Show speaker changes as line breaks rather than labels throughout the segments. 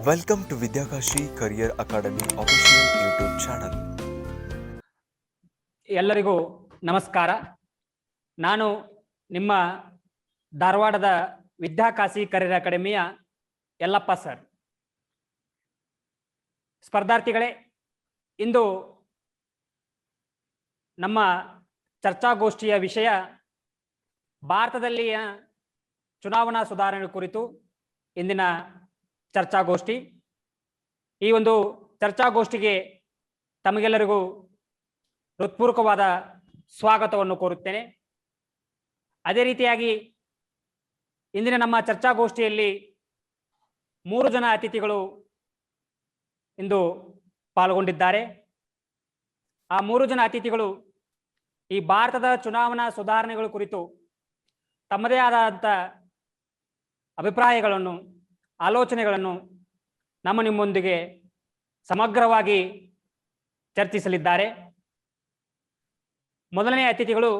Welcome to Vidyakashi Career Academy official YouTube channel.
ಎಲ್ಲರಿಗೂ ನಮಸ್ಕಾರ. ನಾನು ನಿಮ್ಮ ಧಾರವಾಡದ ವಿದ್ಯಾಕಾಶಿ ಕರಿಯರ್ ಅಕಾಡೆಮಿಯ ಯಲ್ಲಪ್ಪ ಸರ್. ಸ್ಪರ್ಧಾರ್ಥಿಗಳೇ, ಇಂದು ನಮ್ಮ ಚರ್ಚಾಗೋಷ್ಠಿಯ ವಿಷಯ ಭಾರತದಲ್ಲಿಯ ಚುನಾವಣಾ ಸುಧಾರಣೆ ಕುರಿತು ಇಂದಿನ ಚರ್ಚಾಗೋಷ್ಠಿ. ಈ ಒಂದು ಚರ್ಚಾಗೋಷ್ಠಿಗೆ ತಮಗೆಲ್ಲರಿಗೂ ಹೃತ್ಪೂರ್ವಕವಾದ ಸ್ವಾಗತವನ್ನು ಕೋರುತ್ತೇನೆ. ಅದೇ ರೀತಿಯಾಗಿ ಇಂದಿನ ನಮ್ಮ ಚರ್ಚಾಗೋಷ್ಠಿಯಲ್ಲಿ 3 ಜನ ಅತಿಥಿಗಳು ಇಂದು ಪಾಲ್ಗೊಂಡಿದ್ದಾರೆ. ಆ 3 ಜನ ಅತಿಥಿಗಳು ಈ ಭಾರತದ ಚುನಾವಣಾ ಸುಧಾರಣೆಗಳ ಕುರಿತು ತಮ್ಮದೇ ಆದಂಥ ಅಭಿಪ್ರಾಯಗಳನ್ನು, ಆಲೋಚನೆಗಳನ್ನು ನಿಮ್ಮೊಂದಿಗೆ ಸಮಗ್ರವಾಗಿ ಚರ್ಚಿಸಲಿದ್ದಾರೆ. ಮೊದಲನೇ ಅತಿಥಿಗಳು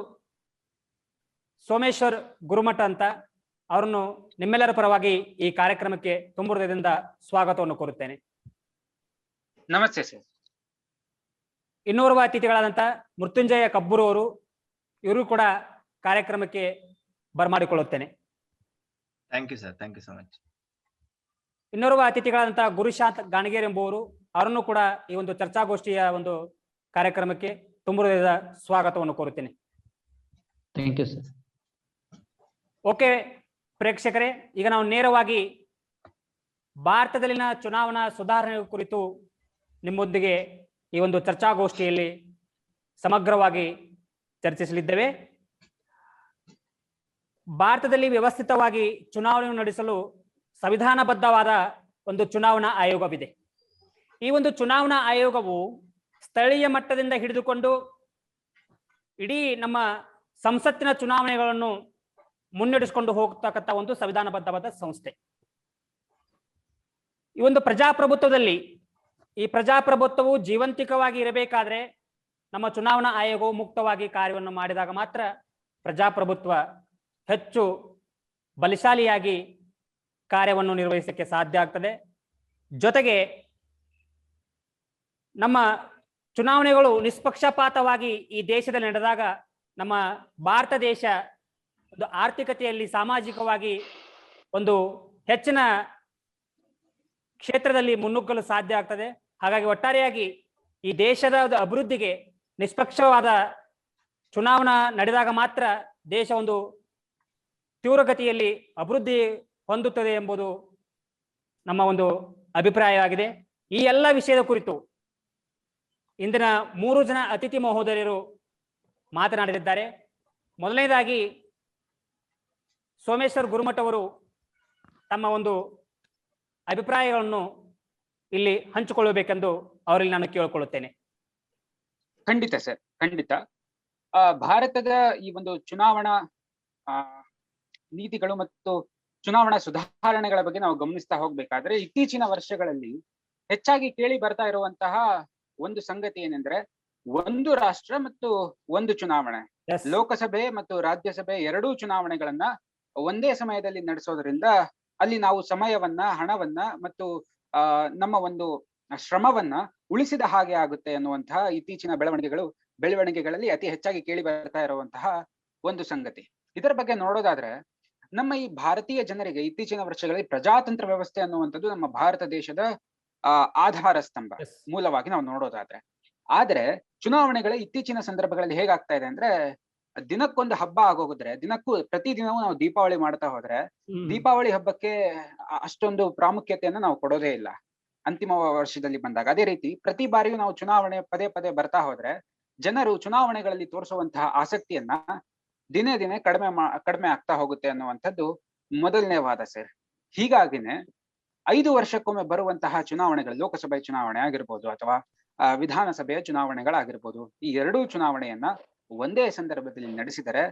ಸೋಮೇಶ್ವರ್ ಗುರುಮಠ ಅಂತ. ಅವರನ್ನು ನಿಮ್ಮೆಲ್ಲರ ಪರವಾಗಿ ಈ ಕಾರ್ಯಕ್ರಮಕ್ಕೆ ತುಂಬ ಹೃದಯದಿಂದ ಸ್ವಾಗತವನ್ನು ಕೋರುತ್ತೇನೆ.
ನಮಸ್ತೆ ಸರ್.
ಇನ್ನೋರ್ವ ಅತಿಥಿಗಳಾದಂಥ ಮೃತ್ಯುಂಜಯ ಕಬ್ಬೂರು ಅವರು, ಇವರು ಕೂಡ ಕಾರ್ಯಕ್ರಮಕ್ಕೆ ಬರಮಾಡಿಕೊಳ್ಳುತ್ತೇನೆ.
Thank you sir, thank you so much.
ಇನ್ನೋರ್ವ ಅತಿಥಿಗಳಾದಂಥ ಗುರುಶಾಂತ್ ಗಾಣಗೇರ್ ಎಂಬುವರು, ಅವರನ್ನು ಕೂಡ ಈ ಒಂದು ಚರ್ಚಾಗೋಷ್ಠಿಯ ಒಂದು ಕಾರ್ಯಕ್ರಮಕ್ಕೆ ತುಂಬ ಹೃದಯದ ಸ್ವಾಗತವನ್ನು ಕೋರುತ್ತೇನೆ.
Thank you sir.
ಓಕೆ ಪ್ರೇಕ್ಷಕರೇ, ಈಗ ನಾವು ನೇರವಾಗಿ ಭಾರತದಲ್ಲಿನ ಚುನಾವಣಾ ಸುಧಾರಣೆ ಕುರಿತು ನಿಮ್ಮೊಂದಿಗೆ ಈ ಒಂದು ಚರ್ಚಾಗೋಷ್ಠಿಯಲ್ಲಿ ಸಮಗ್ರವಾಗಿ ಚರ್ಚಿಸಲಿದ್ದೇವೆ. ಭಾರತದಲ್ಲಿ ವ್ಯವಸ್ಥಿತವಾಗಿ ಚುನಾವಣೆಯನ್ನು ನಡೆಸಲು ಸಂವಿಧಾನಬದ್ಧವಾದ ಒಂದು ಚುನಾವಣಾ ಆಯೋಗವಿದೆ. ಈ ಒಂದು ಚುನಾವಣಾ ಆಯೋಗವು ಸ್ಥಳೀಯ ಮಟ್ಟದಿಂದ ಹಿಡಿದುಕೊಂಡು ಇಡೀ ನಮ್ಮ ಸಂಸತ್ತಿನ ಚುನಾವಣೆಗಳನ್ನು ಮುನ್ನಡೆಸಿಕೊಂಡು ಹೋಗ್ತಕ್ಕಂಥ ಒಂದು ಸಂವಿಧಾನಬದ್ಧವಾದ ಸಂಸ್ಥೆ. ಈ ಒಂದು ಪ್ರಜಾಪ್ರಭುತ್ವದಲ್ಲಿ ಈ ಪ್ರಜಾಪ್ರಭುತ್ವವು ಜೀವಂತಿಕವಾಗಿ ಇರಬೇಕಾದ್ರೆ ನಮ್ಮ ಚುನಾವಣಾ ಆಯೋಗವು ಮುಕ್ತವಾಗಿ ಕಾರ್ಯವನ್ನು ಮಾಡಿದಾಗ ಮಾತ್ರ ಪ್ರಜಾಪ್ರಭುತ್ವ ಹೆಚ್ಚು ಬಲಶಾಲಿಯಾಗಿ ಕಾರ್ಯವನ್ನು ನಿರ್ವಹಿಸಕ್ಕೆ ಸಾಧ್ಯ ಆಗ್ತದೆ. ಜೊತೆಗೆ ನಮ್ಮ ಚುನಾವಣೆಗಳು ನಿಷ್ಪಕ್ಷಪಾತವಾಗಿ ಈ ದೇಶದಲ್ಲಿ ನಡೆದಾಗ ನಮ್ಮ ಭಾರತ ದೇಶ ಒಂದು ಆರ್ಥಿಕತೆಯಲ್ಲಿ, ಸಾಮಾಜಿಕವಾಗಿ ಒಂದು ಹೆಚ್ಚಿನ ಕ್ಷೇತ್ರದಲ್ಲಿ ಮುನ್ನುಗ್ಗಲು ಸಾಧ್ಯ ಆಗ್ತದೆ. ಹಾಗಾಗಿ ಒಟ್ಟಾರೆಯಾಗಿ ಈ ದೇಶದ ಅಭಿವೃದ್ಧಿಗೆ ನಿಷ್ಪಕ್ಷವಾದ ಚುನಾವಣಾ ನಡೆದಾಗ ಮಾತ್ರ ದೇಶ ಒಂದು ತೀವ್ರಗತಿಯಲ್ಲಿ ಅಭಿವೃದ್ಧಿ ಹೊಂದುತ್ತದೆ ಎಂಬುದು ನಮ್ಮ ಒಂದು ಅಭಿಪ್ರಾಯವಾಗಿದೆ. ಈ ಎಲ್ಲ ವಿಷಯದ ಕುರಿತು ಇಂದಿನ 3 ಜನ ಅತಿಥಿ ಮಹೋದಯರು ಮಾತನಾಡಲಿದ್ದಾರೆ. ಮೊದಲನೇದಾಗಿ ಸೋಮೇಶ್ವರ್ ಗುರುಮಠ ಅವರು ತಮ್ಮ ಒಂದು ಅಭಿಪ್ರಾಯಗಳನ್ನು ಇಲ್ಲಿ ಹಂಚಿಕೊಳ್ಳಬೇಕೆಂದು ಅವರಲ್ಲಿ ನಾನು ಕೇಳಿಕೊಳ್ಳುತ್ತೇನೆ.
ಖಂಡಿತ ಸರ್, ಖಂಡಿತ. ಭಾರತದ ಈ ಒಂದು ಚುನಾವಣಾ ನೀತಿಗಳು ಮತ್ತು ಚುನಾವಣಾ ಸುಧಾರಣೆಗಳ ಬಗ್ಗೆ ನಾವು ಗಮನಿಸ್ತಾ ಹೋಗ್ಬೇಕಾದ್ರೆ ಇತ್ತೀಚಿನ ವರ್ಷಗಳಲ್ಲಿ ಹೆಚ್ಚಾಗಿ ಕೇಳಿ ಬರ್ತಾ ಇರುವಂತಹ ಒಂದು ಸಂಗತಿ ಏನೆಂದ್ರೆ, ಒಂದು ರಾಷ್ಟ್ರ ಮತ್ತು ಒಂದು ಚುನಾವಣೆ. ಲೋಕಸಭೆ ಮತ್ತು ರಾಜ್ಯಸಭೆ ಎರಡೂ ಚುನಾವಣೆಗಳನ್ನ ಒಂದೇ ಸಮಯದಲ್ಲಿ ನಡೆಸೋದ್ರಿಂದ ಅಲ್ಲಿ ನಾವು ಸಮಯವನ್ನ, ಹಣವನ್ನ ಮತ್ತು ನಮ್ಮ ಒಂದು ಶ್ರಮವನ್ನ ಉಳಿಸಿದ ಹಾಗೆ ಆಗುತ್ತೆ ಅನ್ನುವಂತಹ ಇತ್ತೀಚಿನ ಬೆಳವಣಿಗೆಗಳಲ್ಲಿ ಅತಿ ಹೆಚ್ಚಾಗಿ ಕೇಳಿ ಬರ್ತಾ ಇರುವಂತಹ ಒಂದು ಸಂಗತಿ. ಇದರ ಬಗ್ಗೆ ನೋಡೋದಾದ್ರೆ, ನಮ್ಮ ಈ ಭಾರತೀಯ ಜನರಿಗೆ ಇತ್ತೀಚಿನ ವರ್ಷಗಳಲ್ಲಿ ಪ್ರಜಾತಂತ್ರ ವ್ಯವಸ್ಥೆ ಅನ್ನುವಂಥದ್ದು ನಮ್ಮ ಭಾರತ ದೇಶದ ಆಧಾರ ಸ್ತಂಭ ಮೂಲವಾಗಿ ನಾವು ನೋಡೋದಾದ್ರೆ. ಆದ್ರೆ ಚುನಾವಣೆಗಳ ಇತ್ತೀಚಿನ ಸಂದರ್ಭಗಳಲ್ಲಿ ಹೇಗಾಗ್ತಾ ಇದೆ ಅಂದ್ರೆ, ದಿನಕ್ಕೊಂದು ಹಬ್ಬ ಆಗೋಗಿದ್ರೆ, ಪ್ರತಿದಿನವೂ ನಾವು ದೀಪಾವಳಿ ಮಾಡ್ತಾ ಹೋದ್ರೆ ದೀಪಾವಳಿ ಹಬ್ಬಕ್ಕೆ ಅಷ್ಟೊಂದು ಪ್ರಾಮುಖ್ಯತೆಯನ್ನು ನಾವು ಕೊಡೋದೇ ಇಲ್ಲ ಅಂತಿಮ ವರ್ಷದಲ್ಲಿ ಬಂದಾಗ. ಅದೇ ರೀತಿ ಪ್ರತಿ ಬಾರಿಯೂ ನಾವು ಚುನಾವಣೆ ಪದೇ ಪದೇ ಬರ್ತಾ ಹೋದ್ರೆ ಜನರು ಚುನಾವಣೆಗಳಲ್ಲಿ ತೋರಿಸುವಂತಹ ಆಸಕ್ತಿಯನ್ನ ದಿನೇ ದಿನೇ ಕಡಿಮೆ ಆಗ್ತಾ ಹೋಗುತ್ತೆ ಅನ್ನುವಂಥದ್ದು ಮೊದಲನೇ ವಾದ ಸರ್. ಹೀಗಾಗಿನೇ 5 ವರ್ಷಕ್ಕೊಮ್ಮೆ ಬರುವಂತಹ ಚುನಾವಣೆಗಳು, ಲೋಕಸಭೆ ಚುನಾವಣೆ ಆಗಿರ್ಬೋದು ಅಥವಾ ವಿಧಾನಸಭೆಯ ಚುನಾವಣೆಗಳಾಗಿರ್ಬೋದು, ಈ ಎರಡೂ ಚುನಾವಣೆಯನ್ನ ಒಂದೇ ಸಂದರ್ಭದಲ್ಲಿ ನಡೆಸಿದರೆ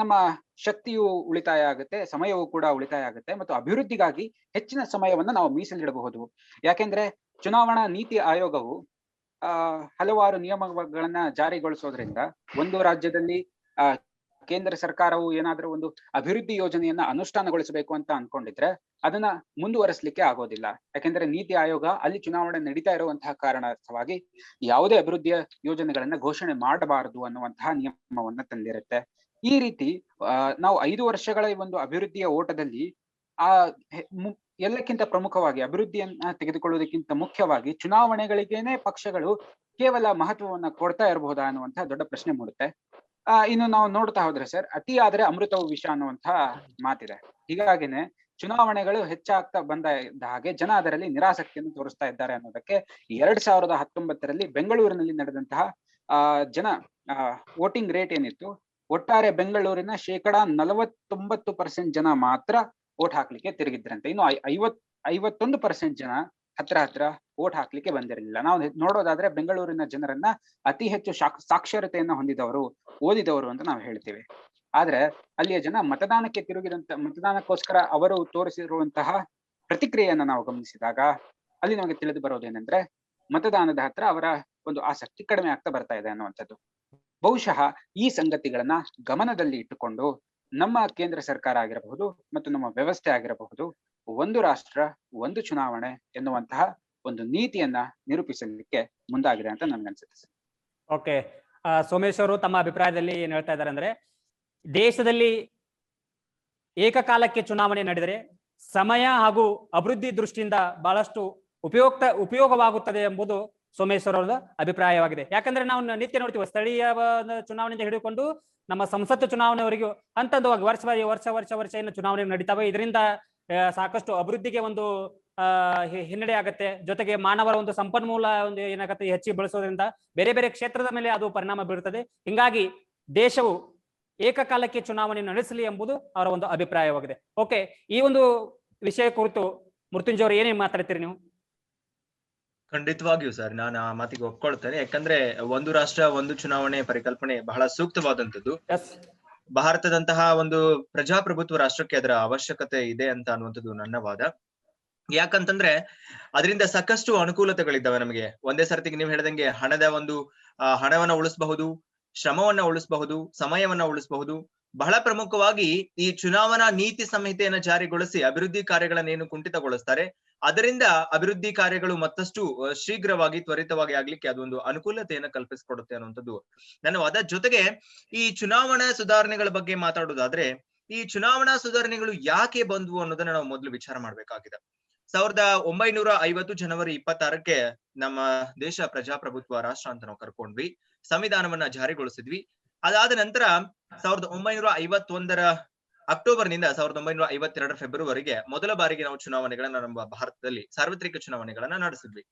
ನಮ್ಮ ಶಕ್ತಿಯು ಉಳಿತಾಯ ಆಗುತ್ತೆ, ಸಮಯವೂ ಕೂಡ ಉಳಿತಾಯ ಆಗುತ್ತೆ ಮತ್ತು ಅಭಿವೃದ್ಧಿಗಾಗಿ ಹೆಚ್ಚಿನ ಸಮಯವನ್ನ ನಾವು ಮೀಸಲಿಡಬಹುದು. ಯಾಕೆಂದ್ರೆ ಚುನಾವಣಾ ನೀತಿ ಆಯೋಗವು ಹಲವಾರು ನಿಯಮಗಳನ್ನ ಜಾರಿಗೊಳಿಸೋದ್ರಿಂದ ಒಂದು ರಾಜ್ಯದಲ್ಲಿ ಕೇಂದ್ರ ಸರ್ಕಾರವು ಏನಾದ್ರೂ ಒಂದು ಅಭಿವೃದ್ಧಿ ಯೋಜನೆಯನ್ನ ಅನುಷ್ಠಾನಗೊಳಿಸಬೇಕು ಅಂತ ಅನ್ಕೊಂಡಿದ್ರೆ ಅದನ್ನ ಮುಂದುವರಿಸಲಿಕ್ಕೆ ಆಗೋದಿಲ್ಲ. ಯಾಕೆಂದ್ರೆ ನೀತಿ ಆಯೋಗ ಅಲ್ಲಿ ಚುನಾವಣೆ ನಡೀತಾ ಇರುವಂತಹ ಕಾರಣಾರ್ಥವಾಗಿ ಯಾವುದೇ ಅಭಿವೃದ್ಧಿಯ ಯೋಜನೆಗಳನ್ನ ಘೋಷಣೆ ಮಾಡಬಾರದು ಅನ್ನುವಂತಹ ನಿಯಮವನ್ನ ತಂದಿರುತ್ತೆ. ಈ ರೀತಿ ನಾವು 5 ವರ್ಷಗಳ ಈ ಒಂದು ಅಭಿವೃದ್ಧಿಯ ಓಟದಲ್ಲಿ ಆ ಎಲ್ಲಕ್ಕಿಂತ ಪ್ರಮುಖವಾಗಿ ಅಭಿವೃದ್ಧಿಯನ್ನ ತೆಗೆದುಕೊಳ್ಳುವುದಕ್ಕಿಂತ ಮುಖ್ಯವಾಗಿ ಚುನಾವಣೆಗಳಿಗೇನೆ ಪಕ್ಷಗಳು ಕೇವಲ ಮಹತ್ವವನ್ನ ಕೊಡ್ತಾ ಇರಬಹುದಾ ಅನ್ನುವಂತಹ ದೊಡ್ಡ ಪ್ರಶ್ನೆ ಮೂಡುತ್ತೆ. ಇನ್ನು ನಾವು ನೋಡ್ತಾ ಹೋದ್ರೆ ಸರ್, ಅತಿ ಆದ್ರೆ ಅಮೃತವು ವಿಷ ಅನ್ನುವಂತಹ ಮಾತಿದೆ. ಹೀಗಾಗಿನೇ ಚುನಾವಣೆಗಳು ಹೆಚ್ಚಾಗ್ತಾ ಬಂದ ಹಾಗೆ ಜನ ಅದರಲ್ಲಿ ನಿರಾಸಕ್ತಿಯನ್ನು ತೋರಿಸ್ತಾ ಇದ್ದಾರೆ ಅನ್ನೋದಕ್ಕೆ 2019ರಲ್ಲಿ ಬೆಂಗಳೂರಿನಲ್ಲಿ ನಡೆದಂತಹ ಜನ ವೋಟಿಂಗ್ ರೇಟ್ ಏನಿತ್ತು, ಒಟ್ಟಾರೆ ಬೆಂಗಳೂರಿನ 49% ಜನ ಮಾತ್ರ ವೋಟ್ ಹಾಕ್ಲಿಕ್ಕೆ ತಿರುಗಿದ್ರಂತೆ. ಇನ್ನು 51% ಜನ ಹತ್ರ ವೋಟ್ ಹಾಕ್ಲಿಕ್ಕೆ ಬಂದಿರಲಿಲ್ಲ. ನಾವು ನೋಡೋದಾದ್ರೆ ಬೆಂಗಳೂರಿನ ಜನರನ್ನ ಅತಿ ಹೆಚ್ಚು ಸಾಕ್ಷರತೆಯನ್ನ ಹೊಂದಿದವರು, ಓದಿದವರು ಅಂತ ನಾವು ಹೇಳ್ತೀವಿ. ಆದ್ರೆ ಅಲ್ಲಿಯ ಜನ ಮತದಾನಕ್ಕೋಸ್ಕರ ಅವರು ತೋರಿಸಿರುವಂತಹ ಪ್ರತಿಕ್ರಿಯೆಯನ್ನ ನಾವು ಗಮನಿಸಿದಾಗ ಅಲ್ಲಿ ನಮಗೆ ತಿಳಿದು ಬರೋದೇನೆಂದ್ರೆ ಮತದಾನದ ಹತ್ರ ಅವರ ಒಂದು ಆಸಕ್ತಿ ಕಡಿಮೆ ಆಗ್ತಾ ಬರ್ತಾ ಇದೆ ಅನ್ನುವಂಥದ್ದು. ಬಹುಶಃ ಈ ಸಂಗತಿಗಳನ್ನ ಗಮನದಲ್ಲಿ ಇಟ್ಟುಕೊಂಡು ನಮ್ಮ ಕೇಂದ್ರ ಸರ್ಕಾರ ಆಗಿರಬಹುದು ಮತ್ತು ನಮ್ಮ ವ್ಯವಸ್ಥೆ ಆಗಿರಬಹುದು ಒಂದು ರಾಷ್ಟ್ರ ಒಂದು ಚುನಾವಣೆ ಎನ್ನುವಂತಹ ಒಂದು ನೀತಿಯನ್ನ ನಿರೂಪಿಸಲಿಕ್ಕೆ ಮುಂದಾಗಿದೆ ಅಂತ ನನ್ಗನ್ಸುತ್ತೆ.
ಓಕೆ, ಸೋಮೇಶ್ ಅವರು ತಮ್ಮ ಅಭಿಪ್ರಾಯದಲ್ಲಿ ಏನ್ ಹೇಳ್ತಾ ಇದ್ದಾರೆ ಅಂದ್ರೆ, ದೇಶದಲ್ಲಿ ಏಕಕಾಲಕ್ಕೆ ಚುನಾವಣೆ ನಡೆದರೆ ಸಮಯ ಹಾಗೂ ಅಭಿವೃದ್ಧಿ ದೃಷ್ಟಿಯಿಂದ ಬಹಳಷ್ಟು ಉಪಯೋಗವಾಗುತ್ತದೆ ಎಂಬುದು ಸೋಮೇಶ್ ಅವರ ಅಭಿಪ್ರಾಯವಾಗಿದೆ. ಯಾಕಂದ್ರೆ ನಾವು ನಿತ್ಯ ನೋಡ್ತೀವಿ, ಸ್ಥಳೀಯ ಚುನಾವಣೆಯಿಂದ ಹಿಡಿದುಕೊಂಡು ನಮ್ಮ ಸಂಸತ್ ಚುನಾವಣೆವರೆಗೂ ಹಂತವಾಗಿ ವರ್ಷ ಏನು ಚುನಾವಣೆ ನಡೀತಾವೆ. ಇದರಿಂದ ಸಾಕಷ್ಟು ಅಭಿವೃದ್ಧಿಗೆ ಒಂದು ಹಿನ್ನಡೆ ಆಗತ್ತೆ. ಜೊತೆಗೆ ಮಾನವರ ಒಂದು ಸಂಪನ್ಮೂಲ ಒಂದು ಏನಾಗತ್ತೆ ಹೆಚ್ಚಿಗೆ ಬಳಸೋದ್ರಿಂದ ಬೇರೆ ಬೇರೆ ಕ್ಷೇತ್ರದ ಮೇಲೆ ಅದು ಪರಿಣಾಮ ಬೀರುತ್ತದೆ. ಹಿಂಗಾಗಿ ದೇಶವು ಏಕಕಾಲಕ್ಕೆ ಚುನಾವಣೆ ನಡೆಸಲಿ ಎಂಬುದು ಅವರ ಒಂದು ಅಭಿಪ್ರಾಯವಾಗಿದೆ. ಓಕೆ, ಈ ಒಂದು ವಿಷಯ ಕುರಿತು ಮೃತ್ಯುಂಜಯ ಅವರು ಏನೇನು ಮಾತಾಡ್ತೀರಿ ನೀವು?
ಖಂಡಿತವಾಗಿಯೂ ಸರ್, ನಾನು ಆ ಮಾತಿಗೆ ಒಪ್ಕೊಳ್ತೇನೆ. ಯಾಕಂದ್ರೆ ಒಂದು ರಾಷ್ಟ್ರ ಒಂದು ಚುನಾವಣೆ ಪರಿಕಲ್ಪನೆ ಬಹಳ ಸೂಕ್ತವಾದಂತದ್ದು. ಭಾರತದಂತಹ ಒಂದು ಪ್ರಜಾಪ್ರಭುತ್ವ ರಾಷ್ಟ್ರಕ್ಕೆ ಅದರ ಅವಶ್ಯಕತೆ ಇದೆ ಅಂತ ಅನ್ನುವಂಥದ್ದು ನನ್ನ ವಾದ. ಯಾಕಂತಂದ್ರೆ ಅದರಿಂದ ಸಾಕಷ್ಟು ಅನುಕೂಲತೆಗಳಿದ್ದಾವೆ ನಮಗೆ. ಒಂದೇ ಸರ್ತಿಗೆ ನೀವು ಹೇಳ್ದಂಗೆ ಹಣವನ್ನ ಉಳಿಸಬಹುದು, ಶ್ರಮವನ್ನ ಉಳಿಸಬಹುದು, ಸಮಯವನ್ನ ಉಳಿಸಬಹುದು. ಬಹಳ ಪ್ರಮುಖವಾಗಿ ಈ ಚುನಾವಣಾ ನೀತಿ ಸಂಹಿತೆಯನ್ನ ಜಾರಿಗೊಳಿಸಿ ಅಭಿವೃದ್ಧಿ ಕಾರ್ಯಗಳನ್ನೇನು ಕುಂಠಿತಗೊಳಿಸ್ತಾರೆ, ಅದರಿಂದ ಅಭಿವೃದ್ಧಿ ಕಾರ್ಯಗಳು ಮತ್ತಷ್ಟು ಶೀಘ್ರವಾಗಿ ತ್ವರಿತವಾಗಿ ಆಗ್ಲಿಕ್ಕೆ ಅದೊಂದು ಅನುಕೂಲತೆಯನ್ನ ಕಲ್ಪಿಸಿಕೊಡುತ್ತೆ ಅನ್ನುವಂಥದ್ದು ನನ್ನ ವಾದ. ಜೊತೆಗೆ ಈ ಚುನಾವಣಾ ಸುಧಾರಣೆಗಳ ಬಗ್ಗೆ ಮಾತಾಡೋದಾದ್ರೆ, ಈ ಚುನಾವಣಾ ಸುಧಾರಣೆಗಳು ಯಾಕೆ ಬಂದ್ವು ಅನ್ನೋದನ್ನ ನಾವು ಮೊದಲು ವಿಚಾರ ಮಾಡ್ಬೇಕಾಗಿದೆ. 1950 ಜನವರಿ 26ಕ್ಕೆ ನಮ್ಮ ದೇಶ ಪ್ರಜಾಪ್ರಭುತ್ವ ರಾಷ್ಟ್ರ ಅಂತ ನಾವು ಕರ್ಕೊಂಡ್ವಿ, ಸಂವಿಧಾನವನ್ನ ಜಾರಿಗೊಳಿಸಿದ್ವಿ. ಅದಾದ ನಂತರ 1951ರ ಅಕ್ಟೋಬರ್ನಿಂದ 1952ರ ಫೆಬ್ರವರಿಗೆ ಮೊದಲ ಬಾರಿಗೆ ನಾವು ಚುನಾವಣೆಗಳನ್ನ ನಮ್ಮ ಭಾರತದಲ್ಲಿ ಸಾರ್ವತ್ರಿಕ ಚುನಾವಣೆಗಳನ್ನ ನಡೆಸಿದ್ವಿ.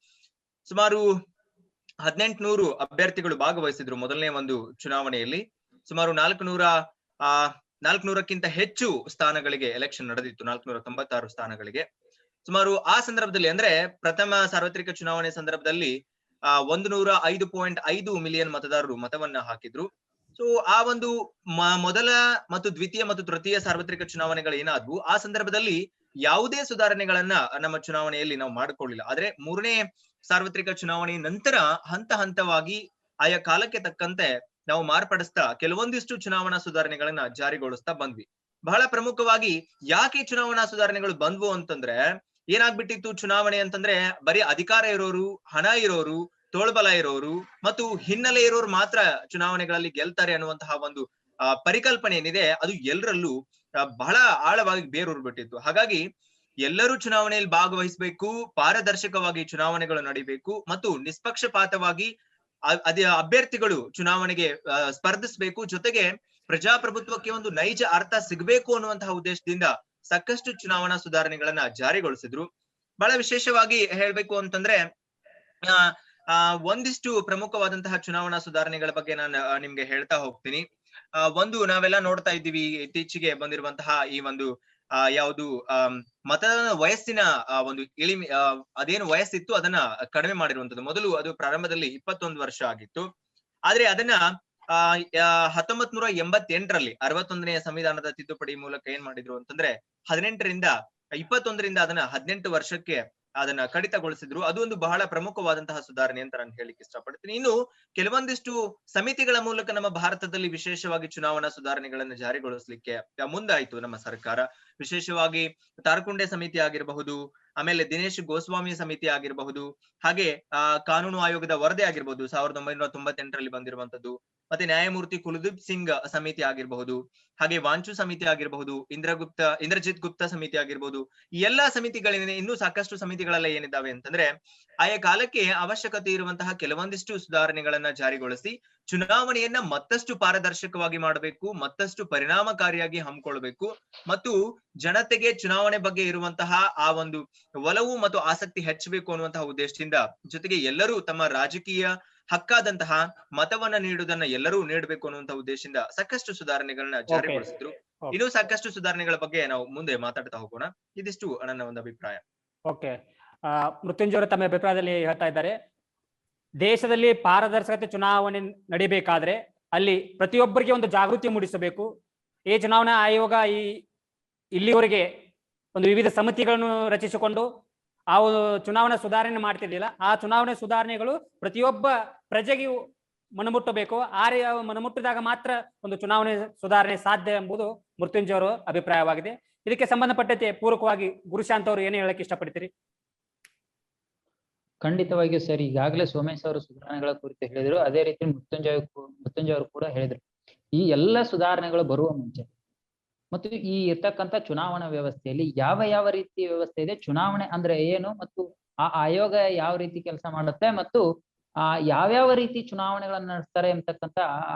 ಸುಮಾರು 1800 ಅಭ್ಯರ್ಥಿಗಳು ಭಾಗವಹಿಸಿದ್ರು ಮೊದಲನೇ ಒಂದು ಚುನಾವಣೆಯಲ್ಲಿ. ಸುಮಾರು 400ಕ್ಕಿಂತ ಹೆಚ್ಚು ಸ್ಥಾನಗಳಿಗೆ ಎಲೆಕ್ಷನ್ ನಡೆದಿತ್ತು, 496 ಸ್ಥಾನಗಳಿಗೆ. ಸುಮಾರು ಆ ಸಂದರ್ಭದಲ್ಲಿ ಅಂದ್ರೆ ಪ್ರಥಮ ಸಾರ್ವತ್ರಿಕ ಚುನಾವಣೆ ಸಂದರ್ಭದಲ್ಲಿ 105.5 ಮಿಲಿಯನ್ ಮತದಾರರು ಮತವನ್ನ ಹಾಕಿದ್ರು. ಸೊ ಆ ಒಂದು ಮೊದಲ ಮತ್ತು ದ್ವಿತೀಯ ಮತ್ತು ತೃತೀಯ ಸಾರ್ವತ್ರಿಕ ಚುನಾವಣೆಗಳು ಏನಾದ್ವು, ಆ ಸಂದರ್ಭದಲ್ಲಿ ಯಾವುದೇ ಸುಧಾರಣೆಗಳನ್ನ ನಮ್ಮ ಚುನಾವಣೆಯಲ್ಲಿ ನಾವು ಮಾಡಿಕೊಳ್ಳಿಲ್ಲ. ಆದ್ರೆ ಮೂರನೇ ಸಾರ್ವತ್ರಿಕ ಚುನಾವಣೆ ನಂತರ ಹಂತವಾಗಿ ಆಯಾ ಕಾಲಕ್ಕೆ ತಕ್ಕಂತೆ ನಾವು ಮಾರ್ಪಡಿಸ್ತಾ ಕೆಲವೊಂದಿಷ್ಟು ಚುನಾವಣಾ ಸುಧಾರಣೆಗಳನ್ನ ಜಾರಿಗೊಳಿಸ್ತಾ ಬಂದ್ವಿ. ಬಹಳ ಪ್ರಮುಖವಾಗಿ ಯಾಕೆ ಚುನಾವಣಾ ಸುಧಾರಣೆಗಳು ಬಂದ್ವು ಅಂತಂದ್ರೆ, ಏನಾಗ್ಬಿಟ್ಟಿತ್ತು ಚುನಾವಣೆ ಅಂತಂದ್ರೆ ಬರೀ ಅಧಿಕಾರ ಇರೋರು, ಹಣ ಇರೋರು, ತೋಳ್ಬಲ ಇರೋರು ಮತ್ತು ಹಿನ್ನೆಲೆ ಇರೋರು ಮಾತ್ರ ಚುನಾವಣೆಗಳಲ್ಲಿ ಗೆಲ್ತಾರೆ ಅನ್ನುವಂತಹ ಒಂದು ಪರಿಕಲ್ಪನೆ ಏನಿದೆ ಅದು ಎಲ್ಲರಲ್ಲೂ ಬಹಳ ಆಳವಾಗಿ ಬೇರೂರ್ಬಿಟ್ಟಿತ್ತು. ಹಾಗಾಗಿ ಎಲ್ಲರೂ ಚುನಾವಣೆಯಲ್ಲಿ ಭಾಗವಹಿಸಬೇಕು, ಪಾರದರ್ಶಕವಾಗಿ ಚುನಾವಣೆಗಳು ನಡೀಬೇಕು ಮತ್ತು ನಿಷ್ಪಕ್ಷಪಾತವಾಗಿ ಅಭ್ಯರ್ಥಿಗಳು ಚುನಾವಣೆಗೆ ಸ್ಪರ್ಧಿಸಬೇಕು. ಜೊತೆಗೆ ಪ್ರಜಾಪ್ರಭುತ್ವಕ್ಕೆ ಒಂದು ನೈಜ ಅರ್ಥ ಸಿಗಬೇಕು ಅನ್ನುವಂತಹ ಉದ್ದೇಶದಿಂದ ಸಾಕಷ್ಟು ಚುನಾವಣಾ ಸುಧಾರಣೆಗಳನ್ನ ಜಾರಿಗೊಳಿಸಿದ್ರು. ಬಹಳ ವಿಶೇಷವಾಗಿ ಹೇಳ್ಬೇಕು ಅಂತಂದ್ರೆ ಒಂದಿಷ್ಟು ಪ್ರಮುಖವಾದಂತಹ ಚುನಾವಣಾ ಸುಧಾರಣೆಗಳ ಬಗ್ಗೆ ನಾನು ನಿಮ್ಗೆ ಹೇಳ್ತಾ ಹೋಗ್ತೀನಿ. ಒಂದು ನಾವೆಲ್ಲ ನೋಡ್ತಾ ಇದ್ದೀವಿ ಇತ್ತೀಚೆಗೆ ಬಂದಿರುವಂತಹ ಈ ಒಂದು ಯಾವುದು ಮತದಾನ ವಯಸ್ಸಿನ ಒಂದು ಅದೇನು ವಯಸ್ಸಿತ್ತು ಅದನ್ನ ಕಡಿಮೆ ಮಾಡಿರುವಂತದ್ದು. ಮೊದಲು ಅದು ಪ್ರಾರಂಭದಲ್ಲಿ 21 ವರ್ಷ ಆಗಿತ್ತು. ಆದ್ರೆ ಅದನ್ನ 1988ರಲ್ಲಿ 61ನೇ ಸಂವಿಧಾನದ ತಿದ್ದುಪಡಿ ಮೂಲಕ ಏನ್ ಮಾಡಿದ್ರು ಅಂತಂದ್ರೆ 18ರಿಂದ 21ರಿಂದ ಅದನ್ನ 18 ವರ್ಷಕ್ಕೆ ಅದನ್ನ ಕಡಿತಗೊಳಿಸಿದ್ರು. ಅದು ಒಂದು ಬಹಳ ಪ್ರಮುಖವಾದಂತಹ ಸುಧಾರಣೆ ಅಂತ ನಾನು ಹೇಳಿಕ್ಕೆ ಇಷ್ಟಪಡ್ತೀನಿ. ಇನ್ನು ಕೆಲವೊಂದಿಷ್ಟು ಸಮಿತಿಗಳ ಮೂಲಕ ನಮ್ಮ ಭಾರತದಲ್ಲಿ ವಿಶೇಷವಾಗಿ ಚುನಾವಣಾ ಸುಧಾರಣೆಗಳನ್ನು ಜಾರಿಗೊಳಿಸ್ಲಿಕ್ಕೆ ಮುಂದಾಯಿತು ನಮ್ಮ ಸರ್ಕಾರ. ವಿಶೇಷವಾಗಿ ತಾರ್ಕುಂಡೆ ಸಮಿತಿ ಆಗಿರಬಹುದು, ಆಮೇಲೆ ದಿನೇಶ್ ಗೋಸ್ವಾಮಿ ಸಮಿತಿ ಆಗಿರಬಹುದು, ಹಾಗೆ ಕಾನೂನು ಆಯೋಗದ ವರದಿ ಆಗಿರ್ಬಹುದು 1998ರಲ್ಲಿ ಬಂದಿರುವಂತದ್ದು, ಮತ್ತೆ ನ್ಯಾಯಮೂರ್ತಿ ಕುಲದೀಪ್ ಸಿಂಗ್ ಸಮಿತಿ ಆಗಿರಬಹುದು, ಹಾಗೆ ವಾಂಚು ಸಮಿತಿ ಆಗಿರಬಹುದು, ಇಂದ್ರಜಿತ್ ಗುಪ್ತಾ ಸಮಿತಿ ಆಗಿರ್ಬಹುದು. ಈ ಎಲ್ಲಾ ಸಮಿತಿಗಳೇನಿದೆ, ಇನ್ನೂ ಸಾಕಷ್ಟು ಸಮಿತಿಗಳೆಲ್ಲ ಏನಿದ್ದಾವೆ ಅಂತಂದ್ರೆ ಆಯಾ ಕಾಲಕ್ಕೆ ಅವಶ್ಯಕತೆ ಇರುವಂತಹ ಕೆಲವೊಂದಿಷ್ಟು ಸುಧಾರಣೆಗಳನ್ನ ಜಾರಿಗೊಳಿಸಿ ಚುನಾವಣೆಯನ್ನ ಮತ್ತಷ್ಟು ಪಾರದರ್ಶಕವಾಗಿ ಮಾಡಬೇಕು, ಮತ್ತಷ್ಟು ಪರಿಣಾಮಕಾರಿಯಾಗಿ ಹಮ್ಮಿಕೊಳ್ಬೇಕು, ಮತ್ತು ಜನತೆಗೆ ಚುನಾವಣೆ ಬಗ್ಗೆ ಇರುವಂತಹ ಆ ಒಂದು ಒಲವು ಮತ್ತು ಆಸಕ್ತಿ ಹೆಚ್ಚಬೇಕು ಅನ್ನುವಂತಹ ಉದ್ದೇಶದಿಂದ, ಜೊತೆಗೆ ಎಲ್ಲರೂ ತಮ್ಮ ರಾಜಕೀಯ ಹಕ್ಕಾದಂತಹ ಮತವನ್ನ ನೀಡುವುದನ್ನ ಎಲ್ಲರೂ ನೀಡಬೇಕು ಅನ್ನುವಂತಹ ಉದ್ದೇಶದಿಂದ ಸಾಕಷ್ಟು ಸುಧಾರಣೆಗಳನ್ನ ಜಾರಿಗೊಳಿಸಿದ್ರು. ಇನ್ನೂ ಸಾಕಷ್ಟು ಸುಧಾರಣೆಗಳ ಬಗ್ಗೆ ನಾವು ಮುಂದೆ ಮಾತಾಡ್ತಾ ಹೋಗೋಣ. ಇದಿಷ್ಟು ನನ್ನ ಒಂದು ಅಭಿಪ್ರಾಯ.
ಓಕೆ, ಮೃತ್ಯುಂಜಯವರು ತಮ್ಮ ಅಭಿಪ್ರಾಯದಲ್ಲಿ ಹೇಳ್ತಾ ಇದ್ದಾರೆ, ದೇಶದಲ್ಲಿ ಪಾರದರ್ಶಕತೆ ಚುನಾವಣೆ ನಡಿಬೇಕಾದ್ರೆ ಅಲ್ಲಿ ಪ್ರತಿಯೊಬ್ಬರಿಗೆ ಒಂದು ಜಾಗೃತಿ ಮೂಡಿಸಬೇಕು. ಈ ಚುನಾವಣಾ ಆಯೋಗ ಇಲ್ಲಿವರೆಗೆ ಒಂದು ವಿವಿಧ ಸಮಿತಿಗಳನ್ನು ರಚಿಸಿಕೊಂಡು ಆ ಚುನಾವಣಾ ಸುಧಾರಣೆ ಮಾಡ್ತಿರ್ಲಿಲ್ಲ. ಆ ಚುನಾವಣೆ ಸುಧಾರಣೆಗಳು ಪ್ರತಿಯೊಬ್ಬ ಪ್ರಜೆಗೂ ಮನಮುಟ್ಟಬೇಕು. ಮನಮುಟ್ಟಿದಾಗ ಮಾತ್ರ ಒಂದು ಚುನಾವಣೆ ಸುಧಾರಣೆ ಸಾಧ್ಯ ಎಂಬುದು ಮೃತ್ಯುಂಜಯವರ ಅಭಿಪ್ರಾಯವಾಗಿದೆ. ಇದಕ್ಕೆ ಸಂಬಂಧಪಟ್ಟಂತೆ ಪೂರಕವಾಗಿ ಗುರುಶಾಂತ್ ಅವರು ಏನು ಹೇಳಕ್ಕೆ ಇಷ್ಟಪಡ್ತೀರಿ?
ಖಂಡಿತವಾಗಿಯೂ ಸರ್, ಈಗಾಗಲೇ ಸೋಮೇಶ್ ಅವರು ಸುಧಾರಣೆಗಳ ಕುರಿತು ಹೇಳಿದ್ರು, ಅದೇ ರೀತಿ ಮೃತ್ಯುಂಜಯ ಅವರು ಕೂಡ ಹೇಳಿದ್ರು. ಈ ಎಲ್ಲ ಸುಧಾರಣೆಗಳು ಬರುವ ಮುಂಚೆ ಮತ್ತು ಈ ಇರ್ತಕ್ಕಂಥ ಚುನಾವಣಾ ವ್ಯವಸ್ಥೆಯಲ್ಲಿ ಯಾವ ರೀತಿ ವ್ಯವಸ್ಥೆ ಇದೆ, ಚುನಾವಣೆ ಅಂದ್ರೆ ಏನು, ಮತ್ತು ಆ ಆಯೋಗ ಯಾವ ರೀತಿ ಕೆಲಸ ಮಾಡುತ್ತೆ, ಮತ್ತು ಯಾವ್ಯಾವ ರೀತಿ ಚುನಾವಣೆಗಳನ್ನ ನಡೆಸ್ತಾರೆ ಎಂಬತಕ್ಕಂಥ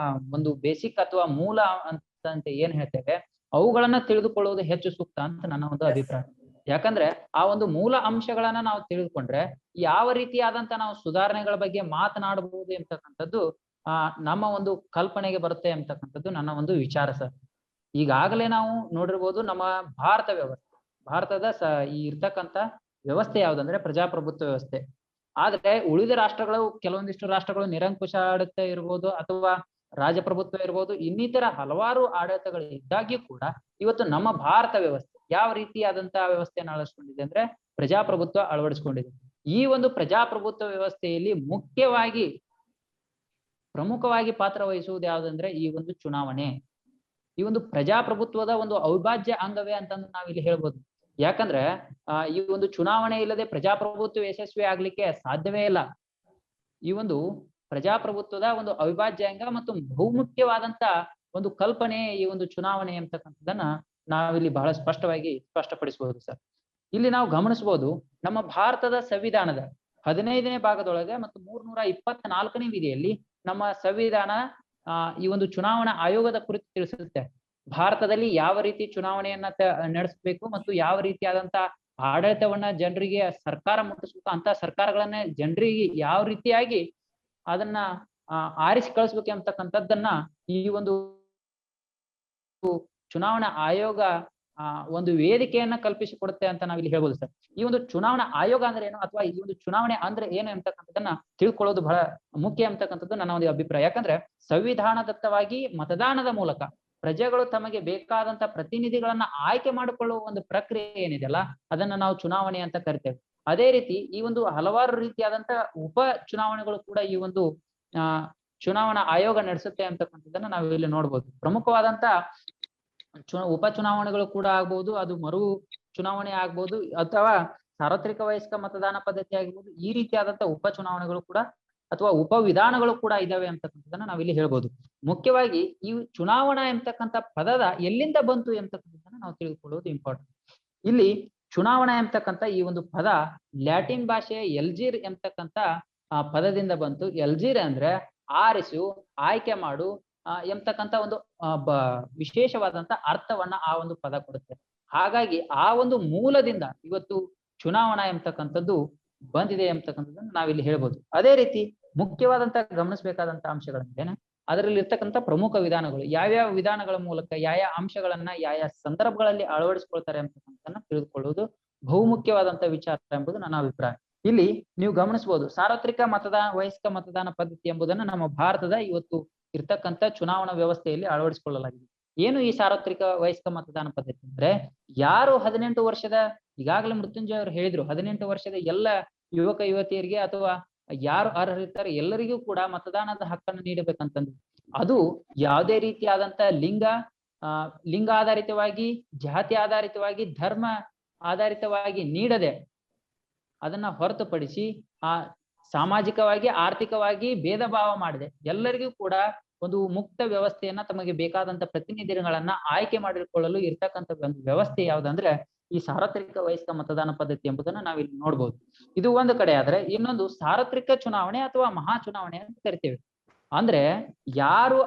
ಒಂದು ಬೇಸಿಕ್ ಅಥವಾ ಮೂಲ ಅಂತ ಏನ್ ಹೇಳ್ತೇವೆ ಅವುಗಳನ್ನ ತಿಳಿದುಕೊಳ್ಳುವುದು ಹೆಚ್ಚು ಸೂಕ್ತ ಅಂತ ನನ್ನ ಒಂದು ಅಭಿಪ್ರಾಯ. ಯಾಕಂದ್ರೆ ಆ ಒಂದು ಮೂಲ ಅಂಶಗಳನ್ನ ನಾವು ತಿಳಿದುಕೊಂಡ್ರೆ ಯಾವ ರೀತಿಯಾದಂತ ನಾವು ಸುಧಾರಣೆಗಳ ಬಗ್ಗೆ ಮಾತನಾಡಬಹುದು ಎಂಬತಕ್ಕಂಥದ್ದು ನಮ್ಮ ಒಂದು ಕಲ್ಪನೆಗೆ ಬರುತ್ತೆ ಎಂಬತಕ್ಕಂಥದ್ದು ನನ್ನ ಒಂದು ವಿಚಾರ ಸರ್. ಈಗಾಗಲೇ ನಾವು ನೋಡಿರ್ಬೋದು, ನಮ್ಮ ಭಾರತದ ಈ ಇರ್ತಕ್ಕಂಥ ವ್ಯವಸ್ಥೆ ಯಾವ್ದಂದ್ರೆ ಪ್ರಜಾಪ್ರಭುತ್ವ ವ್ಯವಸ್ಥೆ. ಆದ್ರೆ ಉಳಿದ ರಾಷ್ಟ್ರಗಳು, ಕೆಲವೊಂದಿಷ್ಟು ರಾಷ್ಟ್ರಗಳು ನಿರಂಕುಶ ಆಡಳಿತ ಇರ್ಬೋದು ಅಥವಾ ರಾಜಪ್ರಭುತ್ವ ಇರ್ಬೋದು, ಇನ್ನಿತರ ಹಲವಾರು ಆಡಳಿತಗಳು ಇದ್ದಾಗ್ಯೂ ಕೂಡ ಇವತ್ತು ನಮ್ಮ ಭಾರತ ವ್ಯವಸ್ಥೆ ಯಾವ ರೀತಿಯಾದಂತಹ ವ್ಯವಸ್ಥೆಯನ್ನು ಅಳವಡಿಸ್ಕೊಂಡಿದೆ ಅಂದ್ರೆ ಪ್ರಜಾಪ್ರಭುತ್ವ ಅಳವಡಿಸ್ಕೊಂಡಿದೆ. ಈ ಒಂದು ಪ್ರಜಾಪ್ರಭುತ್ವ ವ್ಯವಸ್ಥೆಯಲ್ಲಿ ಪ್ರಮುಖವಾಗಿ ಪಾತ್ರ ವಹಿಸುವುದು ಯಾವ್ದಂದ್ರೆ ಈ ಒಂದು ಚುನಾವಣೆ. ಈ ಒಂದು ಪ್ರಜಾಪ್ರಭುತ್ವದ ಒಂದು ಅವಿಭಾಜ್ಯ ಅಂಗವೇ ಅಂತಂದು ನಾವಿಲ್ಲಿ ಹೇಳ್ಬೋದು. ಯಾಕಂದ್ರೆ ಈ ಒಂದು ಚುನಾವಣೆ ಇಲ್ಲದೆ ಪ್ರಜಾಪ್ರಭುತ್ವ ಯಶಸ್ವಿ ಆಗ್ಲಿಕ್ಕೆ ಸಾಧ್ಯವೇ ಇಲ್ಲ. ಈ ಒಂದು ಪ್ರಜಾಪ್ರಭುತ್ವದ ಒಂದು ಅವಿಭಾಜ್ಯ ಅಂಗ ಮತ್ತು ಬಹುಮುಖ್ಯವಾದಂತ ಒಂದು ಕಲ್ಪನೆ ಈ ಒಂದು ಚುನಾವಣೆ ಅಂತಕ್ಕಂಥದ್ದನ್ನ ನಾವಿಲ್ಲಿ ಬಹಳ ಸ್ಪಷ್ಟಪಡಿಸಬಹುದು ಸರ್. ಇಲ್ಲಿ ನಾವು ಗಮನಿಸಬಹುದು, ನಮ್ಮ ಭಾರತದ ಸಂವಿಧಾನದ 15ನೇ ಭಾಗದೊಳಗೆ ಮತ್ತು 324ನೇ ವಿಧಿಯಲ್ಲಿ ನಮ್ಮ ಸಂವಿಧಾನ ಈ ಒಂದು ಚುನಾವಣಾ ಆಯೋಗದ ಕುರಿತು ತಿಳಿಸುತ್ತೆ. ಭಾರತದಲ್ಲಿ ಯಾವ ರೀತಿ ಚುನಾವಣೆಯನ್ನ ನಡೆಸಬೇಕು ಮತ್ತು ಯಾವ ರೀತಿಯಾದಂತ ಆಡಳಿತವನ್ನ ಜನರಿಗೆ ಸರ್ಕಾರ ಮುಟ್ಟಿಸ್ಬೇಕು, ಅಂತ ಸರ್ಕಾರಗಳನ್ನ ಜನರಿಗೆ ಯಾವ ರೀತಿಯಾಗಿ ಅದನ್ನ ಆರಿಸಿ ಕಳಿಸ್ಬೇಕು ಅಂತಕ್ಕಂಥದ್ದನ್ನ ಈ ಒಂದು ಚುನಾವಣಾ ಆಯೋಗ ಒಂದು ವೇದಿಕೆಯನ್ನ ಕಲ್ಪಿಸಿಕೊಡುತ್ತೆ ಅಂತ ನಾವಿಲ್ಲಿ ಹೇಳ್ಬೋದು ಸರ್. ಈ ಒಂದು ಚುನಾವಣಾ ಆಯೋಗ ಅಂದ್ರೆ ಏನು ಅಥವಾ ಈ ಒಂದು ಚುನಾವಣೆ ಅಂದ್ರೆ ಏನು ಅಂತಕ್ಕಂಥದ್ದನ್ನ ತಿಳ್ಕೊಳ್ಳೋದು ಬಹಳ ಮುಖ್ಯ ಅಂತಕ್ಕಂಥದ್ದು ನನ್ನ ಒಂದು ಅಭಿಪ್ರಾಯ. ಯಾಕಂದ್ರೆ ಸಂವಿಧಾನದತ್ತವಾಗಿ ಮತದಾನದ ಮೂಲಕ ಪ್ರಜೆಗಳು ತಮಗೆ ಬೇಕಾದಂತ ಪ್ರತಿನಿಧಿಗಳನ್ನ ಆಯ್ಕೆ ಮಾಡಿಕೊಳ್ಳುವ ಒಂದು ಪ್ರಕ್ರಿಯೆ ಏನಿದೆಯಲ್ಲ ಅದನ್ನ ನಾವು ಚುನಾವಣೆ ಅಂತ ಕರಿತೇವೆ. ಅದೇ ರೀತಿ ಈ ಒಂದು ಹಲವಾರು ರೀತಿಯಾದಂತ ಉಪ ಚುನಾವಣೆಗಳು ಕೂಡ ಈ ಒಂದು ಚುನಾವಣಾ ಆಯೋಗ ನಡೆಸುತ್ತೆ ಅಂತಕ್ಕಂಥದ್ದನ್ನ ನಾವು ಇಲ್ಲಿ ನೋಡ್ಬೋದು. ಪ್ರಮುಖವಾದಂತ ಉಪ ಚುನಾವಣೆಗಳು ಕೂಡ ಆಗ್ಬಹುದು, ಅದು ಮರು ಚುನಾವಣೆ ಆಗ್ಬಹುದು ಅಥವಾ ಸಾರ್ವತ್ರಿಕ ವಯಸ್ಕ ಮತದಾನ ಪದ್ಧತಿ ಆಗಿರ್ಬೋದು. ಈ ರೀತಿಯಾದಂತ ಉಪ ಚುನಾವಣೆಗಳು ಕೂಡ ಅಥವಾ ಉಪ ವಿಧಾನಗಳು ಕೂಡ ಇದಾವೆ ಅಂತಕ್ಕಂಥದ್ದನ್ನ ನಾವಿಲ್ಲಿ ಹೇಳ್ಬೋದು. ಮುಖ್ಯವಾಗಿ ಈ ಚುನಾವಣಾ ಎಂಬತಕ್ಕಂಥ ಪದದ ಎಲ್ಲಿಂದ ಬಂತು ಎಂಬತಕ್ಕಂಥದ್ದನ್ನ ನಾವು ತಿಳಿದುಕೊಳ್ಳುವುದು ಇಂಪಾರ್ಟೆಂಟ್. ಇಲ್ಲಿ ಚುನಾವಣಾ ಎಂಬತಕ್ಕಂಥ ಈ ಒಂದು ಪದ ಲ್ಯಾಟಿನ್ ಭಾಷೆಯ ಎಲ್ಜಿರ್ ಎಂಬತಕ್ಕಂಥ ಪದದಿಂದ ಬಂತು. ಎಲ್ಜಿರ್ ಅಂದ್ರೆ ಆರಿಸು, ಆಯ್ಕೆ ಮಾಡು ಎಂಬತಕ್ಕಂಥ ಒಂದು ವಿಶೇಷವಾದಂತ ಅರ್ಥವನ್ನ ಆ ಒಂದು ಪದ ಕೊಡುತ್ತೆ. ಹಾಗಾಗಿ ಆ ಒಂದು ಮೂಲದಿಂದ ಇವತ್ತು ಚುನಾವಣಾ ಎಂಬತಕ್ಕಂಥದ್ದು ಬಂದಿದೆ ಎಂಬತಕ್ಕಂಥದ್ದನ್ನು ನಾವಿಲ್ಲಿ ಹೇಳ್ಬೋದು. ಅದೇ ರೀತಿ ಮುಖ್ಯವಾದಂತ ಗಮನಿಸಬೇಕಾದಂತ ಅಂಶಗಳಂತೇನೆ ಅದರಲ್ಲಿ ಇರ್ತಕ್ಕಂಥ ಪ್ರಮುಖ ವಿಧಾನಗಳು, ಯಾವ್ಯಾವ ವಿಧಾನಗಳ ಮೂಲಕ ಯಾವ ಅಂಶಗಳನ್ನ ಯಾವ ಸಂದರ್ಭಗಳಲ್ಲಿ ಅಳವಡಿಸ್ಕೊಳ್ತಾರೆ ಅಂತಕ್ಕಂಥದ್ದನ್ನ ತಿಳಿದುಕೊಳ್ಳುವುದು ಬಹುಮುಖ್ಯವಾದಂತ ವಿಚಾರ ಎಂಬುದು ನನ್ನ ಅಭಿಪ್ರಾಯ. ಇಲ್ಲಿ ನೀವು ಗಮನಿಸಬಹುದು, ಸಾರ್ವತ್ರಿಕ ವಯಸ್ಕ ಮತದಾನ ಪದ್ಧತಿ ಎಂಬುದನ್ನು ನಮ್ಮ ಭಾರತದ ಇವತ್ತು ಇರ್ತಕ್ಕಂಥ ಚುನಾವಣಾ ವ್ಯವಸ್ಥೆಯಲ್ಲಿ ಅಳವಡಿಸಿಕೊಳ್ಳಲಾಗಿದೆ. ಏನು ಈ ಸಾರ್ವತ್ರಿಕ ವಯಸ್ಕ ಮತದಾನ ಪದ್ಧತಿ ಅಂದ್ರೆ ಯಾರು 18 ವರ್ಷದ, ಈಗಾಗಲೇ ಮೃತ್ಯುಂಜಯ ಅವರು ಹೇಳಿದ್ರು, 18 ವರ್ಷದ ಎಲ್ಲ ಯುವಕ ಯುವತಿಯರಿಗೆ ಅಥವಾ ಯಾರು ಅರ್ಹರಿರ್ತಾರೆ ಎಲ್ಲರಿಗೂ ಕೂಡ ಮತದಾನದ ಹಕ್ಕನ್ನು ನೀಡಬೇಕಂತಂದು. ಅದು ಯಾವುದೇ ರೀತಿಯಾದಂತ ಲಿಂಗ ಆಧಾರಿತವಾಗಿ, ಜಾತಿ ಆಧಾರಿತವಾಗಿ, ಧರ್ಮ ಆಧಾರಿತವಾಗಿ ನೀಡದೆ ಅದನ್ನ ಹೊರತುಪಡಿಸಿ ಸಾಮಾಜಿಕವಾಗಿ, ಆರ್ಥಿಕವಾಗಿ ಭೇದ ಭಾವ ಮಾಡಿದೆ ಎಲ್ಲರಿಗೂ ಕೂಡ ಒಂದು ಮುಕ್ತ ವ್ಯವಸ್ಥೆಯನ್ನ, ತಮಗೆ ಬೇಕಾದಂತ ಪ್ರತಿನಿಧಿಗಳನ್ನ ಆಯ್ಕೆ ಮಾಡಿಕೊಳ್ಳಲು ಇರ್ತಕ್ಕಂಥ ಒಂದು ವ್ಯವಸ್ಥೆ ಯಾವ್ದಂದ್ರೆ ಈ ಸಾರ್ವತ್ರಿಕ ವಯಸ್ಕ ಮತದಾನ ಪದ್ಧತಿ ಎಂಬುದನ್ನ ನಾವಿಲ್ಲಿ ನೋಡ್ಬೋದು. ಇದು ಒಂದು ಕಡೆ ಆದ್ರೆ, ಇನ್ನೊಂದು ಸಾರ್ವತ್ರಿಕ ಚುನಾವಣೆ ಅಥವಾ ಮಹಾ ಚುನಾವಣೆ ಅಂತ ಕರಿತೇವೆ. ಅಂದ್ರೆ ಯಾರು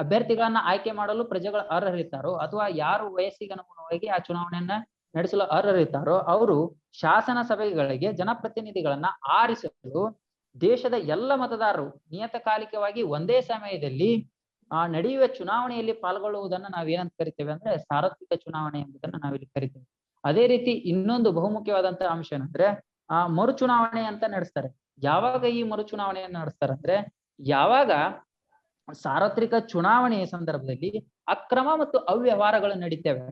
ಅಭ್ಯರ್ಥಿಗಳನ್ನ ಆಯ್ಕೆ ಮಾಡಲು ಪ್ರಜೆಗಳ ಅರ್ಹರಿರ್ತಾರೋ ಅಥವಾ ಯಾರು ವಯಸ್ಸಿಗೆ ಅನುಗುಣವಾಗಿ ಆ ಚುನಾವಣೆಯನ್ನ ನಡೆಸಲು ಅರ್ಹರಿರ್ತಾರೋ ಅವರು ಶಾಸನ ಸಭೆಗಳಿಗೆ ಜನಪ್ರತಿನಿಧಿಗಳನ್ನ ಆರಿಸಲು ದೇಶದ ಎಲ್ಲ ಮತದಾರರು ನಿಯತಕಾಲಿಕವಾಗಿ ಒಂದೇ ಸಮಯದಲ್ಲಿ ನಡೆಯುವ ಚುನಾವಣೆಯಲ್ಲಿ ಪಾಲ್ಗೊಳ್ಳುವುದನ್ನ ನಾವೇನಂತ ಕರಿತೇವೆ ಅಂದ್ರೆ ಸಾರ್ವತ್ರಿಕ ಚುನಾವಣೆ ಎಂಬುದನ್ನ ನಾವಿಲ್ಲಿ ಕರಿತೇವೆ. ಅದೇ ರೀತಿ ಇನ್ನೊಂದು ಬಹುಮುಖ್ಯವಾದಂತಹ ಅಂಶ ಏನಂದ್ರೆ ಮರು ಚುನಾವಣೆ ಅಂತ ನಡೆಸ್ತಾರೆ. ಯಾವಾಗ ಈ ಮರು ಚುನಾವಣೆಯನ್ನು ನಡೆಸ್ತಾರೆ ಅಂದ್ರೆ ಯಾವಾಗ ಸಾರ್ವತ್ರಿಕ ಚುನಾವಣೆಯ ಸಂದರ್ಭದಲ್ಲಿ ಅಕ್ರಮ ಮತ್ತು ಅವ್ಯವಹಾರಗಳು ನಡೀತೇವೆ.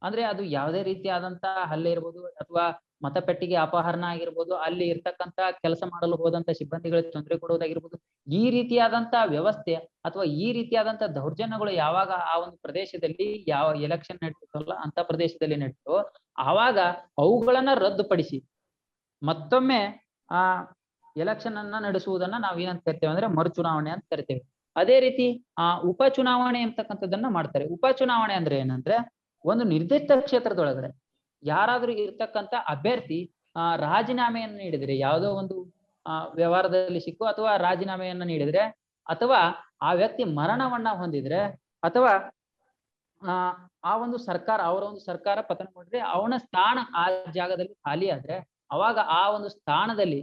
ಅಂದ್ರೆ ಅದು ಯಾವುದೇ ರೀತಿಯಾದಂತ ಹಲ್ಲೆ ಇರ್ಬೋದು ಅಥವಾ ಮತಪೆಟ್ಟಿಗೆ ಅಪಹರಣ ಆಗಿರ್ಬೋದು, ಅಲ್ಲಿ ಇರ್ತಕ್ಕಂತ ಕೆಲಸ ಮಾಡಲು ಹೋದಂತ ಸಿಬ್ಬಂದಿಗಳಿಗೆ ತೊಂದರೆ ಕೊಡುವುದಾಗಿರ್ಬೋದು, ಈ ರೀತಿಯಾದಂತ ವ್ಯವಸ್ಥೆ ಅಥವಾ ಈ ರೀತಿಯಾದಂತ ದೌರ್ಜನ್ಯಗಳು ಯಾವಾಗ ಆ ಒಂದು ಪ್ರದೇಶದಲ್ಲಿ ಯಾವ ಎಲೆಕ್ಷನ್ ನಡೀತಲ್ಲ ಅಂತ ಪ್ರದೇಶದಲ್ಲಿ ನಡೀತೋ ಆವಾಗ ಅವುಗಳನ್ನ ರದ್ದುಪಡಿಸಿ ಮತ್ತೊಮ್ಮೆ ಎಲೆಕ್ಷನ್ ಅನ್ನ ನಡೆಸುವುದನ್ನ ನಾವ್ ಏನಂತ ಕರಿತೇವೆ ಅಂದ್ರೆ ಮರು ಚುನಾವಣೆ ಅಂತ ಕರಿತೇವೆ. ಅದೇ ರೀತಿ ಉಪ ಚುನಾವಣೆ ಅಂತಕ್ಕಂಥದ್ದನ್ನ ಮಾಡ್ತಾರೆ. ಉಪ ಚುನಾವಣೆ ಅಂದ್ರೆ ಏನಂದ್ರೆ ಒಂದು ನಿರ್ದಿಷ್ಟ ಕ್ಷೇತ್ರದೊಳಗಡೆ ಯಾರಾದ್ರೂ ಇರ್ತಕ್ಕಂಥ ಅಭ್ಯರ್ಥಿ ರಾಜೀನಾಮೆಯನ್ನು ನೀಡಿದ್ರೆ, ಯಾವುದೋ ಒಂದು ವ್ಯವಹಾರದಲ್ಲಿ ಸಿಕ್ಕು ಅಥವಾ ರಾಜೀನಾಮೆಯನ್ನ ನೀಡಿದ್ರೆ, ಅಥವಾ ಆ ವ್ಯಕ್ತಿ ಮರಣವನ್ನ ಹೊಂದಿದ್ರೆ, ಅಥವಾ ಆ ಒಂದು ಸರ್ಕಾರ, ಅವರ ಒಂದು ಸರ್ಕಾರ ಪತನಗೊಂಡ್ರೆ ಅವನ ಸ್ಥಾನ ಆ ಜಾಗದಲ್ಲಿ ಖಾಲಿ ಆದ್ರೆ ಅವಾಗ ಆ ಒಂದು ಸ್ಥಾನದಲ್ಲಿ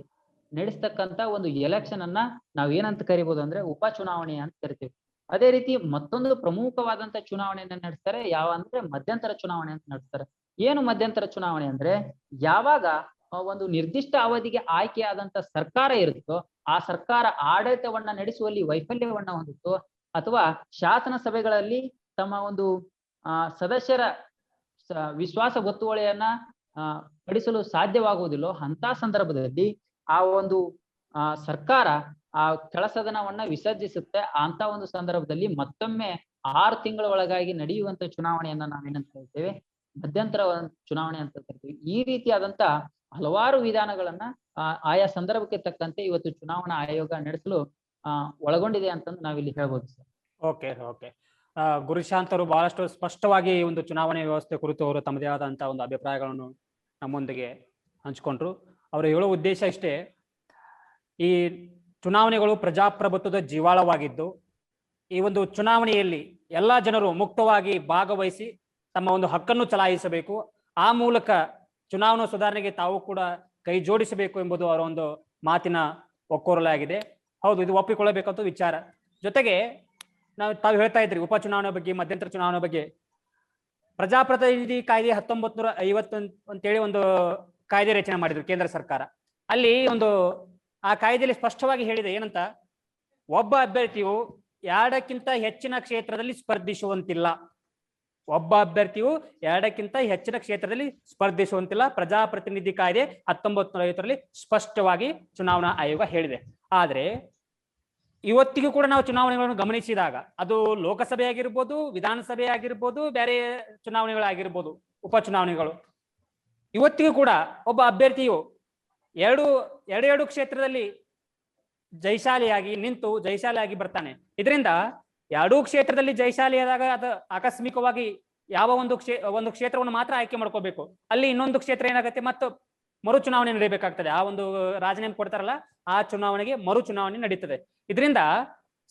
ನಡೆಸ್ತಕ್ಕಂತ ಒಂದು ಎಲೆಕ್ಷನ್ ಅನ್ನ ನಾವ್ ಏನಂತ ಕರಿಬಹುದು ಅಂದ್ರೆ ಉಪ ಚುನಾವಣೆ ಅಂತ ಕರಿತೀವಿ. ಅದೇ ರೀತಿ ಮತ್ತೊಂದು ಪ್ರಮುಖವಾದಂತ ಚುನಾವಣೆಯನ್ನ ನಡೆಸ್ತಾರೆ, ಯಾವ ಅಂದ್ರೆ ಮಧ್ಯಂತರ ಚುನಾವಣೆ ಅಂತ ನಡೆಸ್ತಾರೆ. ಏನು ಮಧ್ಯಂತರ ಚುನಾವಣೆ ಅಂದ್ರೆ ಯಾವಾಗ ಒಂದು ನಿರ್ದಿಷ್ಟ ಅವಧಿಗೆ ಆಯ್ಕೆಯಾದಂತ ಸರ್ಕಾರ ಇರುತ್ತೋ ಆ ಸರ್ಕಾರ ಆಡಳಿತವನ್ನ ನಡೆಸುವಲ್ಲಿ ವೈಫಲ್ಯವನ್ನ ಹೊಂದಿತ್ತು ಅಥವಾ ಶಾಸನ ಸಭೆಗಳಲ್ಲಿ ತಮ್ಮ ಒಂದು ಸದಸ್ಯರ ವಿಶ್ವಾಸ ಗೊತ್ತುವಳಿಯನ್ನ ಪಡಿಸಲು ಸಾಧ್ಯವಾಗುವುದಿಲ್ಲ, ಅಂತ ಸಂದರ್ಭದಲ್ಲಿ ಆ ಒಂದು ಸರ್ಕಾರ ಆ ಕೆಳಸದನವನ್ನ ವಿಸರ್ಜಿಸುತ್ತೆ. ಅಂತ ಒಂದು ಸಂದರ್ಭದಲ್ಲಿ ಮತ್ತೊಮ್ಮೆ 6 ತಿಂಗಳ ಒಳಗಾಗಿ ನಡೆಯುವಂತ ಚುನಾವಣೆಯನ್ನ ನಾವೇನಂತ ಹೇಳ್ತೇವೆ ಮಧ್ಯಂತರ ಚುನಾವಣೆ ಅಂತ ಕರಿತೀವಿ. ಈ ರೀತಿಯಾದಂತ ಹಲವಾರು ವಿಧಾನಗಳನ್ನ ಆಯಾ ಸಂದರ್ಭಕ್ಕೆ ತಕ್ಕಂತೆ ಇವತ್ತು ಚುನಾವಣಾ ಆಯೋಗ ನಡೆಸಲು ಒಳಗೊಂಡಿದೆ ಅಂತಂದು ನಾವಿಲ್ಲಿ ಹೇಳ್ಬೋದು ಸರ್.
ಓಕೆ ಓಕೆ ಗುರುಶಾಂತ್ ಅವರು ಬಹಳಷ್ಟು ಸ್ಪಷ್ಟವಾಗಿ ಈ ಒಂದು ಚುನಾವಣೆ ವ್ಯವಸ್ಥೆ ಕುರಿತು ಅವರು ತಮ್ಮದೇ ಆದಂತ ಒಂದು ಅಭಿಪ್ರಾಯಗಳನ್ನು ನಮ್ಮೊಂದಿಗೆ ಹಂಚಿಕೊಂಡ್ರು. ಅವರು ಹೇಳೋ ಉದ್ದೇಶ ಇಷ್ಟೇ, ಈ ಚುನಾವಣೆಗಳು ಪ್ರಜಾಪ್ರಭುತ್ವದ ಜೀವಾಳವಾಗಿದ್ದು ಈ ಒಂದು ಚುನಾವಣೆಯಲ್ಲಿ ಎಲ್ಲಾ ಜನರು ಮುಕ್ತವಾಗಿ ಭಾಗವಹಿಸಿ ತಮ್ಮ ಒಂದು ಹಕ್ಕನ್ನು ಚಲಾಯಿಸಬೇಕು, ಆ ಮೂಲಕ ಚುನಾವಣಾ ಸುಧಾರಣೆಗೆ ತಾವು ಕೂಡ ಕೈ ಜೋಡಿಸಬೇಕು ಎಂಬುದು ಅವರ ಒಂದು ಮಾತಿನ ಒಕ್ಕೊರಲಾಗಿದೆ. ಹೌದು, ಇದು ಒಪ್ಪಿಕೊಳ್ಳಬೇಕಂತ ವಿಚಾರ. ಜೊತೆಗೆ ತಾವು ಹೇಳ್ತಾ ಇದ್ರಿ ಉಪಚುನಾವಣೆ ಬಗ್ಗೆ, ಮಧ್ಯಂತರ ಚುನಾವಣೆ ಬಗ್ಗೆ. ಪ್ರಜಾಪ್ರತಿನಿಧಿ ಕಾಯ್ದೆ 1950 ಅಂತೇಳಿ ಒಂದು ಕಾಯ್ದೆ ರಚನೆ ಮಾಡಿದ್ರು ಕೇಂದ್ರ ಸರ್ಕಾರ. ಅಲ್ಲಿ ಒಂದು ಆ ಕಾಯ್ದೆಯಲ್ಲಿ ಸ್ಪಷ್ಟವಾಗಿ ಹೇಳಿದೆ ಏನಂತ, ಒಬ್ಬ ಅಭ್ಯರ್ಥಿಯು 2ಕ್ಕಿಂತ ಹೆಚ್ಚಿನ ಕ್ಷೇತ್ರದಲ್ಲಿ ಸ್ಪರ್ಧಿಸುವಂತಿಲ್ಲ. ಒಬ್ಬ ಅಭ್ಯರ್ಥಿಯು 2ಕ್ಕಿಂತ ಹೆಚ್ಚಿನ ಕ್ಷೇತ್ರದಲ್ಲಿ ಸ್ಪರ್ಧಿಸುವಂತಿಲ್ಲ. ಪ್ರಜಾಪ್ರತಿನಿಧಿ ಕಾಯ್ದೆ 1950ರಲ್ಲಿ ಸ್ಪಷ್ಟವಾಗಿ ಚುನಾವಣಾ ಆಯೋಗ ಹೇಳಿದೆ. ಆದ್ರೆ ಇವತ್ತಿಗೂ ಕೂಡ ನಾವು ಚುನಾವಣೆಗಳನ್ನು ಗಮನಿಸಿದಾಗ ಅದು ಲೋಕಸಭೆ ಆಗಿರ್ಬೋದು, ವಿಧಾನಸಭೆ ಆಗಿರ್ಬೋದು, ಬೇರೆ ಚುನಾವಣೆಗಳಾಗಿರ್ಬೋದು, ಉಪಚುನಾವಣೆಗಳು, ಇವತ್ತಿಗೂ ಕೂಡ ಒಬ್ಬ ಅಭ್ಯರ್ಥಿಯು ಎರಡು ಕ್ಷೇತ್ರದಲ್ಲಿ ಜಯಶಾಲಿಯಾಗಿ ನಿಂತು ಜಯಶಾಲಿಯಾಗಿ ಬರ್ತಾನೆ. ಇದರಿಂದ ಎರಡೂ ಕ್ಷೇತ್ರದಲ್ಲಿ ಜಯಶಾಲಿಯಾದಾಗ ಅದು ಆಕಸ್ಮಿಕವಾಗಿ ಯಾವ ಒಂದು ಕ್ಷೇತ್ರವನ್ನು ಮಾತ್ರ ಆಯ್ಕೆ ಮಾಡ್ಕೋಬೇಕು, ಅಲ್ಲಿ ಇನ್ನೊಂದು ಕ್ಷೇತ್ರ ಏನಾಗುತ್ತೆ ಮತ್ತು ಮರು ಚುನಾವಣೆ ನಡೀಬೇಕಾಗ್ತದೆ. ಆ ಒಂದು ರಾಜೀನಾಮೆ ಕೊಡ್ತಾರಲ್ಲ ಆ ಚುನಾವಣೆಗೆ ಮರು ಚುನಾವಣೆ ನಡೀತದೆ. ಇದರಿಂದ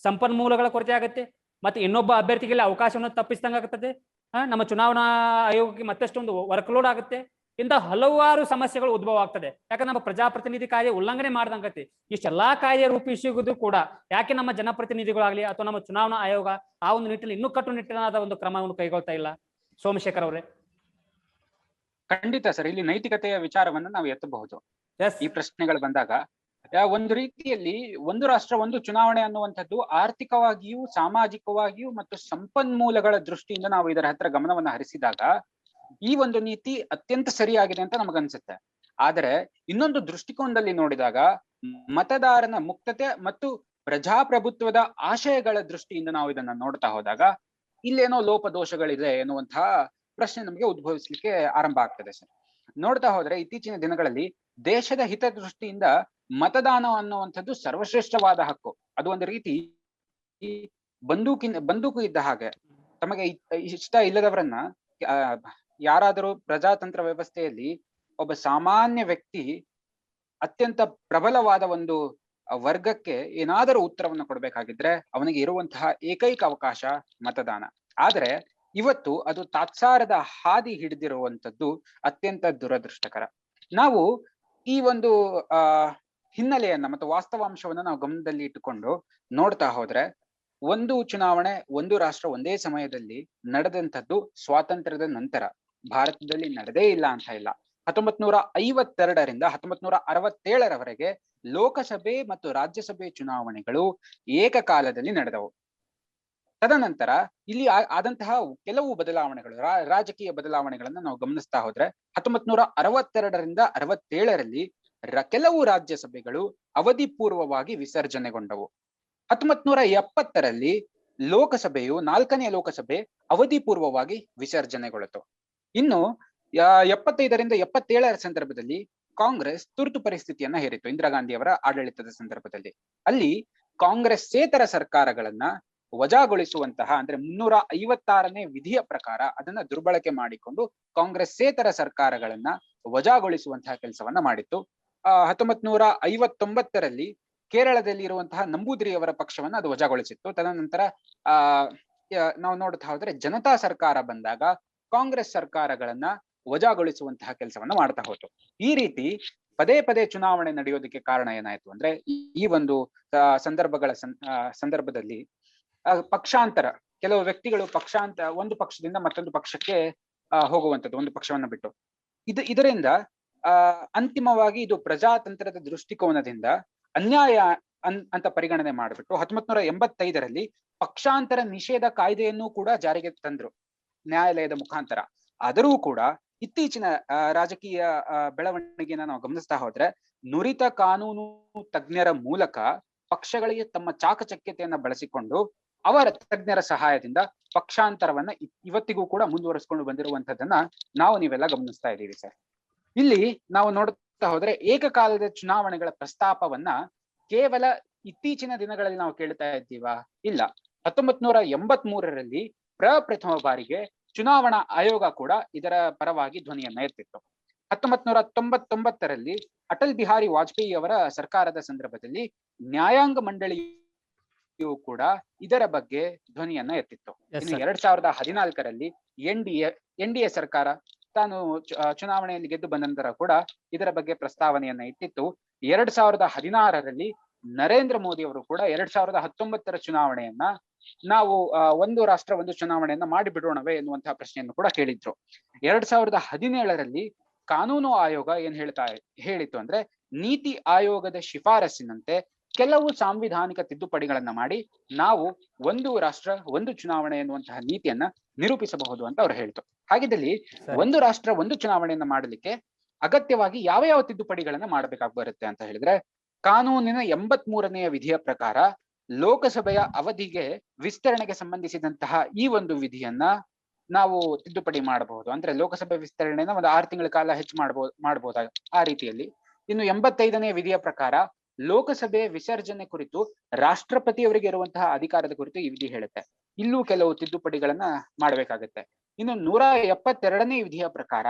ಸಂಪನ್ಮೂಲಗಳ ಕೊರತೆ ಆಗುತ್ತೆ, ಮತ್ತೆ ಇನ್ನೊಬ್ಬ ಅಭ್ಯರ್ಥಿಗೆ ಅವಕಾಶವನ್ನು ತಪ್ಪಿಸಿದಂಗಾಗುತ್ತದೆ. ನಮ್ಮ ಚುನಾವಣಾ ಆಯೋಗಕ್ಕೆ ಮತ್ತಷ್ಟೊಂದು ವರ್ಕ್ಲೋಡ್ ಆಗುತ್ತೆ. ಇಂಥ ಹಲವಾರು ಸಮಸ್ಯೆಗಳು ಉದ್ಭವ ಆಗ್ತದೆ. ಯಾಕಂದ್ರೆ ನಮ್ಮ ಪ್ರಜಾಪ್ರತಿನಿಧಿ ಕಾಯ್ದೆ ಉಲ್ಲಂಘನೆ ಮಾಡ್ದಂಗತಿ. ಇಷ್ಟೆಲ್ಲಾ ಕಾಯ್ದೆ ರೂಪಿಸುವುದು ಕೂಡ ಯಾಕೆ ನಮ್ಮ ಜನಪ್ರತಿನಿಧಿಗಳಾಗ್ಲಿ ಅಥವಾ ನಮ್ಮ ಚುನಾವಣಾ ಆಯೋಗ ಆ ಒಂದು ನಿಟ್ಟಿನಲ್ಲಿ ಇನ್ನೂ ಕಟ್ಟುನಿಟ್ಟಿನಾದ ಒಂದು ಕ್ರಮವನ್ನು ಕೈಗೊಳ್ತಾ ಇಲ್ಲ? ಸೋಮಶೇಖರ್ ಅವರೇ.
ಖಂಡಿತ ಸರ್, ಇಲ್ಲಿ ನೈತಿಕತೆಯ ವಿಚಾರವನ್ನು ನಾವು ಎತ್ತಬಹುದು. ಈ ಪ್ರಶ್ನೆಗಳು ಬಂದಾಗ ಒಂದು ರೀತಿಯಲ್ಲಿ ಒಂದು ರಾಷ್ಟ್ರ ಒಂದು ಚುನಾವಣೆ ಅನ್ನುವಂಥದ್ದು ಆರ್ಥಿಕವಾಗಿಯೂ ಸಾಮಾಜಿಕವಾಗಿಯೂ ಮತ್ತು ಸಂಪನ್ಮೂಲಗಳ ದೃಷ್ಟಿಯಿಂದ ನಾವು ಇದರ ಹತ್ರ ಗಮನವನ್ನ ಹರಿಸಿದಾಗ ಈ ಒಂದು ನೀತಿ ಅತ್ಯಂತ ಸರಿಯಾಗಿದೆ ಅಂತ ನಮಗನ್ಸುತ್ತೆ. ಆದರೆ ಇನ್ನೊಂದು ದೃಷ್ಟಿಕೋನದಲ್ಲಿ ನೋಡಿದಾಗ ಮತದಾರನ ಮುಕ್ತತೆ ಮತ್ತು ಪ್ರಜಾಪ್ರಭುತ್ವದ ಆಶಯಗಳ ದೃಷ್ಟಿಯಿಂದ ನಾವು ಇದನ್ನ ನೋಡ್ತಾ ಹೋದಾಗ ಇಲ್ಲೇನೋ ಲೋಪದೋಷಗಳಿದೆ ಎನ್ನುವಂತಹ ಪ್ರಶ್ನೆ ನಮಗೆ ಉದ್ಭವಿಸ್ಲಿಕ್ಕೆ ಆರಂಭ ಆಗ್ತದೆ ಸರ್. ನೋಡ್ತಾ ಹೋದ್ರೆ ಇತ್ತೀಚಿನ ದಿನಗಳಲ್ಲಿ ದೇಶದ ಹಿತದೃಷ್ಟಿಯಿಂದ ಮತದಾನ ಅನ್ನುವಂಥದ್ದು ಸರ್ವಶ್ರೇಷ್ಠವಾದ ಹಕ್ಕು. ಅದು ಒಂದು ರೀತಿ ಬಂದೂಕು ಇದ್ದ ಹಾಗೆ. ತಮಗೆ ಇಷ್ಟ ಇಲ್ಲದವರನ್ನ ಯಾರಾದರೂ ಪ್ರಜಾತಂತ್ರ ವ್ಯವಸ್ಥೆಯಲ್ಲಿ ಒಬ್ಬ ಸಾಮಾನ್ಯ ವ್ಯಕ್ತಿ ಅತ್ಯಂತ ಪ್ರಬಲವಾದ ಒಂದು ವರ್ಗಕ್ಕೆ ಏನಾದರೂ ಉತ್ತರವನ್ನು ಕೊಡ್ಬೇಕಾಗಿದ್ರೆ ಅವನಿಗೆ ಇರುವಂತಹ ಏಕೈಕ ಅವಕಾಶ ಮತದಾನ. ಆದ್ರೆ ಇವತ್ತು ಅದು ತಾತ್ಸಾರದ ಹಾದಿ ಹಿಡಿದಿರುವಂತದ್ದು ಅತ್ಯಂತ ದುರದೃಷ್ಟಕರ. ನಾವು ಈ ಒಂದು ಹಿನ್ನೆಲೆಯನ್ನ ಮತ್ತು ವಾಸ್ತವಾಂಶವನ್ನ ನಾವು ಗಮನದಲ್ಲಿ ಇಟ್ಟುಕೊಂಡು ನೋಡ್ತಾ ಹೋದ್ರೆ ಒಂದು ಚುನಾವಣೆ ಒಂದು ರಾಷ್ಟ್ರ ಒಂದೇ ಸಮಯದಲ್ಲಿ ನಡೆದಂಥದ್ದು ಸ್ವಾತಂತ್ರ್ಯದ ನಂತರ ಭಾರತದಲ್ಲಿ ನಡೆದೇ ಇಲ್ಲ ಅಂತ ಇಲ್ಲ. 1952ರಿಂದ 1967ರವರೆಗೆ ಲೋಕಸಭೆ ಮತ್ತು ರಾಜ್ಯಸಭೆ ಚುನಾವಣೆಗಳು ಏಕಕಾಲದಲ್ಲಿ ನಡೆದವು. ತದನಂತರ ಇಲ್ಲಿ ಆದಂತಹ ಕೆಲವು ಬದಲಾವಣೆಗಳು, ರಾಜಕೀಯ ಬದಲಾವಣೆಗಳನ್ನ ನಾವು ಗಮನಿಸ್ತಾ ಹೋದ್ರೆ 1962ರಿಂದ 67ರಲ್ಲಿ ಕೆಲವು ರಾಜ್ಯಸಭೆಗಳು ಅವಧಿ ಪೂರ್ವವಾಗಿ ವಿಸರ್ಜನೆಗೊಂಡವು. 1970ರಲ್ಲಿ ಲೋಕಸಭೆಯು 4ನೇ ಲೋಕಸಭೆ ಅವಧಿ ಪೂರ್ವವಾಗಿ ವಿಸರ್ಜನೆಗೊಳ್ಳಿತು. ಇನ್ನು 75ರಿಂದ 77ರ ಸಂದರ್ಭದಲ್ಲಿ ಕಾಂಗ್ರೆಸ್ ತುರ್ತು ಪರಿಸ್ಥಿತಿಯನ್ನ ಹೇರಿತು. ಇಂದಿರಾ ಗಾಂಧಿ ಅವರ ಆಡಳಿತದ ಸಂದರ್ಭದಲ್ಲಿ ಅಲ್ಲಿ ಕಾಂಗ್ರೆಸ್ಸೇತರ ಸರ್ಕಾರಗಳನ್ನ ವಜಾಗೊಳಿಸುವಂತಹ, ಅಂದ್ರೆ 356ನೇ ವಿಧಿಯ ಪ್ರಕಾರ ಅದನ್ನ ದುರ್ಬಳಕೆ ಮಾಡಿಕೊಂಡು ಕಾಂಗ್ರೆಸ್ಸೇತರ ಸರ್ಕಾರಗಳನ್ನ ವಜಾಗೊಳಿಸುವಂತಹ ಕೆಲಸವನ್ನ ಮಾಡಿತ್ತು. 1959ರಲ್ಲಿ ಕೇರಳದಲ್ಲಿ ಇರುವಂತಹ ನಂಬೂದಿರಿಯವರ ಪಕ್ಷವನ್ನ ಅದು ವಜಾಗೊಳಿಸಿತ್ತು. ತದನಂತರ ನಾವು ನೋಡ್ತಾ ಹೋದ್ರೆ ಜನತಾ ಸರ್ಕಾರ ಬಂದಾಗ ಕಾಂಗ್ರೆಸ್ ಸರ್ಕಾರಗಳನ್ನ ವಜಾಗೊಳಿಸುವಂತಹ ಕೆಲಸವನ್ನ ಮಾಡ್ತಾ ಹೋಯ್ತು. ಈ ರೀತಿ ಪದೇ ಪದೇ ಚುನಾವಣೆ ನಡೆಯೋದಕ್ಕೆ ಕಾರಣ ಏನಾಯ್ತು ಅಂದ್ರೆ ಈ ಒಂದು ಸಂದರ್ಭದಲ್ಲಿ ಪಕ್ಷಾಂತರ, ಕೆಲವು ವ್ಯಕ್ತಿಗಳು ಒಂದು ಪಕ್ಷದಿಂದ ಮತ್ತೊಂದು ಪಕ್ಷಕ್ಕೆ ಹೋಗುವಂಥದ್ದು, ಒಂದು ಪಕ್ಷವನ್ನ ಬಿಟ್ಟು. ಇದರಿಂದ ಅಂತಿಮವಾಗಿ ಇದು ಪ್ರಜಾತಂತ್ರದ ದೃಷ್ಟಿಕೋನದಿಂದ ಅನ್ಯಾಯ ಅಂತ ಪರಿಗಣನೆ ಮಾಡಿಬಿಟ್ಟು 1985ರಲ್ಲಿ ಪಕ್ಷಾಂತರ ನಿಷೇಧ ಕಾಯ್ದೆಯನ್ನು ಕೂಡ ಜಾರಿಗೆ ತಂದ್ರು ನ್ಯಾಯಾಲಯದ ಮುಖಾಂತರ. ಆದರೂ ಕೂಡ ಇತ್ತೀಚಿನ ರಾಜಕೀಯ ಬೆಳವಣಿಗೆನ ನಾವು ಗಮನಿಸ್ತಾ ಹೋದ್ರೆ ನುರಿತ ಕಾನೂನು ತಜ್ಞರ ಮೂಲಕ ಪಕ್ಷಗಳಿಗೆ ತಮ್ಮ ಚಾಕಚಕ್ಯತೆಯನ್ನ ಬಳಸಿಕೊಂಡು ಅವರ ತಜ್ಞರ ಸಹಾಯದಿಂದ ಪಕ್ಷಾಂತರವನ್ನ ಇವತ್ತಿಗೂ ಕೂಡ ಮುಂದುವರಿಸಿಕೊಂಡು ಬಂದಿರುವಂತದ್ದನ್ನ ನೀವೆಲ್ಲ ಗಮನಿಸ್ತಾ ಇದ್ದೀವಿ ಸರ್. ಇಲ್ಲಿ ನಾವು ನೋಡ್ತಾ ಹೋದ್ರೆ ಏಕಕಾಲದ ಚುನಾವಣೆಗಳ ಪ್ರಸ್ತಾಪವನ್ನ ಕೇವಲ ಇತ್ತೀಚಿನ ದಿನಗಳಲ್ಲಿ ನಾವು ಕೇಳ್ತಾ ಇದ್ದೀವಾ? ಇಲ್ಲ. 1983ರಲ್ಲಿ ಪ್ರಪ್ರಥಮ ಬಾರಿಗೆ ಚುನಾವಣಾ ಆಯೋಗ ಕೂಡ ಇದರ ಪರವಾಗಿ ಧ್ವನಿಯನ್ನ ಎತ್ತಿತ್ತು. 1999ರಲ್ಲಿ ಅಟಲ್ ಬಿಹಾರಿ ವಾಜಪೇಯಿ ಅವರ ಸರ್ಕಾರದ ಸಂದರ್ಭದಲ್ಲಿ ನ್ಯಾಯಾಂಗ ಮಂಡಳಿಯು ಕೂಡ ಇದರ ಬಗ್ಗೆ ಧ್ವನಿಯನ್ನ ಎತ್ತಿತ್ತು. ಇನ್ನು 2014ರಲ್ಲಿ ಎನ್ಡಿಎ ಸರ್ಕಾರ ತಾನು ಚುನಾವಣೆಯಲ್ಲಿ ಗೆದ್ದು ಬಂದ ನಂತರ ಕೂಡ ಇದರ ಬಗ್ಗೆ ಪ್ರಸ್ತಾವನೆಯನ್ನ ಇಟ್ಟಿತ್ತು. 2016ರಲ್ಲಿ ನರೇಂದ್ರ ಮೋದಿ ಅವರು ಕೂಡ 2019ರ ಚುನಾವಣೆಯನ್ನ ನಾವು ಒಂದು ರಾಷ್ಟ್ರ ಒಂದು ಚುನಾವಣೆಯನ್ನ ಮಾಡಿಬಿಡೋಣವೇ ಎನ್ನುವಂತಹ ಪ್ರಶ್ನೆಯನ್ನು ಕೂಡ ಕೇಳಿದ್ರು. 2017ರಲ್ಲಿ ಕಾನೂನು ಆಯೋಗ ಏನ್ ಹೇಳಿತ್ತು ಅಂದ್ರೆ ನೀತಿ ಆಯೋಗದ ಶಿಫಾರಸ್ಸಿನಂತೆ ಕೆಲವು ಸಾಂವಿಧಾನಿಕ ತಿದ್ದುಪಡಿಗಳನ್ನ ಮಾಡಿ ನಾವು ಒಂದು ರಾಷ್ಟ್ರ ಒಂದು ಚುನಾವಣೆ ಎನ್ನುವಂತಹ ನೀತಿಯನ್ನ ನಿರೂಪಿಸಬಹುದು ಅಂತ ಅವ್ರು ಹೇಳ್ತು. ಹಾಗಿದ್ದಲ್ಲಿ ಒಂದು ರಾಷ್ಟ್ರ ಒಂದು ಚುನಾವಣೆಯನ್ನ ಮಾಡಲಿಕ್ಕೆ ಅಗತ್ಯವಾಗಿ ಯಾವ ತಿದ್ದುಪಡಿಗಳನ್ನ ಮಾಡಬೇಕಾಗಿ ಬರುತ್ತೆ ಅಂತ ಹೇಳಿದ್ರೆ, ಕಾನೂನಿನ 83ನೇ ವಿಧಿಯ ಪ್ರಕಾರ ಲೋಕಸಭೆಯ ಅವಧಿಗೆ ವಿಸ್ತರಣೆಗೆ ಸಂಬಂಧಿಸಿದಂತಹ ಈ ಒಂದು ವಿಧಿಯನ್ನ ನಾವು ತಿದ್ದುಪಡಿ ಮಾಡಬಹುದು. ಅಂದ್ರೆ ಲೋಕಸಭೆ ವಿಸ್ತರಣೆನ ಒಂದು 6 ತಿಂಗಳ ಕಾಲ ಹೆಚ್ಚು ಮಾಡಬಹುದಾಗ ಆ ರೀತಿಯಲ್ಲಿ. ಇನ್ನು 85ನೇ ವಿಧಿಯ ಪ್ರಕಾರ ಲೋಕಸಭೆ ವಿಸರ್ಜನೆ ಕುರಿತು ರಾಷ್ಟ್ರಪತಿಯವರಿಗೆ ಇರುವಂತಹ ಅಧಿಕಾರದ ಕುರಿತು ಈ ವಿಧಿ ಹೇಳುತ್ತೆ. ಇಲ್ಲೂ ಕೆಲವು ತಿದ್ದುಪಡಿಗಳನ್ನ ಮಾಡಬೇಕಾಗತ್ತೆ. ಇನ್ನು 172ನೇ ವಿಧಿಯ ಪ್ರಕಾರ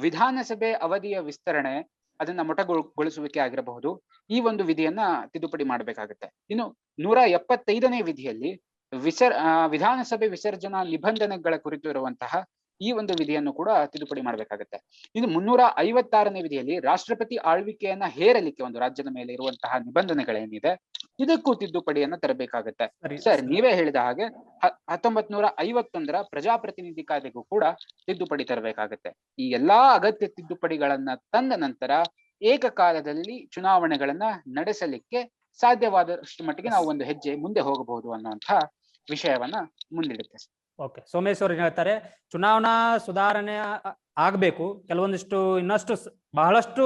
ವಿಧಾನಸಭೆ ಅವಧಿಯ ವಿಸ್ತರಣೆ ಅದನ್ನ ಮೊಟಕುಗೊಳಿಸುವಿಕೆ ಆಗಿರಬಹುದು, ಈ ಒಂದು ವಿಧಿಯನ್ನ ತಿದ್ದುಪಡಿ ಮಾಡಬೇಕಾಗತ್ತೆ. ಇನ್ನು 175ನೇ ವಿಧಿಯಲ್ಲಿ ವಿಧಾನಸಭೆ ವಿಸರ್ಜನಾ ನಿಬಂಧನೆಗಳ ಕುರಿತು ಇರುವಂತಹ ಈ ಒಂದು ವಿಧಿಯನ್ನು ಕೂಡ ತಿದ್ದುಪಡಿ ಮಾಡಬೇಕಾಗತ್ತೆ. ಇನ್ನು 356ನೇ ವಿಧಿಯಲ್ಲಿ ರಾಷ್ಟ್ರಪತಿ ಆಳ್ವಿಕೆಯನ್ನ ಹೇರಲಿಕ್ಕೆ ಒಂದು ರಾಜ್ಯದ ಮೇಲೆ ಇರುವಂತಹ ನಿಬಂಧನೆಗಳೇನಿದೆ ಇದಕ್ಕೂ ತಿದ್ದುಪಡಿಯನ್ನ ತರಬೇಕಾಗತ್ತೆ. ಸರ್, ನೀವೇ ಹೇಳಿದ ಹಾಗೆ 1951ರ ಪ್ರಜಾಪ್ರತಿನಿಧಿ ಕಾಯ್ದೆಗೂ ಕೂಡ ತಿದ್ದುಪಡಿ ತರಬೇಕಾಗತ್ತೆ. ಈ ಎಲ್ಲಾ ಅಗತ್ಯ ತಿದ್ದುಪಡಿಗಳನ್ನ ತಂದ ನಂತರ ಏಕಕಾಲದಲ್ಲಿ ಚುನಾವಣೆಗಳನ್ನ ನಡೆಸಲಿಕ್ಕೆ ಸಾಧ್ಯವಾದಷ್ಟು ಮಟ್ಟಿಗೆ ನಾವು ಒಂದು ಹೆಜ್ಜೆ ಮುಂದೆ ಹೋಗಬಹುದು ಅನ್ನುವಂಥ ವಿಷಯವನ್ನ ಮುಂದಿಡುತ್ತೆ.
ಓಕೆ, ಸೋಮೇಶ್ ಅವರು ಹೇಳ್ತಾರೆ ಚುನಾವಣಾ ಸುಧಾರಣೆ ಆಗ್ಬೇಕು, ಕೆಲವೊಂದಿಷ್ಟು ಇನ್ನಷ್ಟು ಬಹಳಷ್ಟು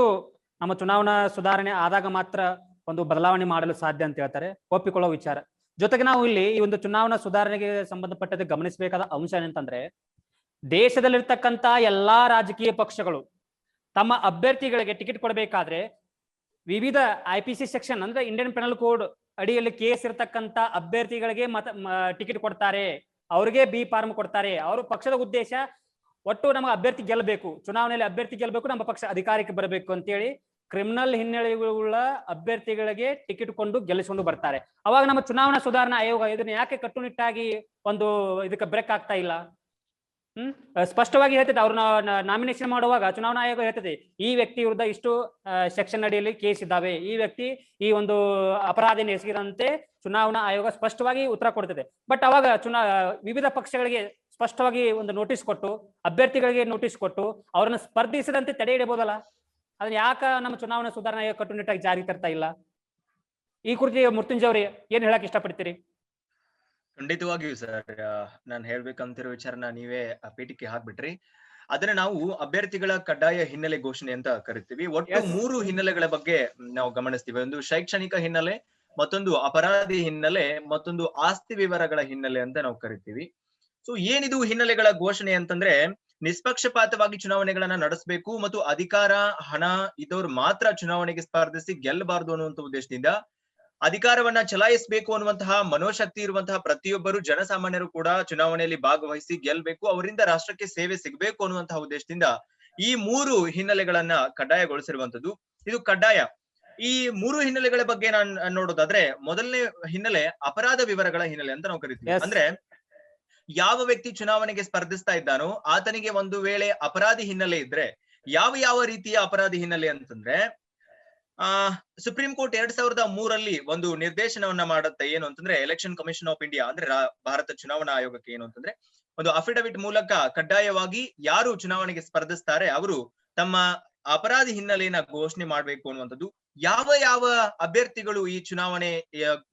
ನಮ್ಮ ಚುನಾವಣಾ ಸುಧಾರಣೆ ಆದಾಗ ಮಾತ್ರ ಒಂದು ಬದಲಾವಣೆ ಮಾಡಲು ಸಾಧ್ಯ ಅಂತ ಹೇಳ್ತಾರೆ, ಒಪ್ಪಿಕೊಳ್ಳೋ ವಿಚಾರ. ಜೊತೆಗೆ ನಾವು ಇಲ್ಲಿ ಈ ಒಂದು ಚುನಾವಣಾ ಸುಧಾರಣೆಗೆ ಸಂಬಂಧಪಟ್ಟಂತೆ ಗಮನಿಸಬೇಕಾದ ಅಂಶ ಏನಂತಂದ್ರೆ, ದೇಶದಲ್ಲಿರ್ತಕ್ಕಂಥ ಎಲ್ಲಾ ರಾಜಕೀಯ ಪಕ್ಷಗಳು ತಮ್ಮ ಅಭ್ಯರ್ಥಿಗಳಿಗೆ ಟಿಕೆಟ್ ಕೊಡಬೇಕಾದ್ರೆ ವಿವಿಧ IPC ಸೆಕ್ಷನ್ ಅಂದ್ರೆ ಇಂಡಿಯನ್ ಪೆನಲ್ ಕೋಡ್ ಅಡಿಯಲ್ಲಿ ಕೇಸ್ ಇರತಕ್ಕಂತ ಅಭ್ಯರ್ಥಿಗಳಿಗೆ ಟಿಕೆಟ್ ಕೊಡ್ತಾರೆ, ಅವ್ರಿಗೆ ಬಿ ಫಾರ್ಮ್ ಕೊಡ್ತಾರೆ. ಅವ್ರ ಪಕ್ಷದ ಉದ್ದೇಶ ಒಟ್ಟು ನಮಗೆ ಅಭ್ಯರ್ಥಿ ಗೆಲ್ಲಬೇಕು, ಚುನಾವಣೆಯಲ್ಲಿ ಅಭ್ಯರ್ಥಿ ಗೆಲ್ಲಬೇಕು, ನಮ್ಮ ಪಕ್ಷ ಅಧಿಕಾರಕ್ಕೆ ಬರಬೇಕು ಅಂತೇಳಿ ಕ್ರಿಮಿನಲ್ ಹಿನ್ನೆಲೆಯುಳ್ಳ ಅಭ್ಯರ್ಥಿಗಳಿಗೆ ಟಿಕೆಟ್ ಕೊಂಡು ಗೆಲ್ಲಿಸಿಕೊಂಡು ಬರ್ತಾರೆ. ಅವಾಗ ನಮ್ಮ ಚುನಾವಣಾ ಸುಧಾರಣಾ ಆಯೋಗ ಇದನ್ನ ಯಾಕೆ ಕಟ್ಟುನಿಟ್ಟಾಗಿ ಒಂದು ಇದಕ್ಕೆ ಬ್ರೇಕ್ ಆಗ್ತಾ ಇಲ್ಲ? ಸ್ಪಷ್ಟವಾಗಿ ಹೇಳ್ತದೆ, ಅವ್ರನ್ನ ನಾಮಿನೇಷನ್ ಮಾಡುವಾಗ ಚುನಾವಣಾ ಆಯೋಗ ಹೇಳ್ತದೆ ಈ ವ್ಯಕ್ತಿ ವಿರುದ್ಧ ಇಷ್ಟು ಸೆಕ್ಷನ್ ಅಡಿಯಲ್ಲಿ ಕೇಸ್ ಇದ್ದಾವೆ, ಈ ವ್ಯಕ್ತಿ ಈ ಒಂದು ಅಪರಾಧಿನ ಎಸಗಿದಂತೆ ಚುನಾವಣಾ ಆಯೋಗ ಸ್ಪಷ್ಟವಾಗಿ ಉತ್ತರ ಕೊಡ್ತದೆ. ಬಟ್ ಅವಾಗ ವಿವಿಧ ಪಕ್ಷಗಳಿಗೆ ಸ್ಪಷ್ಟವಾಗಿ ಒಂದು ನೋಟಿಸ್ ಕೊಟ್ಟು, ಅಭ್ಯರ್ಥಿಗಳಿಗೆ ನೋಟಿಸ್ ಕೊಟ್ಟು ಅವ್ರನ್ನ ಸ್ಪರ್ಧಿಸದಂತೆ ತಡೆ ಹಿಡಬಹುದಲ್ಲ? ಅದನ್ನ ಯಾಕ ನಮ್ಮ ಚುನಾವಣಾ ಸುಧಾರಣಾ ಆಯೋಗ ಕಟ್ಟುನಿಟ್ಟಾಗಿ ಜಾರಿ ತರ್ತಾ ಇಲ್ಲ? ಈ ಕುರಿತು ಮೃತ್ಯುಂಜಯ ಅವ್ರಿ ಏನ್ ಹೇಳಕ್ ಇಷ್ಟಪಡ್ತೀರಿ?
ಖಂಡಿತವಾಗಿಯೂ ಸರ್, ನಾನು ಹೇಳ್ಬೇಕಂತಿರೋ ವಿಚಾರನ ನೀವೇ ಪೀಠಿಕೆ ಹಾಕ್ಬಿಟ್ರಿ. ಅದನ್ನ ನಾವು ಅಭ್ಯರ್ಥಿಗಳ ಕಡ್ಡಾಯ ಹಿನ್ನೆಲೆ ಘೋಷಣೆ ಅಂತ ಕರಿತೀವಿ. ಒಟ್ಟು 3 ಹಿನ್ನೆಲೆಗಳ ಬಗ್ಗೆ ನಾವು ಗಮನಿಸ್ತೀವಿ. ಒಂದು ಶೈಕ್ಷಣಿಕ ಹಿನ್ನೆಲೆ, ಮತ್ತೊಂದು ಅಪರಾಧಿ ಹಿನ್ನೆಲೆ, ಮತ್ತೊಂದು ಆಸ್ತಿ ವಿವರಗಳ ಹಿನ್ನೆಲೆ ಅಂತ ನಾವು ಕರಿತೀವಿ. ಸೊ ಏನಿದು ಹಿನ್ನೆಲೆಗಳ ಘೋಷಣೆ ಅಂತಂದ್ರೆ, ನಿಷ್ಪಕ್ಷಪಾತವಾಗಿ ಚುನಾವಣೆಗಳನ್ನ ನಡೆಸಬೇಕು ಮತ್ತು ಅಧಿಕಾರ, ಹಣ ಇದ್ದವ್ರು ಮಾತ್ರ ಚುನಾವಣೆಗೆ ಸ್ಪರ್ಧಿಸಿ ಗೆಲ್ಲಬಾರದು ಅನ್ನುವಂಥ ಉದ್ದೇಶದಿಂದ ಅಧಿಕಾರವನ್ನ ಚಲಾಯಿಸಬೇಕು ಅನ್ನುವಂತಹ ಮನೋಶಕ್ತಿ ಇರುವಂತಹ ಪ್ರತಿಯೊಬ್ಬರು ಜನಸಾಮಾನ್ಯರು ಕೂಡ ಚುನಾವಣೆಯಲ್ಲಿ ಭಾಗವಹಿಸಿ ಗೆಲ್ಬೇಕು, ಅವರಿಂದ ರಾಷ್ಟ್ರಕ್ಕೆ ಸೇವೆ ಸಿಗಬೇಕು ಅನ್ನುವಂತಹ ಉದ್ದೇಶದಿಂದ ಈ 3 ಹಿನ್ನೆಲೆಗಳನ್ನ ಕಡ್ಡಾಯಗೊಳಿಸಿರುವಂತದ್ದು. ಇದು ಕಡ್ಡಾಯ. ಈ 3 ಹಿನ್ನೆಲೆಗಳ ಬಗ್ಗೆ ನಾನು ನೋಡೋದಾದ್ರೆ, ಮೊದಲನೇ ಹಿನ್ನೆಲೆ ಅಪರಾಧ ವಿವರಗಳ ಹಿನ್ನೆಲೆ ಅಂತ ನಾವು ಕರಿತೀವಿ. ಅಂದ್ರೆ ಯಾವ ವ್ಯಕ್ತಿ ಚುನಾವಣೆಗೆ ಸ್ಪರ್ಧಿಸ್ತಾ ಇದ್ದಾನೋ ಆತನಿಗೆ ಒಂದು ವೇಳೆ ಅಪರಾಧಿ ಹಿನ್ನೆಲೆ ಇದ್ರೆ, ಯಾವ ರೀತಿಯ ಅಪರಾಧಿ ಹಿನ್ನೆಲೆ ಅಂತಂದ್ರೆ, ಸುಪ್ರೀಂ ಕೋರ್ಟ್ 2003 ಒಂದು ನಿರ್ದೇಶನವನ್ನ ಮಾಡುತ್ತೆ. ಏನು ಅಂತಂದ್ರೆ, ಎಲೆಕ್ಷನ್ ಕಮಿಷನ್ ಆಫ್ ಇಂಡಿಯಾ ಅಂದ್ರೆ ಭಾರತ ಚುನಾವಣಾ ಆಯೋಗಕ್ಕೆ ಏನು ಅಂತಂದ್ರೆ, ಒಂದು ಅಫಿಡವಿಟ್ ಮೂಲಕ ಕಡ್ಡಾಯವಾಗಿ ಯಾರು ಚುನಾವಣೆಗೆ ಸ್ಪರ್ಧಿಸ್ತಾರೆ ಅವರು ತಮ್ಮ ಅಪರಾಧಿ ಹಿನ್ನೆಲೆಯನ್ನ ಘೋಷಣೆ ಮಾಡ್ಬೇಕು ಅನ್ನುವಂಥದ್ದು. ಯಾವ ಅಭ್ಯರ್ಥಿಗಳು ಈ ಚುನಾವಣೆ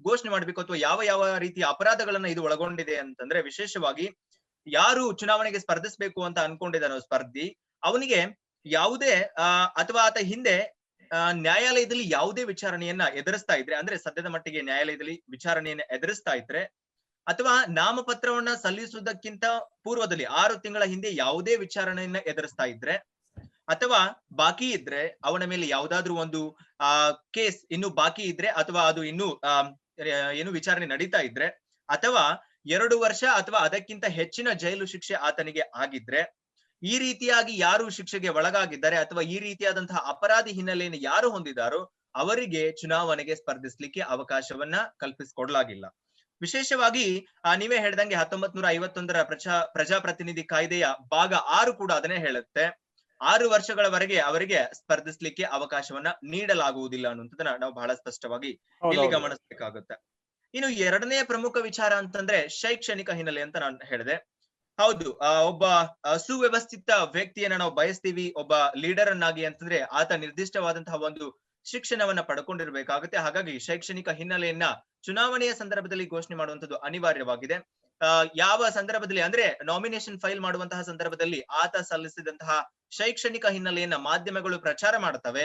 ಘೋಷಣೆ ಮಾಡ್ಬೇಕು ಅಥವಾ ಯಾವ ರೀತಿಯ ಅಪರಾಧಗಳನ್ನ ಇದು ಒಳಗೊಂಡಿದೆ ಅಂತಂದ್ರೆ, ವಿಶೇಷವಾಗಿ ಯಾರು ಚುನಾವಣೆಗೆ ಸ್ಪರ್ಧಿಸ್ಬೇಕು ಅಂತ ಅನ್ಕೊಂಡಿದ್ದಾನೋ ಸ್ಪರ್ಧಿ, ಅವನಿಗೆ ಯಾವುದೇ ಅಥವಾ ಆತ ಹಿಂದೆ ನ್ಯಾಯಾಲಯದಲ್ಲಿ ಯಾವುದೇ ವಿಚಾರಣೆಯನ್ನ ಎದುರಿಸ್ತಾ ಇದ್ರೆ, ಅಂದ್ರೆ ಸದ್ಯದ ಮಟ್ಟಿಗೆ ನ್ಯಾಯಾಲಯದಲ್ಲಿ ವಿಚಾರಣೆಯನ್ನ ಎದುರಿಸ್ತಾ ಇದ್ರೆ, ಅಥವಾ ನಾಮಪತ್ರವನ್ನ ಸಲ್ಲಿಸುವುದಕ್ಕಿಂತ ಪೂರ್ವದಲ್ಲಿ 6 ತಿಂಗಳ ಹಿಂದೆ ಯಾವುದೇ ವಿಚಾರಣೆಯನ್ನ ಎದುರಿಸ್ತಾ ಇದ್ರೆ, ಅಥವಾ ಬಾಕಿ ಇದ್ರೆ, ಅವನ ಮೇಲೆ ಯಾವ್ದಾದ್ರು ಒಂದು ಕೇಸ್ ಇನ್ನು ಬಾಕಿ ಇದ್ರೆ, ಅಥವಾ ಅದು ಇನ್ನು ಏನು ವಿಚಾರಣೆ ನಡೀತಾ ಇದ್ರೆ, ಅಥವಾ 2 ವರ್ಷ ಅಥವಾ ಅದಕ್ಕಿಂತ ಹೆಚ್ಚಿನ ಜೈಲು ಶಿಕ್ಷೆ ಆತನಿಗೆ ಆಗಿದ್ರೆ, ಈ ರೀತಿಯಾಗಿ ಯಾರು ಶಿಕ್ಷೆಗೆ ಒಳಗಾಗಿದ್ದಾರೆ ಅಥವಾ ಈ ರೀತಿಯಾದಂತಹ ಅಪರಾಧಿ ಹಿನ್ನೆಲೆಯನ್ನು ಯಾರು ಹೊಂದಿದಾರೋ ಅವರಿಗೆ ಚುನಾವಣೆಗೆ ಸ್ಪರ್ಧಿಸ್ಲಿಕ್ಕೆ ಅವಕಾಶವನ್ನ ಕಲ್ಪಿಸಿಕೊಡ್ಲಾಗಿಲ್ಲ. ವಿಶೇಷವಾಗಿ ನೀವೇ ಹೇಳ್ದಂಗೆ 1951 ಪ್ರಜಾಪ್ರತಿನಿಧಿ ಕಾಯ್ದೆಯ ಭಾಗ 6 ಕೂಡ ಅದನ್ನೇ ಹೇಳುತ್ತೆ, 6 ವರ್ಷಗಳವರೆಗೆ ಅವರಿಗೆ ಸ್ಪರ್ಧಿಸ್ಲಿಕ್ಕೆ ಅವಕಾಶವನ್ನ ನೀಡಲಾಗುವುದಿಲ್ಲ ಅನ್ನುವಂಥದ್ದನ್ನ ನಾವು ಬಹಳ ಸ್ಪಷ್ಟವಾಗಿ ಇಲ್ಲಿ ಗಮನಿಸಬೇಕಾಗುತ್ತೆ. ಇನ್ನು ಎರಡನೇ ಪ್ರಮುಖ ವಿಚಾರ ಅಂತಂದ್ರೆ ಶೈಕ್ಷಣಿಕ ಹಿನ್ನೆಲೆ ಅಂತ ನಾನು ಹೇಳಿದೆ. ಹೌದು, ಒಬ್ಬ ಸುವ್ಯವಸ್ಥಿತ ವ್ಯಕ್ತಿಯನ್ನ ನಾವು ಬಯಸ್ತೀವಿ ಒಬ್ಬ ಲೀಡರ್ ಅನ್ನಾಗಿ ಅಂತಂದ್ರೆ ಆತ ನಿರ್ದಿಷ್ಟವಾದಂತಹ ಒಂದು ಶಿಕ್ಷಣವನ್ನ ಪಡ್ಕೊಂಡಿರ್ಬೇಕಾಗುತ್ತೆ. ಹಾಗಾಗಿ ಶೈಕ್ಷಣಿಕ ಹಿನ್ನೆಲೆಯನ್ನ ಚುನಾವಣೆಯ ಸಂದರ್ಭದಲ್ಲಿ ಘೋಷಣೆ ಮಾಡುವಂತದ್ದು ಅನಿವಾರ್ಯವಾಗಿದೆ. ಯಾವ ಸಂದರ್ಭದಲ್ಲಿ ಅಂದ್ರೆ ನಾಮಿನೇಷನ್ ಫೈಲ್ ಮಾಡುವಂತಹ ಸಂದರ್ಭದಲ್ಲಿ ಆತ ಸಲ್ಲಿಸಿದಂತಹ ಶೈಕ್ಷಣಿಕ ಹಿನ್ನೆಲೆಯನ್ನ ಮಾಧ್ಯಮಗಳು ಪ್ರಚಾರ ಮಾಡ್ತವೆ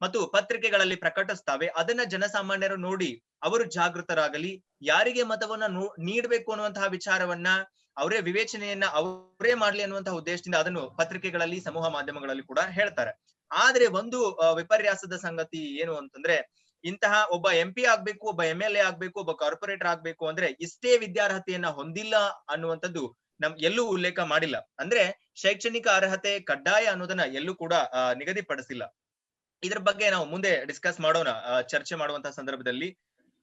ಮತ್ತು ಪತ್ರಿಕೆಗಳಲ್ಲಿ ಪ್ರಕಟಿಸ್ತವೆ. ಅದನ್ನ ಜನಸಾಮಾನ್ಯರು ನೋಡಿ ಅವರು ಜಾಗೃತರಾಗಲಿ, ಯಾರಿಗೆ ಮತವನ್ನ ನೀಡಬೇಕು ಅನ್ನುವಂತಹ ವಿಚಾರವನ್ನ ಅವರೇ ವಿವೇಚನೆಯನ್ನ ಅವರೇ ಮಾಡ್ಲಿ ಅನ್ನುವಂತಹ ಉದ್ದೇಶದಿಂದ ಅದನ್ನು ಪತ್ರಿಕೆಗಳಲ್ಲಿ, ಸಮೂಹ ಮಾಧ್ಯಮಗಳಲ್ಲಿ ಕೂಡ ಹೇಳ್ತಾರೆ. ಆದ್ರೆ ಒಂದು ವಿಪರ್ಯಾಸದ ಸಂಗತಿ ಏನು ಅಂತಂದ್ರೆ, ಇಂತಹ ಒಬ್ಬ MP ಆಗ್ಬೇಕು, ಒಬ್ಬ MLA ಆಗ್ಬೇಕು, ಒಬ್ಬ ಕಾರ್ಪೊರೇಟರ್ ಆಗ್ಬೇಕು ಅಂದ್ರೆ ಇಷ್ಟೇ ವಿದ್ಯಾರ್ಹತೆಯನ್ನ ಹೊಂದಿಲ್ಲ ಅನ್ನುವಂಥದ್ದು ಎಲ್ಲೂ ಉಲ್ಲೇಖ ಮಾಡಿಲ್ಲ. ಅಂದ್ರೆ ಶೈಕ್ಷಣಿಕ ಅರ್ಹತೆ ಕಡ್ಡಾಯ ಅನ್ನೋದನ್ನ ಎಲ್ಲೂ ಕೂಡ ನಿಗದಿಪಡಿಸಿಲ್ಲ. ಇದ್ರ ಬಗ್ಗೆ ನಾವು ಮುಂದೆ ಡಿಸ್ಕಸ್ ಮಾಡೋಣ ಚರ್ಚೆ ಮಾಡುವಂತಹ ಸಂದರ್ಭದಲ್ಲಿ.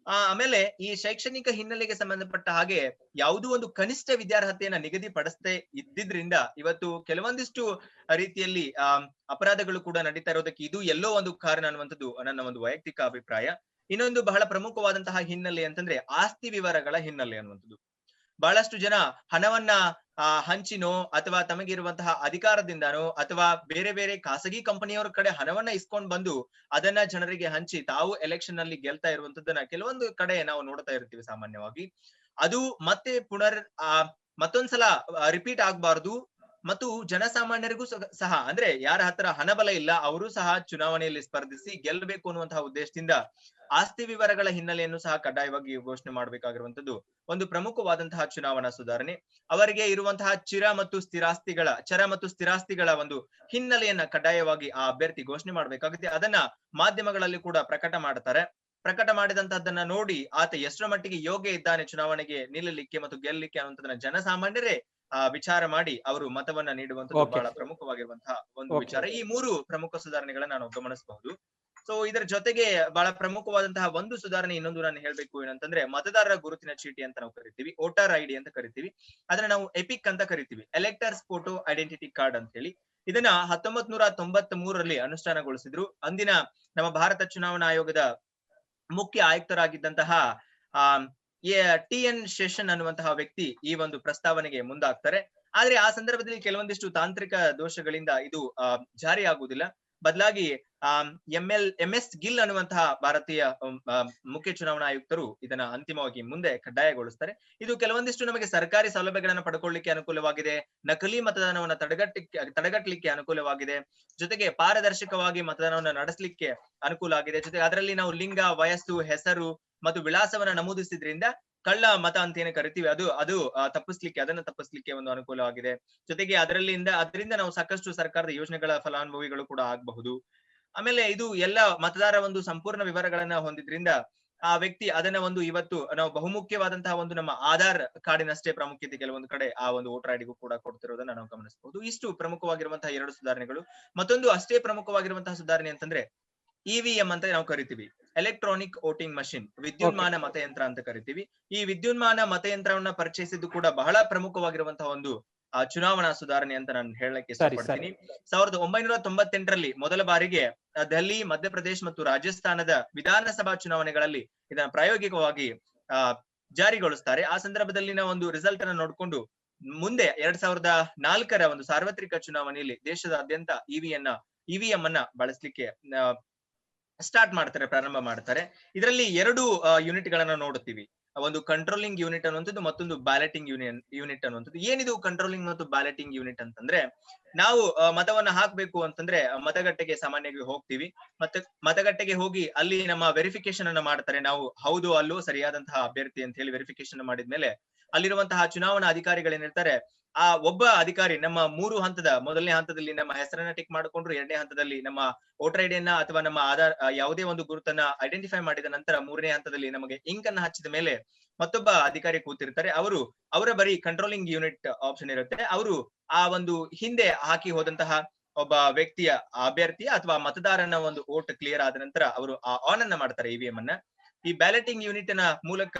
ಆಮೇಲೆ ಈ ಶೈಕ್ಷಣಿಕ ಹಿನ್ನೆಲೆಗೆ ಸಂಬಂಧಪಟ್ಟ ಹಾಗೆ ಯಾವುದೋ ಒಂದು ಕನಿಷ್ಠ ವಿದ್ಯಾರ್ಹತೆಯನ್ನ ನಿಗದಿಪಡಿಸದೆ ಇದ್ದಿದ್ರಿಂದ ಇವತ್ತು ಕೆಲವೊಂದಿಷ್ಟು ರೀತಿಯಲ್ಲಿ ಅಪರಾಧಗಳು ಕೂಡ ನಡೀತಾ ಇರೋದಕ್ಕೆ ಇದು ಎಲ್ಲೋ ಒಂದು ಕಾರಣ ಅನ್ನುವಂಥದ್ದು ನನ್ನ ಒಂದು ವೈಯಕ್ತಿಕ ಅಭಿಪ್ರಾಯ. ಇನ್ನೊಂದು ಬಹಳ ಪ್ರಮುಖವಾದಂತಹ ಹಿನ್ನೆಲೆ ಅಂತಂದ್ರೆ ಆಸ್ತಿ ವಿವರಗಳ ಹಿನ್ನೆಲೆ ಅನ್ನುವಂಥದ್ದು. ಬಹಳಷ್ಟು ಜನ ಹಣವನ್ನ ಹಂಚಿನೋ ಅಥವಾ ತಮಗಿರುವಂತಹ ಅಧಿಕಾರದಿಂದನೋ ಅಥವಾ ಬೇರೆ ಬೇರೆ ಖಾಸಗಿ ಕಂಪನಿಯವರ ಕಡೆ ಹಣವನ್ನ ಇಸ್ಕೊಂಡ್ ಬಂದು ಅದನ್ನ ಜನರಿಗೆ ಹಂಚಿ ತಾವು ಎಲೆಕ್ಷನ್ ನಲ್ಲಿ ಗೆಲ್ತಾ ಇರುವಂತದ್ದನ್ನ ಕೆಲವೊಂದು ಕಡೆ ನಾವು ನೋಡ್ತಾ ಇರ್ತೀವಿ ಸಾಮಾನ್ಯವಾಗಿ. ಅದು ಮತ್ತೆ ಮತ್ತೊಂದ್ಸಲ ರಿಪೀಟ್ ಆಗ್ಬಾರ್ದು ಮತ್ತು ಜನಸಾಮಾನ್ಯರಿಗೂ ಸಹ ಅಂದ್ರೆ ಯಾರ ಹತ್ರ ಹಣಬಲ ಇಲ್ಲ ಅವರು ಸಹ ಚುನಾವಣೆಯಲ್ಲಿ ಸ್ಪರ್ಧಿಸಿ ಗೆಲ್ಲಬೇಕು ಅನ್ನುವಂತಹ ಉದ್ದೇಶದಿಂದ ಆಸ್ತಿ ವಿವರಗಳ ಹಿನ್ನೆಲೆಯನ್ನು ಸಹ ಕಡ್ಡಾಯವಾಗಿ ಘೋಷಣೆ ಮಾಡಬೇಕಾಗಿರುವಂತದ್ದು ಒಂದು ಪ್ರಮುಖವಾದಂತಹ ಚುನಾವಣಾ ಸುಧಾರಣೆ. ಅವರಿಗೆ ಇರುವಂತಹ ಚರ ಮತ್ತು ಸ್ಥಿರಾಸ್ತಿಗಳ ಒಂದು ಹಿನ್ನೆಲೆಯನ್ನ ಕಡ್ಡಾಯವಾಗಿ ಆ ಅಭ್ಯರ್ಥಿ ಘೋಷಣೆ ಮಾಡ್ಬೇಕಾಗುತ್ತೆ. ಅದನ್ನ ಮಾಧ್ಯಮಗಳಲ್ಲಿ ಕೂಡ ಪ್ರಕಟ ಮಾಡ್ತಾರೆ. ಪ್ರಕಟ ಮಾಡಿದಂತಹದ್ದನ್ನ ನೋಡಿ ಆತ ಎಷ್ಟರ ಮಟ್ಟಿಗೆ ಯೋಗ್ಯ ಇದ್ದಾನೆ ಚುನಾವಣೆಗೆ ನಿಲ್ಲಲಿಕ್ಕೆ ಮತ್ತು ಗೆಲ್ಲಲಿಕ್ಕೆ ಅನ್ನುವಂಥದ್ದನ್ನ ಜನಸಾಮಾನ್ಯರೇ ವಿಚಾರ ಮಾಡಿ ಅವರು ಮತವನ್ನ ನೀಡುವಂತದ್ದು ಬಹಳ ಪ್ರಮುಖವಾಗಿರುವಂತಹ ಒಂದು ವಿಚಾರ. ಈ 3 ಪ್ರಮುಖ ಸುಧಾರಣೆಗಳನ್ನ ನಾವು ಗಮನಿಸಬಹುದು. ಸೊ ಇದರ ಜೊತೆಗೆ ಬಹಳ ಪ್ರಮುಖವಾದಂತಹ ಒಂದು ಸುಧಾರಣೆ ಇನ್ನೊಂದು ನಾನು ಹೇಳ್ಬೇಕು ಏನಂತಂದ್ರೆ ಮತದಾರರ ಗುರುತಿನ ಚೀಟಿ ಅಂತ ನಾವು ಕರಿತೀವಿ, ವೋಟರ್ ಐಡಿ ಅಂತ ಕರಿತೀವಿ. ಅದನ್ನ ನಾವು ಎಪಿಕ್ ಅಂತ ಕರಿತೀವಿ, ಎಲೆಕ್ಟರ್ಸ್ ಫೋಟೋ ಐಡೆಂಟಿಟಿ ಕಾರ್ಡ್ ಅಂತ ಹೇಳಿ. ಇದನ್ನ 1993ರಲ್ಲಿ ಅನುಷ್ಠಾನಗೊಳಿಸಿದ್ರು. ಅಂದಿನ ನಮ್ಮ ಭಾರತ ಚುನಾವಣಾ ಆಯೋಗದ ಮುಖ್ಯ ಆಯುಕ್ತರಾಗಿದ್ದಂತಹ TN ಶೇಷನ್ ಅನ್ನುವಂತಹ ವ್ಯಕ್ತಿ ಈ ಒಂದು ಪ್ರಸ್ತಾವನೆಗೆ ಮುಂದಾಗ್ತಾರೆ. ಆದ್ರೆ ಆ ಸಂದರ್ಭದಲ್ಲಿ ಕೆಲವೊಂದಿಷ್ಟು ತಾಂತ್ರಿಕ ದೋಷಗಳಿಂದ ಇದು ಜಾರಿ ಆಗುವುದಿಲ್ಲ. ಬದಲಾಗಿ MS ಗಿಲ್ ಅನ್ನುವಂತಹ ಭಾರತೀಯ ಮುಖ್ಯ ಚುನಾವಣಾ ಆಯುಕ್ತರು ಇದನ್ನ ಅಂತಿಮವಾಗಿ ಮುಂದೆ ಕಡ್ಡಾಯಗೊಳಿಸ್ತಾರೆ. ಇದು ಕೆಲವೊಂದಿಷ್ಟು ನಮಗೆ ಸರ್ಕಾರಿ ಸೌಲಭ್ಯಗಳನ್ನ ಪಡ್ಕೊಳ್ಳಿಕ್ಕೆ ಅನುಕೂಲವಾಗಿದೆ, ನಕಲಿ ಮತದಾನವನ್ನ ತಡೆಗಟ್ಟಲಿಕ್ಕೆ ಅನುಕೂಲವಾಗಿದೆ, ಜೊತೆಗೆ ಪಾರದರ್ಶಕವಾಗಿ ಮತದಾನವನ್ನ ನಡೆಸಲಿಕ್ಕೆ ಅನುಕೂಲ ಆಗಿದೆ. ಜೊತೆಗೆ ಅದರಲ್ಲಿ ನಾವು ಲಿಂಗ, ವಯಸ್ಸು, ಹೆಸರು ಮತ್ತು ವಿಳಾಸವನ್ನ ನಮೂದಿಸಿದ್ರಿಂದ ಕಳ್ಳ ಮತ ಅಂತ ಏನ್ ಕರಿತೀವಿ ಅದನ್ನ ತಪ್ಪಿಸ್ಲಿಕ್ಕೆ ಒಂದು ಅನುಕೂಲವಾಗಿದೆ. ಜೊತೆಗೆ ಅದರಿಂದ ನಾವು ಸಾಕಷ್ಟು ಸರ್ಕಾರದ ಯೋಜನೆಗಳ ಫಲಾನುಭವಿಗಳು ಕೂಡ ಆಗಬಹುದು. ಆಮೇಲೆ ಇದು ಎಲ್ಲ ಮತದಾರ ಒಂದು ಸಂಪೂರ್ಣ ವಿವರಗಳನ್ನ ಹೊಂದಿದ್ರಿಂದ ಆ ವ್ಯಕ್ತಿ ಅದನ್ನ ಒಂದು ಇವತ್ತು ನಾವು ಬಹುಮುಖ್ಯವಾದಂತಹ ಒಂದು ನಮ್ಮ ಆಧಾರ್ ಕಾರ್ಡಿನಷ್ಟೇ ಪ್ರಾಮುಖ್ಯತೆ ಕೆಲವೊಂದು ಕಡೆ ಆ ಒಂದು ವೋಟರ್ ಐಡಿಗೂ ಕೂಡ ಕೊಡ್ತಿರೋದನ್ನ ನಾವು ಗಮನಿಸಬಹುದು. ಇಷ್ಟು ಪ್ರಮುಖವಾಗಿರುವಂತಹ 2 ಸುಧಾರಣೆಗಳು. ಮತ್ತೊಂದು ಅಷ್ಟೇ ಪ್ರಮುಖವಾಗಿರುವಂತಹ ಸುಧಾರಣೆ ಅಂತಂದ್ರೆ EVM ಅಂತ ನಾವು ಕರಿತೀವಿ, ಎಲೆಕ್ಟ್ರಾನಿಕ್ ವೋಟಿಂಗ್ ಮಷಿನ್, ವಿದ್ಯುನ್ಮಾನ ಮತಯಂತ್ರ ಅಂತ ಕರಿತೀವಿ. ಈ ವಿದ್ಯುನ್ಮಾನ ಮತಯಂತ್ರವನ್ನ ಪರಿಚಯಿಸಿದ್ದು ಕೂಡ ಬಹಳ ಪ್ರಮುಖವಾಗಿರುವಂತಹ ಒಂದು ಚುನಾವಣಾ ಸುಧಾರಣೆ ಅಂತ ನಾನು ಹೇಳಕ್ಕೆ ಇಷ್ಟಪಡ್ತೀನಿ. 1998ರಲ್ಲಿ ಮೊದಲ ಬಾರಿಗೆ ದೆಹಲಿ, ಮಧ್ಯಪ್ರದೇಶ ಮತ್ತು ರಾಜಸ್ಥಾನದ ವಿಧಾನಸಭಾ ಚುನಾವಣೆಗಳಲ್ಲಿ ಇದನ್ನ ಪ್ರಾಯೋಗಿಕವಾಗಿ ಜಾರಿಗೊಳಿಸ್ತಾರೆ. ಆ ಸಂದರ್ಭದಲ್ಲಿನ ಒಂದು ರಿಸಲ್ಟ್ ಅನ್ನ ನೋಡ್ಕೊಂಡು ಮುಂದೆ 2004ರ ಒಂದು ಸಾರ್ವತ್ರಿಕ ಚುನಾವಣೆಯಲ್ಲಿ ದೇಶದಾದ್ಯಂತ EVM ಅನ್ನ ಬಳಸಲಿಕ್ಕೆ ಪ್ರಾರಂಭ ಮಾಡ್ತಾರೆ. ಇದರಲ್ಲಿ 2 ಯೂನಿಟ್ ಗಳನ್ನ ನೋಡುತ್ತೀವಿ. ಒಂದು ಕಂಟ್ರೋಲಿಂಗ್ ಯೂನಿಟ್ ಅನ್ನುವಂಥದ್ದು, ಮತ್ತೊಂದು ಬ್ಯಾಲೆಟಿಂಗ್ ಯೂನಿಟ್ ಅನ್ನುವಂಥದ್ದು. ಏನಿದು ಕಂಟ್ರೋಲಿಂಗ್ ಮತ್ತು ಬ್ಯಾಲೆಟಿಂಗ್ ಯೂನಿಟ್ ಅಂತಂದ್ರೆ, ನಾವು ಮತವನ್ನ ಹಾಕ್ಬೇಕು ಅಂತಂದ್ರೆ ಮತಗಟ್ಟೆಗೆ ಸಾಮಾನ್ಯವಾಗಿ ಹೋಗ್ತೀವಿ. ಮತ್ತೆ ಮತಗಟ್ಟೆಗೆ ಹೋಗಿ ಅಲ್ಲಿ ನಮ್ಮ ವೆರಿಫಿಕೇಶನ್ ಅನ್ನ ಮಾಡ್ತಾರೆ. ನಾವು ಹೌದು ಅಲ್ಲೋ ಸರಿಯಾದಂತಹ ಅಭ್ಯರ್ಥಿ ಅಂತ ಹೇಳಿ ವೆರಿಫಿಕೇಶನ್ ಮಾಡಿದ್ಮೇಲೆ ಅಲ್ಲಿರುವಂತಹ ಚುನಾವಣಾ ಅಧಿಕಾರಿಗಳೇನಿರ್ತಾರೆ, ಆ ಒಬ್ಬ ಅಧಿಕಾರಿ ನಮ್ಮ 3 ಹಂತದ ಮೊದಲನೇ ಹಂತದಲ್ಲಿ ನಮ್ಮ ಹೆಸರನ್ನ ಟಿಕ್ ಮಾಡಿಕೊಂಡ್ರು, 2ನೇ ಹಂತದಲ್ಲಿ ನಮ್ಮ ವೋಟರ್ ಐಡಿಯನ್ನ ಅಥವಾ ನಮ್ಮ ಆಧಾರ್ ಯಾವುದೇ ಒಂದು ಗುರುತನ್ನ ಐಡೆಂಟಿಫೈ ಮಾಡಿದ ನಂತರ 3ನೇ ಹಂತದಲ್ಲಿ ನಮಗೆ ಇಂಕ್ ಅನ್ನ ಹಚ್ಚಿದ ಮೇಲೆ ಮತ್ತೊಬ್ಬ ಅಧಿಕಾರಿ ಕೂತಿರ್ತಾರೆ. ಅವರ ಬರೀ ಕಂಟ್ರೋಲಿಂಗ್ ಯೂನಿಟ್ ಆಪ್ಷನ್ ಇರುತ್ತೆ. ಅವರು ಆ ಒಂದು ಹಿಂದೆ ಹಾಕಿ ಹೋದಂತಹ ಒಬ್ಬ ವ್ಯಕ್ತಿಯ ಅಭ್ಯರ್ಥಿಯ ಅಥವಾ ಮತದಾರನ ಒಂದು ವೋಟ್ ಕ್ಲಿಯರ್ ಆದ ನಂತರ ಅವರು ಆನ್ ಅನ್ನ ಮಾಡ್ತಾರೆ EVM ಅನ್ನ. ಈ ಬ್ಯಾಲೆಟಿಂಗ್ ಯೂನಿಟ್ ನ ಮೂಲಕ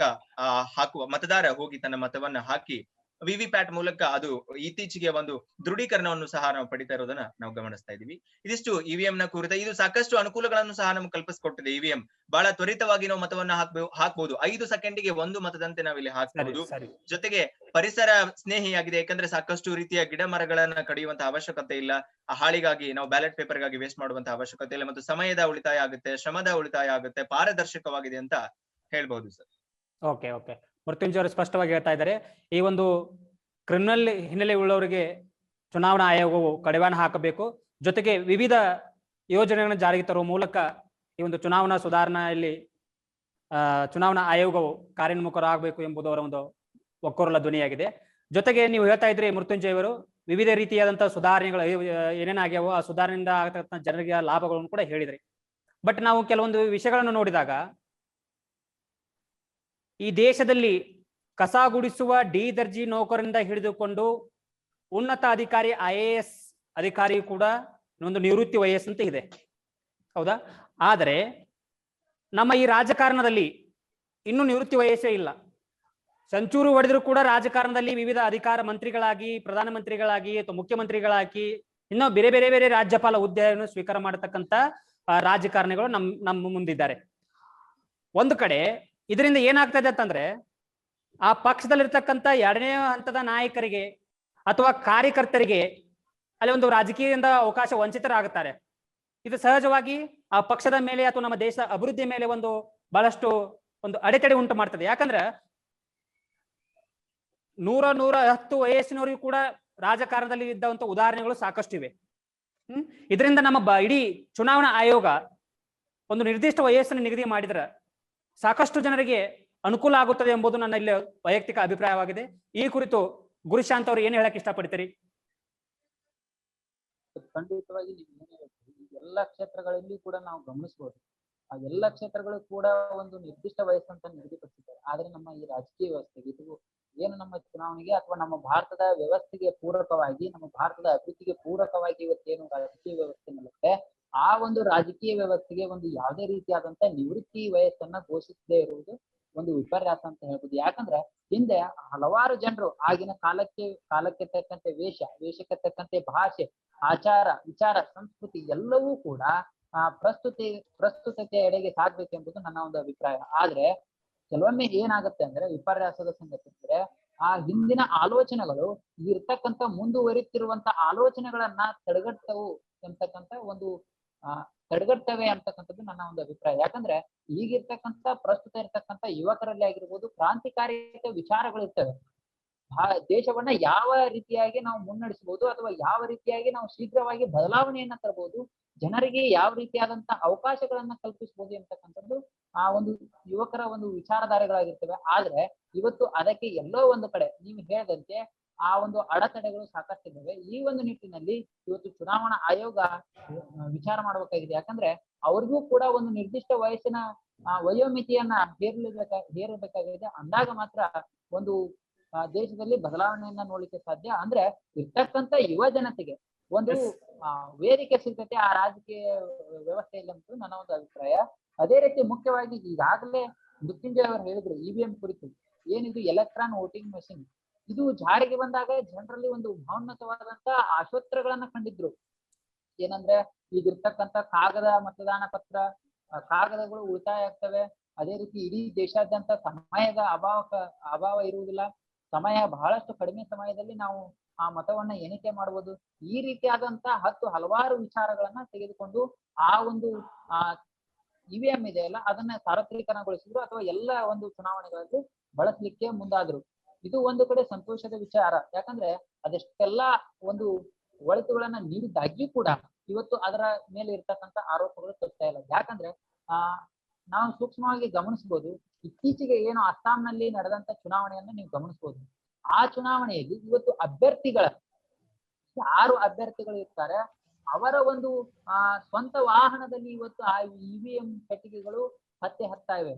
ಹಾಕುವ ಮತದಾರ ಹೋಗಿ ತನ್ನ ಮತವನ್ನ ಹಾಕಿ ವಿವಿಪ್ಯಾಟ್ ಮೂಲಕ ಅದು ಇತ್ತೀಚೆಗೆ ಒಂದು ದೃಢೀಕರಣವನ್ನು ಸಹ ನಾವು ಪಡಿತಾ ಇರೋದನ್ನ ನಾವು ಗಮನಿಸ್ತಾ ಇದೀವಿ. ಇದಿಷ್ಟು EVM ನ ಕುರಿತ. ಇದು ಸಾಕಷ್ಟು ಅನುಕೂಲಗಳನ್ನು ಸಹ ನಮ್ಗೆ ಕಲ್ಪಿಸಿಕೊಟ್ಟಿದೆ. EVM ಬಹಳ ತ್ವರಿತವಾಗಿ ನಾವು ಮತವನ್ನ ಹಾಕ್ಬಹುದು. 5 ಸೆಕೆಂಡಿಗೆ 1 ಮತದಂತೆ ನಾವಿಲ್ಲಿ ಹಾಕಬಹುದು. ಜೊತೆಗೆ ಪರಿಸರ ಸ್ನೇಹಿಯಾಗಿದೆ, ಯಾಕಂದ್ರೆ ಸಾಕಷ್ಟು ರೀತಿಯ ಗಿಡ ಮರಗಳನ್ನ ಕಡಿಯುವಂತ ಅವಶ್ಯಕತೆ ಇಲ್ಲ. ಆ ಹಾಳಿಗಾಗಿ ನಾವು ಬ್ಯಾಲೆಟ್ ಪೇಪರ್ ಗಾಗಿ ವೇಸ್ಟ್ ಮಾಡುವಂತ ಅವಶ್ಯಕತೆ ಇಲ್ಲ. ಮತ್ತು ಸಮಯದ ಉಳಿತಾಯ ಆಗುತ್ತೆ, ಶ್ರಮದ ಉಳಿತಾಯ ಆಗುತ್ತೆ, ಪಾರದರ್ಶಕವಾಗಿದೆ ಅಂತ ಹೇಳ್ಬಹುದು ಸರ್.
ಓಕೆ. ಮೃತ್ಯುಂಜಯ ಅವರು ಸ್ಪಷ್ಟವಾಗಿ ಹೇಳ್ತಾ ಇದ್ದಾರೆ. ಈ ಒಂದು ಕ್ರಿಮಿನಲ್ ಹಿನ್ನೆಲೆ ಉಳ್ಳವರಿಗೆ ಚುನಾವಣಾ ಆಯೋಗವು ಕಡಿವಾಣ ಹಾಕಬೇಕು, ಜೊತೆಗೆ ವಿವಿಧ ಯೋಜನೆಗಳನ್ನು ಜಾರಿಗೆ ತರುವ ಮೂಲಕ ಈ ಒಂದು ಚುನಾವಣಾ ಸುಧಾರಣೆಯಲ್ಲಿ ಚುನಾವಣಾ ಆಯೋಗವು ಕಾರ್ಯೋನ್ಮುಖರಾಗಬೇಕು ಎಂಬುದು ಅವರ ಒಂದು ಒಕ್ಕೊರಲ ಧ್ವನಿಯಾಗಿದೆ. ಜೊತೆಗೆ ನೀವು ಹೇಳ್ತಾ ಇದ್ರಿ ಮೃತ್ಯುಂಜಯ ಅವರು, ವಿವಿಧ ರೀತಿಯಾದಂತಹ ಸುಧಾರಣೆಗಳು ಏನೇನಾಗ್ಯಾವೋ ಆ ಸುಧಾರಣೆಯಿಂದ ಆಗತಕ್ಕಂಥ ಜನರಿಗೆ ಲಾಭಗಳನ್ನು ಕೂಡ ಹೇಳಿದ್ರಿ. ಬಟ್ ನಾವು ಕೆಲವೊಂದು ವಿಷಯಗಳನ್ನು ನೋಡಿದಾಗ ಈ ದೇಶದಲ್ಲಿ ಕಸ ಗುಡಿಸುವ ಡಿ ದರ್ಜಿ ನೌಕರರಿಂದ ಹಿಡಿದುಕೊಂಡು ಉನ್ನತ ಅಧಿಕಾರಿ IAS ಅಧಿಕಾರಿ ಕೂಡ ಒಂದು ನಿವೃತ್ತಿ ವಯಸ್ಸಂತ ಇದೆ, ಹೌದಾ? ಆದರೆ ನಮ್ಮ ಈ ರಾಜಕಾರಣದಲ್ಲಿ ಇನ್ನೂ ನಿವೃತ್ತಿ ವಯಸ್ಸೇ ಇಲ್ಲ. ಸಂಚೂರು ಹೊಡೆದ್ರು ಕೂಡ ರಾಜಕಾರಣದಲ್ಲಿ ವಿವಿಧ ಅಧಿಕಾರ ಮಂತ್ರಿಗಳಾಗಿ, ಪ್ರಧಾನಮಂತ್ರಿಗಳಾಗಿ ಅಥವಾ ಮುಖ್ಯಮಂತ್ರಿಗಳಾಗಿ ಇನ್ನೂ ಬೇರೆ ಬೇರೆ ಬೇರೆ ರಾಜ್ಯಪಾಲ ಹುದ್ದೆಯನ್ನು ಸ್ವೀಕಾರ ಮಾಡತಕ್ಕಂಥ ರಾಜಕಾರಣಿಗಳು ನಮ್ಮ ಮುಂದಿದ್ದಾರೆ. ಒಂದು ಕಡೆ ಇದರಿಂದ ಏನಾಗ್ತದೆ ಅಂತಂದ್ರೆ, ಆ ಪಕ್ಷದಲ್ಲಿರ್ತಕ್ಕಂಥ ಎರಡನೇ ಹಂತದ ನಾಯಕರಿಗೆ ಅಥವಾ ಕಾರ್ಯಕರ್ತರಿಗೆ ಅಲ್ಲಿ ಒಂದು ರಾಜಕೀಯದಿಂದ ಅವಕಾಶ ವಂಚಿತರಾಗುತ್ತಾರೆ. ಇದು ಸಹಜವಾಗಿ ಆ ಪಕ್ಷದ ಮೇಲೆ ಅಥವಾ ನಮ್ಮ ದೇಶದ ಅಭಿವೃದ್ಧಿ ಮೇಲೆ ಬಹಳಷ್ಟು ಒಂದು ಅಡೆತಡೆ ಉಂಟು ಮಾಡ್ತದೆ. ಯಾಕಂದ್ರೆ 110 ವಯಸ್ಸಿನವರಿಗೂ ಕೂಡ ರಾಜಕಾರಣದಲ್ಲಿ ಇದ್ದಂತ ಉದಾಹರಣೆಗಳು ಸಾಕಷ್ಟು ಇವೆ. ಇದರಿಂದ ನಮ್ಮ ಇಡೀ ಚುನಾವಣಾ ಆಯೋಗ ಒಂದು ನಿರ್ದಿಷ್ಟ ವಯಸ್ಸನ್ನು ನಿಗದಿ ಮಾಡಿದ್ರೆ ಸಾಕಷ್ಟು ಜನರಿಗೆ ಅನುಕೂಲ ಆಗುತ್ತದೆ ಎಂಬುದು ನನ್ನ ಇಲ್ಲಿ ವೈಯಕ್ತಿಕ ಅಭಿಪ್ರಾಯವಾಗಿದೆ. ಈ ಕುರಿತು ಗುರುಶಾಂತ್ ಅವರು ಏನ್ ಹೇಳಕ್ ಇಷ್ಟಪಡ್ತೀರಿ?
ಖಂಡಿತವಾಗಿ ಎಲ್ಲ ಕ್ಷೇತ್ರಗಳಲ್ಲಿ ಕೂಡ ನಾವು ಗಮನಿಸಬಹುದು. ಆ ಎಲ್ಲ ಕ್ಷೇತ್ರಗಳು ಕೂಡ ಒಂದು ನಿರ್ದಿಷ್ಟ ವಯಸ್ಸಂತ ನಿಗದಿಪಡಿಸಿದ್ದಾರೆ. ಆದ್ರೆ ನಮ್ಮ ಈ ರಾಜಕೀಯ ವ್ಯವಸ್ಥೆಗೆ ಇದು ಏನು ನಮ್ಮ ಚುನಾವಣೆಗೆ ಅಥವಾ ನಮ್ಮ ಭಾರತದ ವ್ಯವಸ್ಥೆಗೆ ಪೂರಕವಾಗಿ, ನಮ್ಮ ಭಾರತದ ಅಭಿವೃದ್ಧಿಗೆ ಪೂರಕವಾಗಿ ಇವತ್ತೇನು ರಾಜಕೀಯ ವ್ಯವಸ್ಥೆ ನಿಲ್ಲುತ್ತೆ, ಆ ಒಂದು ರಾಜಕೀಯ ವ್ಯವಸ್ಥೆಗೆ ಒಂದು ಯಾವುದೇ ರೀತಿಯಾದಂತ ನಿವೃತ್ತಿ ವಯಸ್ಸನ್ನ ಘೋಷಿಸದೇ ಇರುವುದು ಒಂದು ವಿಪರ್ಯಾಸ ಅಂತ ಹೇಳ್ಬೋದು. ಯಾಕಂದ್ರೆ ಹಿಂದೆ ಹಲವಾರು ಜನರು ಆಗಿನ ಕಾಲಕ್ಕೆ ತಕ್ಕಂತೆ ವೇಷಕ್ಕೆ ತಕ್ಕಂತೆ ಭಾಷೆ, ಆಚಾರ, ವಿಚಾರ, ಸಂಸ್ಕೃತಿ ಎಲ್ಲವೂ ಕೂಡ ಪ್ರಸ್ತುತತೆ ಎಡೆಗೆ ಸಾಗ್ಬೇಕೆಂಬುದು ನನ್ನ ಒಂದು ಅಭಿಪ್ರಾಯ. ಆದ್ರೆ ಕೆಲವೊಮ್ಮೆ ಏನಾಗುತ್ತೆ ಅಂದ್ರೆ ವಿಪರ್ಯಾಸದ ಸಂಗತಿ ಅಂದ್ರೆ ಆ ಹಿಂದಿನ ಆಲೋಚನೆಗಳು ಇರ್ತಕ್ಕಂಥ ಮುಂದುವರಿತಿರುವಂತ ಆಲೋಚನೆಗಳನ್ನ ತಡೆಗಟ್ಟವೆ ಅಂತಕ್ಕಂಥದ್ದು ನನ್ನ ಒಂದು ಅಭಿಪ್ರಾಯ. ಯಾಕಂದ್ರೆ ಈಗಿರ್ತಕ್ಕಂಥ ಪ್ರಸ್ತುತ ಇರ್ತಕ್ಕಂಥ ಯುವಕರಲ್ಲಿ ಆಗಿರ್ಬೋದು ಕ್ರಾಂತಿಕಾರಿಕ ವಿಚಾರಗಳು ಇರ್ತವೆ. ದೇಶವನ್ನ ಯಾವ ರೀತಿಯಾಗಿ ನಾವು ಮುನ್ನಡೆಸಬಹುದು ಅಥವಾ ಯಾವ ರೀತಿಯಾಗಿ ನಾವು ಶೀಘ್ರವಾಗಿ ಬದಲಾವಣೆಯನ್ನ ತರಬಹುದು, ಜನರಿಗೆ ಯಾವ ರೀತಿಯಾದಂತ ಅವಕಾಶಗಳನ್ನ ಕಲ್ಪಿಸಬಹುದು ಅಂತಕ್ಕಂಥದ್ದು ಆ ಒಂದು ಯುವಕರ ಒಂದು ವಿಚಾರಧಾರೆಗಳಾಗಿರ್ತವೆ. ಆದ್ರೆ ಇವತ್ತು ಅದಕ್ಕೆ ಎಲ್ಲೋ ಒಂದು ಕಡೆ ನೀವು ಹೇಳಿದಂತೆ ಆ ಒಂದು ಅಡೆತಡೆಗಳು ಸಾಕಷ್ಟಿದ್ದಾವೆ. ಈ ಒಂದು ನಿಟ್ಟಿನಲ್ಲಿ ಇವತ್ತು ಚುನಾವಣಾ ಆಯೋಗ ವಿಚಾರ ಮಾಡಬೇಕಾಗಿದೆ. ಯಾಕಂದ್ರೆ ಅವ್ರಿಗೂ ಕೂಡ ಒಂದು ನಿರ್ದಿಷ್ಟ ವಯಸ್ಸಿನ ವಯೋಮಿತಿಯನ್ನ ಹೇರಬೇಕಾಗಿದೆ. ಅಂದಾಗ ಮಾತ್ರ ಒಂದು ದೇಶದಲ್ಲಿ ಬದಲಾವಣೆಯನ್ನ ನೋಡ್ಲಿಕ್ಕೆ ಸಾಧ್ಯ. ಅಂದ್ರೆ ಇರ್ತಕ್ಕಂಥ ಯುವ ಜನತೆಗೆ ಒಂದು ವೇದಿಕೆ ಸಿಗ್ತೈತೆ ಆ ರಾಜಕೀಯ ವ್ಯವಸ್ಥೆಯಲ್ಲಿ ಅಂತ ನನ್ನ ಒಂದು ಅಭಿಪ್ರಾಯ. ಅದೇ ರೀತಿ ಮುಖ್ಯವಾಗಿ ಈಗಾಗಲೇ ಮೃತ್ಯುಂಜಯ ಅವರು ಹೇಳಿದ್ರು ಇವಿಎಂ ಕುರಿತು. ಏನಿದು ಎಲೆಕ್ಟ್ರಾನ್ ವೋಟಿಂಗ್ ಮಷಿನ್, ಇದು ಜಾರಿಗೆ ಬಂದಾಗ ಜನರಲ್ಲಿ ಒಂದು ಮಹೋನ್ನತವಾದಂತ ಆಶೋತ್ತರಗಳನ್ನ ಕಂಡಿದ್ರು. ಏನಂದ್ರೆ ಈಗಿರ್ತಕ್ಕಂಥ ಕಾಗದ ಮತದಾನ ಪತ್ರ, ಕಾಗದಗಳು ಉಳಿತಾಯ ಆಗ್ತವೆ. ಅದೇ ರೀತಿ ಇಡೀ ದೇಶಾದ್ಯಂತ ಸಮಯದ ಅಭಾವ ಇರುವುದಿಲ್ಲ. ಸಮಯ ಬಹಳಷ್ಟು ಕಡಿಮೆ ಸಮಯದಲ್ಲಿ ನಾವು ಆ ಮತವನ್ನ ಎಣಿಕೆ ಮಾಡಬಹುದು. ಈ ರೀತಿಯಾದಂತ ಹಲವಾರು ವಿಚಾರಗಳನ್ನ ತೆಗೆದುಕೊಂಡು ಆ ಒಂದು ಇವಿಎಂ ಇದೆಯಲ್ಲ ಅದನ್ನ ಸಾರ್ವತ್ರಿಕರಣಗೊಳಿಸಿದ್ರು ಅಥವಾ ಎಲ್ಲ ಒಂದು ಚುನಾವಣೆಗಳಲ್ಲಿ ಬಳಸಲಿಕ್ಕೆ ಮುಂದಾದ್ರು. ಇದು ಒಂದು ಕಡೆ ಸಂತೋಷದ ವಿಚಾರ. ಯಾಕಂದ್ರೆ ಅದೆಷ್ಟೆಲ್ಲ ಒಂದು ಒಳಿತುಗಳನ್ನ ನೀಡಿದ್ದಾಗ್ಯೂ ಕೂಡ ಇವತ್ತು ಅದರ ಮೇಲೆ ಇರ್ತಕ್ಕಂಥ ಆರೋಪಗಳು ತಪ್ತಾ ಇಲ್ಲ. ಯಾಕಂದ್ರೆ ನಾವು ಸೂಕ್ಷ್ಮವಾಗಿ ಗಮನಿಸಬಹುದು. ಇತ್ತೀಚೆಗೆ ಏನು ಅಸ್ಸಾಂನಲ್ಲಿ ನಡೆದಂತ ಚುನಾವಣೆಯನ್ನು ನೀವು ಗಮನಿಸಬಹುದು. ಆ ಚುನಾವಣೆಯಲ್ಲಿ ಇವತ್ತು ಯಾರು ಅಭ್ಯರ್ಥಿಗಳು ಇರ್ತಾರೆ ಅವರ ಒಂದು ಸ್ವಂತ ವಾಹನದಲ್ಲಿ ಇವತ್ತು ಆ ಇವಿಎಂ ಪೆಟ್ಟಿಗೆಗಳು ಹತ್ತಾ ಇವೆ.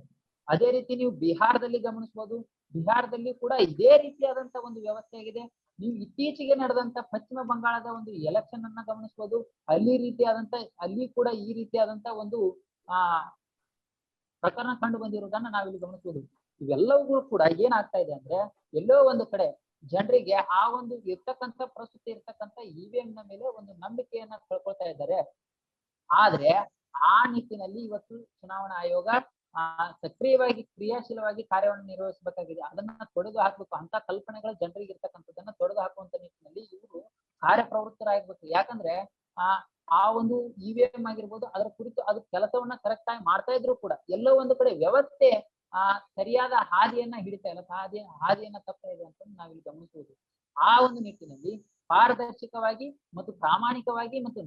ಅದೇ ರೀತಿ ನೀವು ಬಿಹಾರದಲ್ಲಿ ಗಮನಿಸಬಹುದು. ಬಿಹಾರದಲ್ಲಿ ಕೂಡ ಇದೇ ರೀತಿಯಾದಂತ ಒಂದು ವ್ಯವಸ್ಥೆ ಆಗಿದೆ. ನೀವು ಇತ್ತೀಚೆಗೆ ನಡೆದಂತ ಪಶ್ಚಿಮ ಬಂಗಾಳದ ಒಂದು ಎಲೆಕ್ಷನ್ ಅನ್ನ ಗಮನಿಸಬಹುದು. ಅಲ್ಲಿ ಕೂಡ ಈ ರೀತಿಯಾದಂತ ಒಂದು ಪ್ರಕರಣ ಕಂಡು ಬಂದಿರುವುದನ್ನ ನಾವಿಲ್ಲಿ ಗಮನಿಸಬಹುದು. ಇವೆಲ್ಲವುಗಳು ಕೂಡ ಏನಾಗ್ತಾ ಇದೆ ಅಂದ್ರೆ ಎಲ್ಲೋ ಒಂದು ಕಡೆ ಜನರಿಗೆ ಆ ಒಂದು ಪ್ರಸ್ತುತ ಇರ್ತಕ್ಕಂಥ ಇವಿಎಂ ನ ಮೇಲೆ ಒಂದು ನಂಬಿಕೆಯನ್ನ ಕಳ್ಕೊಳ್ತಾ ಇದ್ದಾರೆ. ಆದ್ರೆ ಆ ನಿಟ್ಟಿನಲ್ಲಿ ಇವತ್ತು ಚುನಾವಣಾ ಆಯೋಗ ಸಕ್ರಿಯವಾಗಿ ಕ್ರಿಯಾಶೀಲವಾಗಿ ಕಾರ್ಯವನ್ನು ನಿರ್ವಹಿಸಬೇಕಾಗಿದೆ. ಅದನ್ನ ತೊಡೆದು ಹಾಕ್ಬೇಕು. ಅಂತ ಕಲ್ಪನೆಗಳು ಜನರಿಗೆ ಇರ್ತಕ್ಕಂಥದ್ದನ್ನ ತೊಡೆದು ಹಾಕುವಂತ ನಿಟ್ಟಿನಲ್ಲಿ ಇವರು ಕಾರ್ಯಪ್ರವೃತ್ತರಾಗಬೇಕು. ಯಾಕಂದ್ರೆ ಆ ಒಂದು ಇವಿಎಂ ಆಗಿರ್ಬೋದು ಅದರ ಕುರಿತು ಅದು ಕೆಲಸವನ್ನ ಕರೆಕ್ಟ್ ಆಗಿ ಮಾಡ್ತಾ ಇದ್ರು ಕೂಡ ಎಲ್ಲೋ ಒಂದು ಕಡೆ ವ್ಯವಸ್ಥೆ ಸರಿಯಾದ ಹಾದಿಯನ್ನ ಹಿಡಿತಾ ಇಲ್ಲ, ಹಾದಿಯನ್ನ ತಪ್ತಾ ಇದೆ ಅಂತ ನಾವಿಲ್ಲಿ ಗಮನಿಸಬಹುದು. ಆ ಒಂದು ನಿಟ್ಟಿನಲ್ಲಿ ಪಾರದರ್ಶಕವಾಗಿ ಮತ್ತು ಪ್ರಾಮಾಣಿಕವಾಗಿ ಮತ್ತು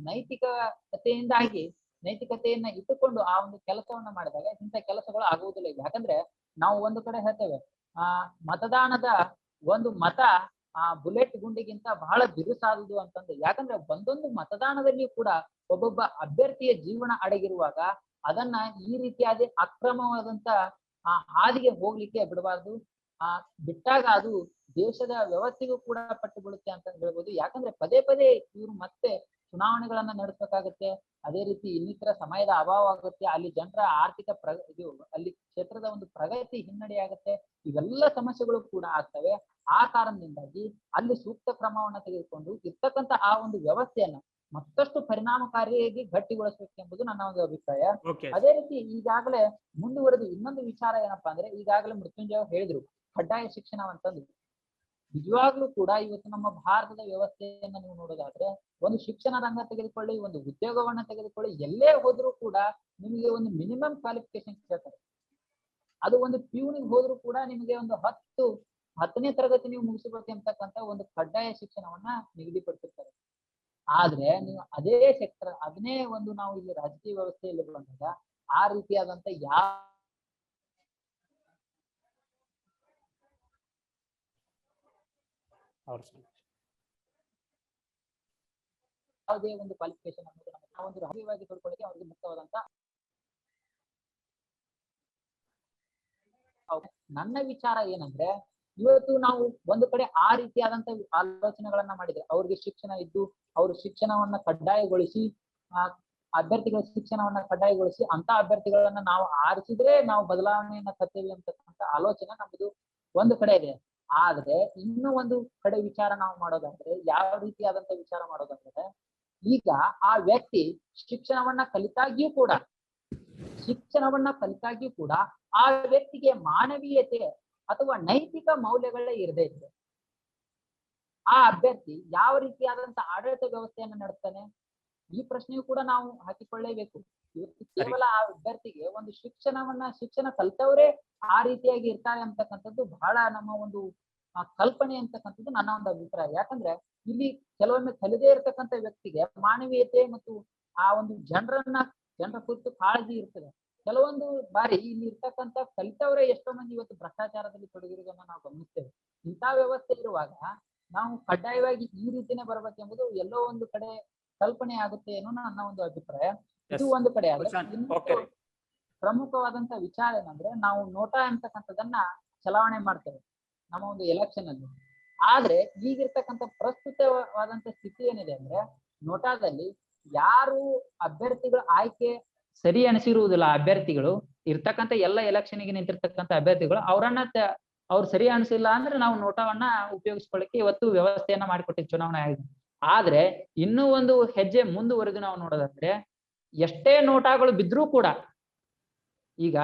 ನೈತಿಕತೆಯನ್ನ ಇಟ್ಟುಕೊಂಡು ಆ ಒಂದು ಕೆಲಸವನ್ನ ಮಾಡಿದಾಗ ಇಂಥ ಕೆಲಸಗಳು ಆಗುವುದಿಲ್ಲ. ಯಾಕಂದ್ರೆ ನಾವು ಒಂದು ಕಡೆ ಹೇಳ್ತೇವೆ ಮತದಾನದ ಒಂದು ಮತ ಬುಲೆಟ್ ಗುಂಡಿಗಿಂತ ಬಹಳ ಬಿರುಸಾದುದು ಅಂತಂದು. ಯಾಕಂದ್ರೆ ಒಂದೊಂದು ಮತದಾನದಲ್ಲಿ ಕೂಡ ಒಬ್ಬೊಬ್ಬ ಅಭ್ಯರ್ಥಿಯ ಜೀವನ ಅಡಗಿರುವಾಗ ಅದನ್ನ ಈ ರೀತಿಯಾದ ಅಕ್ರಮವಾದಂತ ಹಾದಿಗೆ ಹೋಗ್ಲಿಕ್ಕೆ ಬಿಡಬಾರ್ದು. ಬಿಟ್ಟಾಗ ಅದು ದೇಶದ ವ್ಯವಸ್ಥೆಗೂ ಕೂಡ ಪಟ್ಟು ಬೀಳುತ್ತೆ ಅಂತ ಹೇಳ್ಬೋದು. ಯಾಕಂದ್ರೆ ಪದೇ ಇವರು ಮತ್ತೆ ಚುನಾವಣೆಗಳನ್ನ ನಡೆಸಬೇಕಾಗತ್ತೆ. ಅದೇ ರೀತಿ ಇನ್ನಿತರ ಸಮಯದ ಅಭಾವ ಆಗುತ್ತೆ. ಅಲ್ಲಿ ಜನರ ಆರ್ಥಿಕ ಅಲ್ಲಿ ಕ್ಷೇತ್ರದ ಒಂದು ಪ್ರಗತಿ ಹಿನ್ನಡೆ ಆಗುತ್ತೆ. ಇವೆಲ್ಲ ಸಮಸ್ಯೆಗಳು ಕೂಡ ಆಗ್ತವೆ. ಆ ಕಾರಣದಿಂದಾಗಿ ಅಲ್ಲಿ ಸೂಕ್ತ ಕ್ರಮವನ್ನ ತೆಗೆದುಕೊಂಡು ಇರ್ತಕ್ಕಂಥ ಆ ಒಂದು ವ್ಯವಸ್ಥೆಯನ್ನ ಮತ್ತಷ್ಟು ಪರಿಣಾಮಕಾರಿಯಾಗಿ ಗಟ್ಟಿಗೊಳಿಸಬೇಕು ಎಂಬುದು ನನ್ನ ಒಂದು ಅಭಿಪ್ರಾಯ. ಅದೇ ರೀತಿ ಈಗಾಗಲೇ ಮುಂದುವರೆದು ಇನ್ನೊಂದು ವಿಚಾರ ಏನಪ್ಪಾ ಅಂದ್ರೆ ಈಗಾಗಲೇ ಮೃತ್ಯುಂಜಯ ಹೇಳಿದ್ರು ಕಡ್ಡಾಯ ಶಿಕ್ಷಣವಂತಂದು ನಿಜವಾಗ್ಲೂ ಕೂಡ ಇವತ್ತು ನಮ್ಮ ಭಾರತದ ವ್ಯವಸ್ಥೆಯನ್ನ ನೀವು ನೋಡೋದಾದ್ರೆ ಒಂದು ಶಿಕ್ಷಣ ರಂಗ ತೆಗೆದುಕೊಳ್ಳಿ, ಒಂದು ಉದ್ಯೋಗವನ್ನ ತೆಗೆದುಕೊಳ್ಳಿ, ಎಲ್ಲೇ ಹೋದ್ರೂ ಕೂಡ ನಿಮಗೆ ಒಂದು ಮಿನಿಮಮ್ ಕ್ವಾಲಿಫಿಕೇಶನ್ ಕೇಳ್ತಾರೆ. ಅದು ಒಂದು ಪ್ಯೂನಿಗೆ ಹೋದ್ರೂ ಕೂಡ ನಿಮಗೆ ಒಂದು 10ನೇ ತರಗತಿ ನೀವು ಮುಗಿಸಬೇಕು ಅಂತಕ್ಕಂಥ ಒಂದು ಕಡ್ಡಾಯ ಶಿಕ್ಷಣವನ್ನ ನಿಗದಿಪಡಿಸಿರ್ತಾರೆ. ಆದ್ರೆ ನೀವು ಅದೇ ಸೆಕ್ಟರ್, ಅದನ್ನೇ ಒಂದು ನಾವು ಇಲ್ಲಿ ರಾಜಕೀಯ ವ್ಯವಸ್ಥೆಯಲ್ಲಿ ಬಂದಾಗ ಆ ರೀತಿಯಾದಂತ ಯಾವುದೇ ಒಂದು ಕ್ವಾಲಿಫಿಕೇಶನ್ ಅನ್ನೋದು ನಮ್ಮ ಒಂದು ರಾಜಕೀಯವಾಗಿ ತೊಡ್ಕೊಳ್ಳಿಕ್ಕೆ ಅವರಿಗೆ ಮುಕ್ತವಾದಂತ ನನ್ನ ವಿಚಾರ ಏನಂದ್ರೆ, ಇವತ್ತು ನಾವು ಒಂದು ಕಡೆ ಆ ರೀತಿಯಾದಂತ ಆಲೋಚನೆಗಳನ್ನ ಮಾಡಿದ್ರೆ ಅವ್ರಿಗೆ ಶಿಕ್ಷಣ ಇದ್ದು ಅವರು ಶಿಕ್ಷಣವನ್ನ ಕಡ್ಡಾಯಗೊಳಿಸಿ ಅಭ್ಯರ್ಥಿಗಳ ಶಿಕ್ಷಣವನ್ನ ಕಡ್ಡಾಯಗೊಳಿಸಿ ಅಂತ ಅಭ್ಯರ್ಥಿಗಳನ್ನ ನಾವು ಆರಿಸಿದ್ರೆ ನಾವು ಬದಲಾವಣೆಯನ್ನ ತರ್ತೇವೆ ಅಂತಕ್ಕಂಥ ಆಲೋಚನೆ ನಮ್ಮದು ಒಂದು ಕಡೆ ಇದೆ. ಆದ್ರೆ ಇನ್ನೂ ಒಂದು ಕಡೆ ವಿಚಾರ ನಾವು ಮಾಡೋದಾದ್ರೆ, ಯಾವ ರೀತಿಯಾದಂತ ವಿಚಾರ ಮಾಡೋದಾದ್ರೆ, ಈಗ ಆ ವ್ಯಕ್ತಿ ಶಿಕ್ಷಣವನ್ನ ಕಲಿತಾಗಿಯೂ ಕೂಡ ಆ ವ್ಯಕ್ತಿಗೆ ಮಾನವೀಯತೆ ಅಥವಾ ನೈತಿಕ ಮೌಲ್ಯಗಳೇ ಇರದೇ ಇದೆ. ಆ ಅಭ್ಯರ್ಥಿ ಯಾವ ರೀತಿಯಾದಂತ ಆಡಳಿತ ವ್ಯವಸ್ಥೆಯನ್ನ ನಡೆಸ್ತಾನೆ, ಈ ಪ್ರಶ್ನೆಯೂ ಕೂಡ ನಾವು ಹಾಕಿಕೊಳ್ಳೇಬೇಕು. ಇವತ್ತು ಕೇವಲ ಆ ಅಭ್ಯರ್ಥಿಗೆ ಒಂದು ಶಿಕ್ಷಣ ಕಲಿತವರೇ ಆ ರೀತಿಯಾಗಿ ಇರ್ತಾರೆ ಅಂತಕ್ಕಂಥದ್ದು ಬಹಳ ನಮ್ಮ ಒಂದು ಕಲ್ಪನೆ ಅಂತಕ್ಕಂಥದ್ದು ನನ್ನ ಒಂದು ಅಭಿಪ್ರಾಯ. ಯಾಕಂದ್ರೆ ಇಲ್ಲಿ ಕೆಲವೊಮ್ಮೆ ಕಲಿದೇ ಇರತಕ್ಕಂಥ ವ್ಯಕ್ತಿಗೆ ಮಾನವೀಯತೆ ಮತ್ತು ಆ ಒಂದು ಜನರ ಕುರಿತು ಕಾಳಜಿ ಇರ್ತದೆ. ಕೆಲವೊಂದು ಬಾರಿ ಇಲ್ಲಿ ಇರ್ತಕ್ಕಂಥ ಕಲಿತವರೇ ಎಷ್ಟೋ ಮಂದಿ ಇವತ್ತು ಭ್ರಷ್ಟಾಚಾರದಲ್ಲಿ ತೊಡಗಿರುವುದನ್ನ ನಾವು ಗಮನಿಸ್ತೇವೆ. ಇಂಥ ವ್ಯವಸ್ಥೆ ಇರುವಾಗ ನಾವು ಕಡ್ಡಾಯವಾಗಿ ಈ ರೀತಿನೇ ಬರ್ಬೇಕೆಂಬುದು ಎಲ್ಲೋ ಒಂದು ಕಡೆ ಕಲ್ಪನೆ ಆಗುತ್ತೆ ಅನ್ನೋ ನನ್ನ ಒಂದು ಅಭಿಪ್ರಾಯ. ಇದು ಒಂದು ಕಡೆ ಆದ್ರೆ ಪ್ರಮುಖವಾದಂತ ವಿಚಾರ ಏನಂದ್ರೆ, ನಾವು ನೋಟಾ ಅಂತಕ್ಕಂಥದನ್ನ ಚಲಾವಣೆ ಮಾಡ್ತೇವೆ ನಮ್ಮ ಒಂದು ಎಲೆಕ್ಷನ್ ಅಲ್ಲಿ. ಆದ್ರೆ ಈಗಿರ್ತಕ್ಕಂಥ ಪ್ರಸ್ತುತವಾದಂತ ಸ್ಥಿತಿ ಏನಿದೆ ಅಂದ್ರೆ, ನೋಟಾದಲ್ಲಿ ಯಾರು ಅಭ್ಯರ್ಥಿಗಳ ಆಯ್ಕೆ ಸರಿ ಅನಿಸಿರುವುದಿಲ್ಲ, ಅಭ್ಯರ್ಥಿಗಳು ಇರ್ತಕ್ಕಂಥ ಎಲ್ಲ ಎಲೆಕ್ಷನ್ಗೆ ನಿಂತಿರ್ತಕ್ಕಂಥ ಅಭ್ಯರ್ಥಿಗಳು ಅವ್ರು ಸರಿ ಅನಿಸಿಲ್ಲ ಅಂದ್ರೆ ನಾವು ನೋಟಾವನ್ನ ಉಪಯೋಗಿಸ್ಕೊಳ್ಳಿಕ್ಕೆ ಇವತ್ತು ವ್ಯವಸ್ಥೆಯನ್ನ ಮಾಡಿಕೊಟ್ಟಿದ್ದು ಚುನಾವಣಾ ಆಯೋಗ. ಆದ್ರೆ ಇನ್ನೂ ಒಂದು ಹೆಜ್ಜೆ ಮುಂದುವರೆದು ನಾವು ನೋಡೋದಾದ್ರೆ, ಎಷ್ಟೇ ನೋಟಾಗಳು ಬಿದ್ರೂ ಕೂಡ ಈಗ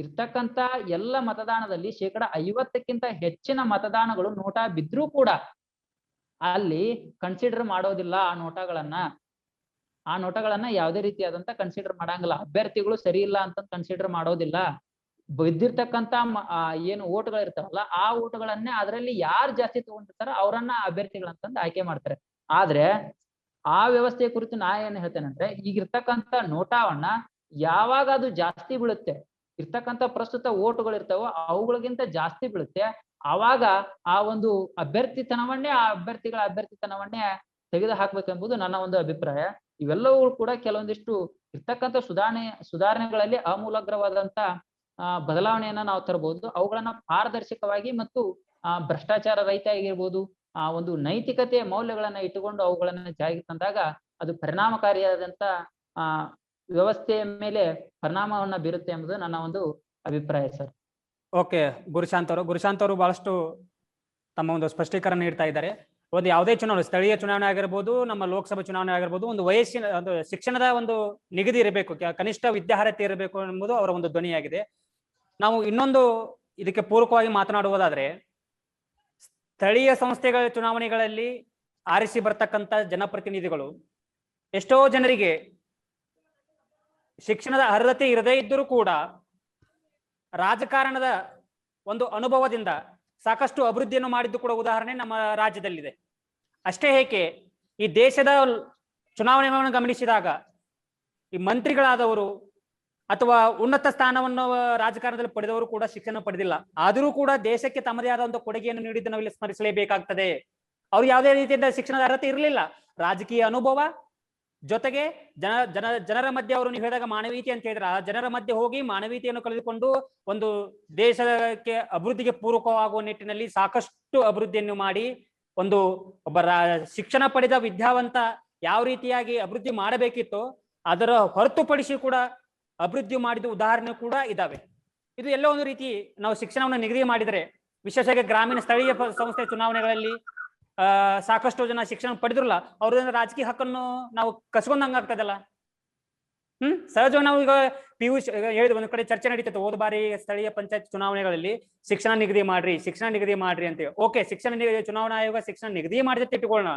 ಇರ್ತಕ್ಕಂಥ ಎಲ್ಲ ಮತದಾನದಲ್ಲಿ 50% ಹೆಚ್ಚಿನ ಮತದಾನಗಳು ನೋಟಾ ಬಿದ್ರೂ ಕೂಡ ಅಲ್ಲಿ ಕನ್ಸಿಡರ್ ಮಾಡೋದಿಲ್ಲ. ಆ ನೋಟಗಳನ್ನ ಯಾವುದೇ ರೀತಿಯಾದಂತ ಕನ್ಸಿಡರ್ ಮಾಡಂಗಿಲ್ಲ. ಅಭ್ಯರ್ಥಿಗಳು ಸರಿ ಇಲ್ಲ ಅಂತ ಕನ್ಸಿಡರ್ ಮಾಡೋದಿಲ್ಲ. ಬಿದ್ದಿರ್ತಕ್ಕಂಥ ಏನು ಓಟ್ಗಳು ಇರ್ತಾವಲ್ಲ, ಆ ಓಟ್ಗಳನ್ನೇ ಅದರಲ್ಲಿ ಯಾರು ಜಾಸ್ತಿ ತಗೊಂಡಿರ್ತಾರೋ ಅವರನ್ನ ಅಭ್ಯರ್ಥಿಗಳಂತಂದು ಆಯ್ಕೆ ಮಾಡ್ತಾರೆ. ಆದ್ರೆ ಆ ವ್ಯವಸ್ಥೆಯ ಕುರಿತು ನಾ ಏನ್ ಹೇಳ್ತೇನೆ, ಈಗಿರ್ತಕ್ಕಂಥ ನೋಟಾವನ್ನ ಯಾವಾಗ ಅದು ಜಾಸ್ತಿ ಬೀಳುತ್ತೆ, ಇರ್ತಕ್ಕಂಥ ಪ್ರಸ್ತುತ ಓಟುಗಳು ಇರ್ತಾವೋ ಅವುಗಳಿಗಿಂತ ಜಾಸ್ತಿ ಬೀಳುತ್ತೆ, ಆವಾಗ ಆ ಒಂದು ಅಭ್ಯರ್ಥಿತನವನ್ನೇ ತೆಗೆದು ಹಾಕ್ಬೇಕೆಂಬುದು ನನ್ನ ಒಂದು ಅಭಿಪ್ರಾಯ. ಇವೆಲ್ಲವೂ ಕೂಡ ಕೆಲವೊಂದಿಷ್ಟು ಇರ್ತಕ್ಕಂಥ ಸುಧಾರಣೆಗಳಲ್ಲಿ ಆಮೂಲಾಗ್ರವಾದಂತ ಬದಲಾವಣೆಯನ್ನ ನಾವು ತರಬಹುದು. ಅವುಗಳನ್ನ ಪಾರದರ್ಶಕವಾಗಿ ಮತ್ತು ಭ್ರಷ್ಟಾಚಾರ ರಹಿತ ಆಗಿರ್ಬೋದು, ಒಂದು ನೈತಿಕತೆಯ ಮೌಲ್ಯಗಳನ್ನ ಇಟ್ಟುಕೊಂಡು ಅವುಗಳನ್ನ ಜಾರಿಗೆ ತಂದಾಗ ಅದು ಪರಿಣಾಮಕಾರಿಯಾದಂತ ವ್ಯವಸ್ಥೆಯ ಮೇಲೆ ಪರಿಣಾಮವನ್ನ ಬೀರುತ್ತೆ ಎಂಬುದು ನನ್ನ ಒಂದು ಅಭಿಪ್ರಾಯ ಸರ್.
ಓಕೆ, ಗುರುಶಾಂತ್ ಅವರು ಬಹಳಷ್ಟು ತಮ್ಮ ಒಂದು ಸ್ಪಷ್ಟೀಕರಣ ನೀಡ್ತಾ ಇದ್ದಾರೆ. ಒಂದು ಯಾವುದೇ ಚುನಾವಣೆ, ಸ್ಥಳೀಯ ಚುನಾವಣೆ ಆಗಿರ್ಬೋದು, ನಮ್ಮ ಲೋಕಸಭಾ ಚುನಾವಣೆ ಆಗಿರ್ಬೋದು, ಒಂದು ವಯಸ್ಸಿನ ಒಂದು ಶಿಕ್ಷಣದ ಒಂದು ನಿಗದಿ ಇರಬೇಕು, ಕನಿಷ್ಠ ವಿದ್ಯಾರ್ಹತೆ ಇರಬೇಕು ಎಂಬುದು ಅವರ ಒಂದು ಧ್ವನಿಯಾಗಿದೆ. ನಾವು ಇನ್ನೊಂದು ಇದಕ್ಕೆ ಪೂರಕವಾಗಿ ಮಾತನಾಡುವುದಾದ್ರೆ, ಸ್ಥಳೀಯ ಸಂಸ್ಥೆಗಳ ಚುನಾವಣೆಗಳಲ್ಲಿ ಆರಿಸಿ ಬರ್ತಕ್ಕಂಥ ಜನಪ್ರತಿನಿಧಿಗಳು ಎಷ್ಟೋ ಜನರಿಗೆ ಶಿಕ್ಷಣದ ಅರ್ಹತೆ ಇರದೇ ಇದ್ದರೂ ಕೂಡ ರಾಜಕಾರಣದ ಒಂದು ಅನುಭವದಿಂದ ಸಾಕಷ್ಟು ಅಭಿವೃದ್ಧಿಯನ್ನು ಮಾಡಿದ್ದು ಕೂಡ ಉದಾಹರಣೆ ನಮ್ಮ ರಾಜ್ಯದಲ್ಲಿದೆ. ಅಷ್ಟೇ ಏಕೆ, ಈ ದೇಶದ ಚುನಾವಣೆಗಳನ್ನು ಗಮನಿಸಿದಾಗ ಈ ಮಂತ್ರಿಗಳಾದವರು ಅಥವಾ ಉನ್ನತ ಸ್ಥಾನವನ್ನು ರಾಜಕಾರಣದಲ್ಲಿ ಪಡೆದವರು ಕೂಡ ಶಿಕ್ಷಣ ಪಡೆದಿಲ್ಲ. ಆದರೂ ಕೂಡ ದೇಶಕ್ಕೆ ತಮ್ಮದೇ ಆದಂತ ಕೊಡುಗೆಯನ್ನು ನೀಡಿದ್ದು ನಾವಿಲ್ಲಿ ಸ್ಮರಿಸಲೇಬೇಕಾಗ್ತದೆ. ಅವ್ರು ಯಾವುದೇ ರೀತಿಯಿಂದ ಶಿಕ್ಷಣದ ಅರ್ಹತೆ ಇರಲಿಲ್ಲ, ರಾಜಕೀಯ ಅನುಭವ ಜೊತೆಗೆ ಜನರ ಮಧ್ಯೆ ಅವರು ನೀವು ಹೇಳಿದಾಗ ಮಾನವೀಯತೆ ಅಂತ ಹೇಳಿದ್ರೆ, ಆ ಜನರ ಮಧ್ಯೆ ಹೋಗಿ ಮಾನವೀಯತೆಯನ್ನು ಕಳೆದುಕೊಂಡು ಒಂದು ದೇಶಕ್ಕೆ ಅಭಿವೃದ್ಧಿಗೆ ಪೂರಕವಾಗುವ ನಿಟ್ಟಿನಲ್ಲಿ ಸಾಕಷ್ಟು ಅಭಿವೃದ್ಧಿಯನ್ನು ಮಾಡಿ ಒಬ್ಬ ಶಿಕ್ಷಣ ಪಡೆದ ವಿದ್ಯಾವಂತ ಯಾವ ರೀತಿಯಾಗಿ ಅಭಿವೃದ್ಧಿ ಮಾಡಬೇಕಿತ್ತು ಅದರ ಹೊರತುಪಡಿಸಿ ಕೂಡ ಅಭಿವೃದ್ಧಿ ಮಾಡಿದ ಉದಾಹರಣೆ ಕೂಡ ಇದಾವೆ. ಇದು ಎಲ್ಲೋ ಒಂದು ರೀತಿ ನಾವು ಶಿಕ್ಷಣವನ್ನು ನಿಗದಿ ಮಾಡಿದರೆ, ವಿಶೇಷವಾಗಿ ಗ್ರಾಮೀಣ ಸ್ಥಳೀಯ ಸಂಸ್ಥೆ ಚುನಾವಣೆಗಳಲ್ಲಿ ಸಾಕಷ್ಟು ಜನ ಶಿಕ್ಷಣ ಪಡೆದಿರಲ್ಲ, ಅವ್ರ ರಾಜಕೀಯ ಹಕ್ಕನ್ನು ನಾವು ಕಸ್ಕೊಂಡಂಗ ಆಗ್ತದಲ್ಲ. ಸಹಜವಾಗಿ ನಾವು ಈಗ ಪಿಯುಷ್ ಹೇಳಿದ ಒಂದ್ ಕಡೆ ಚರ್ಚೆ ನಡೀತೈತೆ ಹೋದ ಬಾರಿ ಸ್ಥಳೀಯ ಪಂಚಾಯತ್ ಚುನಾವಣೆಗಳಲ್ಲಿ ಶಿಕ್ಷಣ ನಿಗದಿ ಮಾಡ್ರಿ ಅಂತ. ಓಕೆ, ಚುನಾವಣಾ ಆಯೋಗ ಶಿಕ್ಷಣ ನಿಗದಿ ಮಾಡಿದೆ ಇಟ್ಟುಕೊಳ್ಳೋಣ.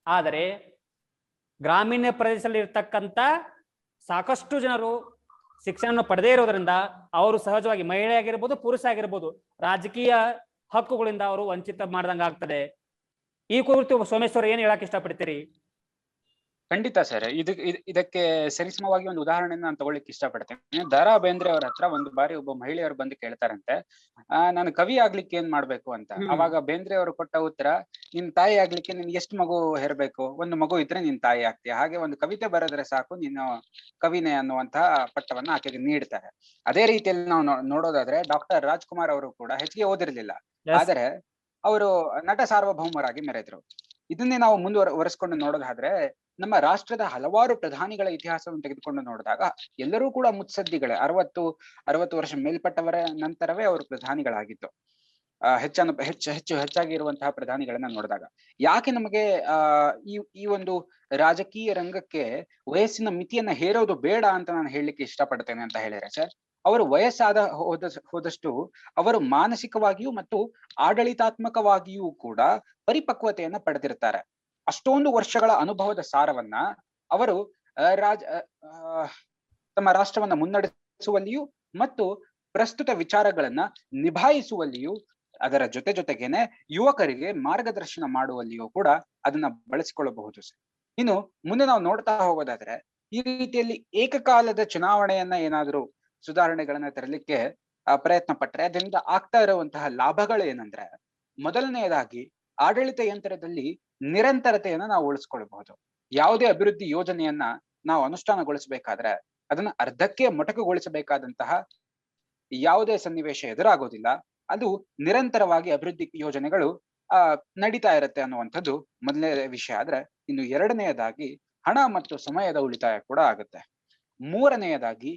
ಆದರೆ ಗ್ರಾಮೀಣ ಪ್ರದೇಶದಲ್ಲಿ ಇರ್ತಕ್ಕಂಥ ಸಾಕಷ್ಟು ಜನರು ಶಿಕ್ಷಣ ಪಡೆದೇ ಇರೋದ್ರಿಂದ ಅವರು ಸಹಜವಾಗಿ ಮಹಿಳೆ ಆಗಿರ್ಬೋದು, ಪುರುಷ ಆಗಿರ್ಬೋದು, ರಾಜಕೀಯ ಹಕ್ಕುಗಳಿಂದ ಅವರು ವಂಚಿತ ಮಾಡ್ದಂಗ ಆಗ್ತದೆ. ಈ ಕುರಿತು ಸೋಮೇಶ್ವರ್ ಏನ್ ಹೇಳಕ್ ಇಷ್ಟಪಡ್ತೀರಿ?
ಖಂಡಿತ ಸರ್, ಇದಕ್ಕೆ ಸರಿಸಮವಾಗಿ ಒಂದು ಉದಾಹರಣೆನ ನಾನು ತಗೊಳ್ಳಿಕ್ಕೆ ಇಷ್ಟಪಡ್ತೇನೆ. ದ.ರಾ. ಬೇಂದ್ರೆ ಅವ್ರ ಹತ್ರ ಒಂದು ಬಾರಿ ಒಬ್ಬ ಮಹಿಳೆಯವರು ಬಂದು ಕೇಳ್ತಾರಂತೆ, ನಾನು ಕವಿ ಆಗ್ಲಿಕ್ಕೆ ಏನ್ ಮಾಡ್ಬೇಕು ಅಂತ. ಅವಾಗ ಬೇಂದ್ರೆ ಅವರು ಕೊಟ್ಟ ಉತ್ತರ, ನಿನ್ ತಾಯಿ ಆಗ್ಲಿಕ್ಕೆ ನಿನ್ ಎಷ್ಟು ಮಗು ಹೆರ್ಬೇಕು, ಒಂದು ಮಗು ಇದ್ರೆ ನಿನ್ ತಾಯಿ ಆಗ್ತೀಯ, ಹಾಗೆ ಒಂದು ಕವಿತೆ ಬರೆದ್ರೆ ಸಾಕು ನೀನು ಕವಿನೇ ಅನ್ನುವಂತಹ ಪಟ್ಟವನ್ನ ಆಕೆಗೆ ನೀಡ್ತಾರೆ. ಅದೇ ರೀತಿಯಲ್ಲಿ ನಾವು ನೋಡೋದಾದ್ರೆ ಡಾಕ್ಟರ್ ರಾಜ್ಕುಮಾರ್ ಅವರು ಕೂಡ ಹೆಚ್ಚಿಗೆ ಓದಿರ್ಲಿಲ್ಲ, ಆದರೆ ಅವರು ನಟ ಸಾರ್ವಭೌಮರಾಗಿ ಮೆರೆದ್ರು. ಇದನ್ನೇ ನಾವು ಮುಂದುವರೆಸ್ಕೊಂಡು ನೋಡೋದಾದ್ರೆ ನಮ್ಮ ರಾಷ್ಟ್ರದ ಹಲವಾರು ಪ್ರಧಾನಿಗಳ ಇತಿಹಾಸವನ್ನು ತೆಗೆದುಕೊಂಡು ನೋಡಿದಾಗ ಎಲ್ಲರೂ ಕೂಡ ಮುತ್ಸದ್ದಿಗಳೇ. 60 ವರ್ಷ ಮೇಲ್ಪಟ್ಟವರ ನಂತರವೇ ಅವರು ಪ್ರಧಾನಿಗಳಾಗಿದ್ದು. ಹೆಚ್ಚಾಗಿ ಇರುವಂತಹ ಪ್ರಧಾನಿಗಳನ್ನ ನೋಡಿದಾಗ ಯಾಕೆ ನಮಗೆ ಈ ಒಂದು ರಾಜಕೀಯ ರಂಗಕ್ಕೆ ವಯಸ್ಸಿನ ಮಿತಿಯನ್ನ ಹೇರೋದು ಬೇಡ ಅಂತ ನಾನು ಹೇಳಲಿಕ್ಕೆ ಇಷ್ಟಪಡ್ತೇನೆ ಅಂತ ಹೇಳಿದ್ರೆ ಸರ್, ಅವರು ವಯಸ್ಸಾದ ಹೋದಷ್ಟು ಅವರು ಮಾನಸಿಕವಾಗಿಯೂ ಮತ್ತು ಆಡಳಿತಾತ್ಮಕವಾಗಿಯೂ ಕೂಡ ಪರಿಪಕ್ವತೆಯನ್ನ ಪಡೆದಿರ್ತಾರೆ. ಅಷ್ಟೊಂದು ವರ್ಷಗಳ ಅನುಭವದ ಸಾರವನ್ನ ಅವರು ತಮ್ಮ ರಾಷ್ಟ್ರವನ್ನ ಮುನ್ನಡೆಸುವಲ್ಲಿಯೂ ಮತ್ತು ಪ್ರಸ್ತುತ ವಿಚಾರಗಳನ್ನ ನಿಭಾಯಿಸುವಲ್ಲಿಯೂ, ಅದರ ಜೊತೆಗೇನೆ ಯುವಕರಿಗೆ ಮಾರ್ಗದರ್ಶನ ಮಾಡುವಲ್ಲಿಯೂ ಕೂಡ ಅದನ್ನ ಬಳಸಿಕೊಳ್ಳಬಹುದು ಸರ್. ಇನ್ನು ಮುಂದೆ ನಾವು ನೋಡ್ತಾ ಹೋಗೋದಾದ್ರೆ, ಈ ರೀತಿಯಲ್ಲಿ ಏಕಕಾಲದ ಚುನಾವಣೆಯನ್ನ ಏನಾದ್ರೂ ಸುಧಾರಣೆಗಳನ್ನ ತರಲಿಕ್ಕೆ ಪ್ರಯತ್ನ ಪಟ್ರೆ ಅದರಿಂದ ಆಗ್ತಾ ಇರುವಂತಹ ಲಾಭಗಳು ಏನಂದ್ರೆ, ಮೊದಲನೆಯದಾಗಿ ಆಡಳಿತ ಯಂತ್ರದಲ್ಲಿ ನಿರಂತರತೆಯನ್ನ ನಾವು ಉಳಿಸ್ಕೊಳ್ಬಹುದು. ಯಾವುದೇ ಅಭಿವೃದ್ಧಿ ಯೋಜನೆಯನ್ನ ನಾವು ಅನುಷ್ಠಾನಗೊಳಿಸಬೇಕಾದ್ರೆ ಅದನ್ನ ಅರ್ಧಕ್ಕೆ ಮೊಟಕುಗೊಳಿಸಬೇಕಾದಂತಹ ಯಾವುದೇ ಸನ್ನಿವೇಶ ಎದುರಾಗೋದಿಲ್ಲ. ಅದು ನಿರಂತರವಾಗಿ ಅಭಿವೃದ್ಧಿ ಯೋಜನೆಗಳು ನಡೀತಾ ಇರತ್ತೆ ಅನ್ನುವಂಥದ್ದು ಮೊದಲನೇ ವಿಷಯ. ಆದ್ರೆ ಇನ್ನು ಎರಡನೆಯದಾಗಿ ಹಣ ಮತ್ತು ಸಮಯದ ಉಳಿತಾಯ ಕೂಡ ಆಗುತ್ತೆ. ಮೂರನೆಯದಾಗಿ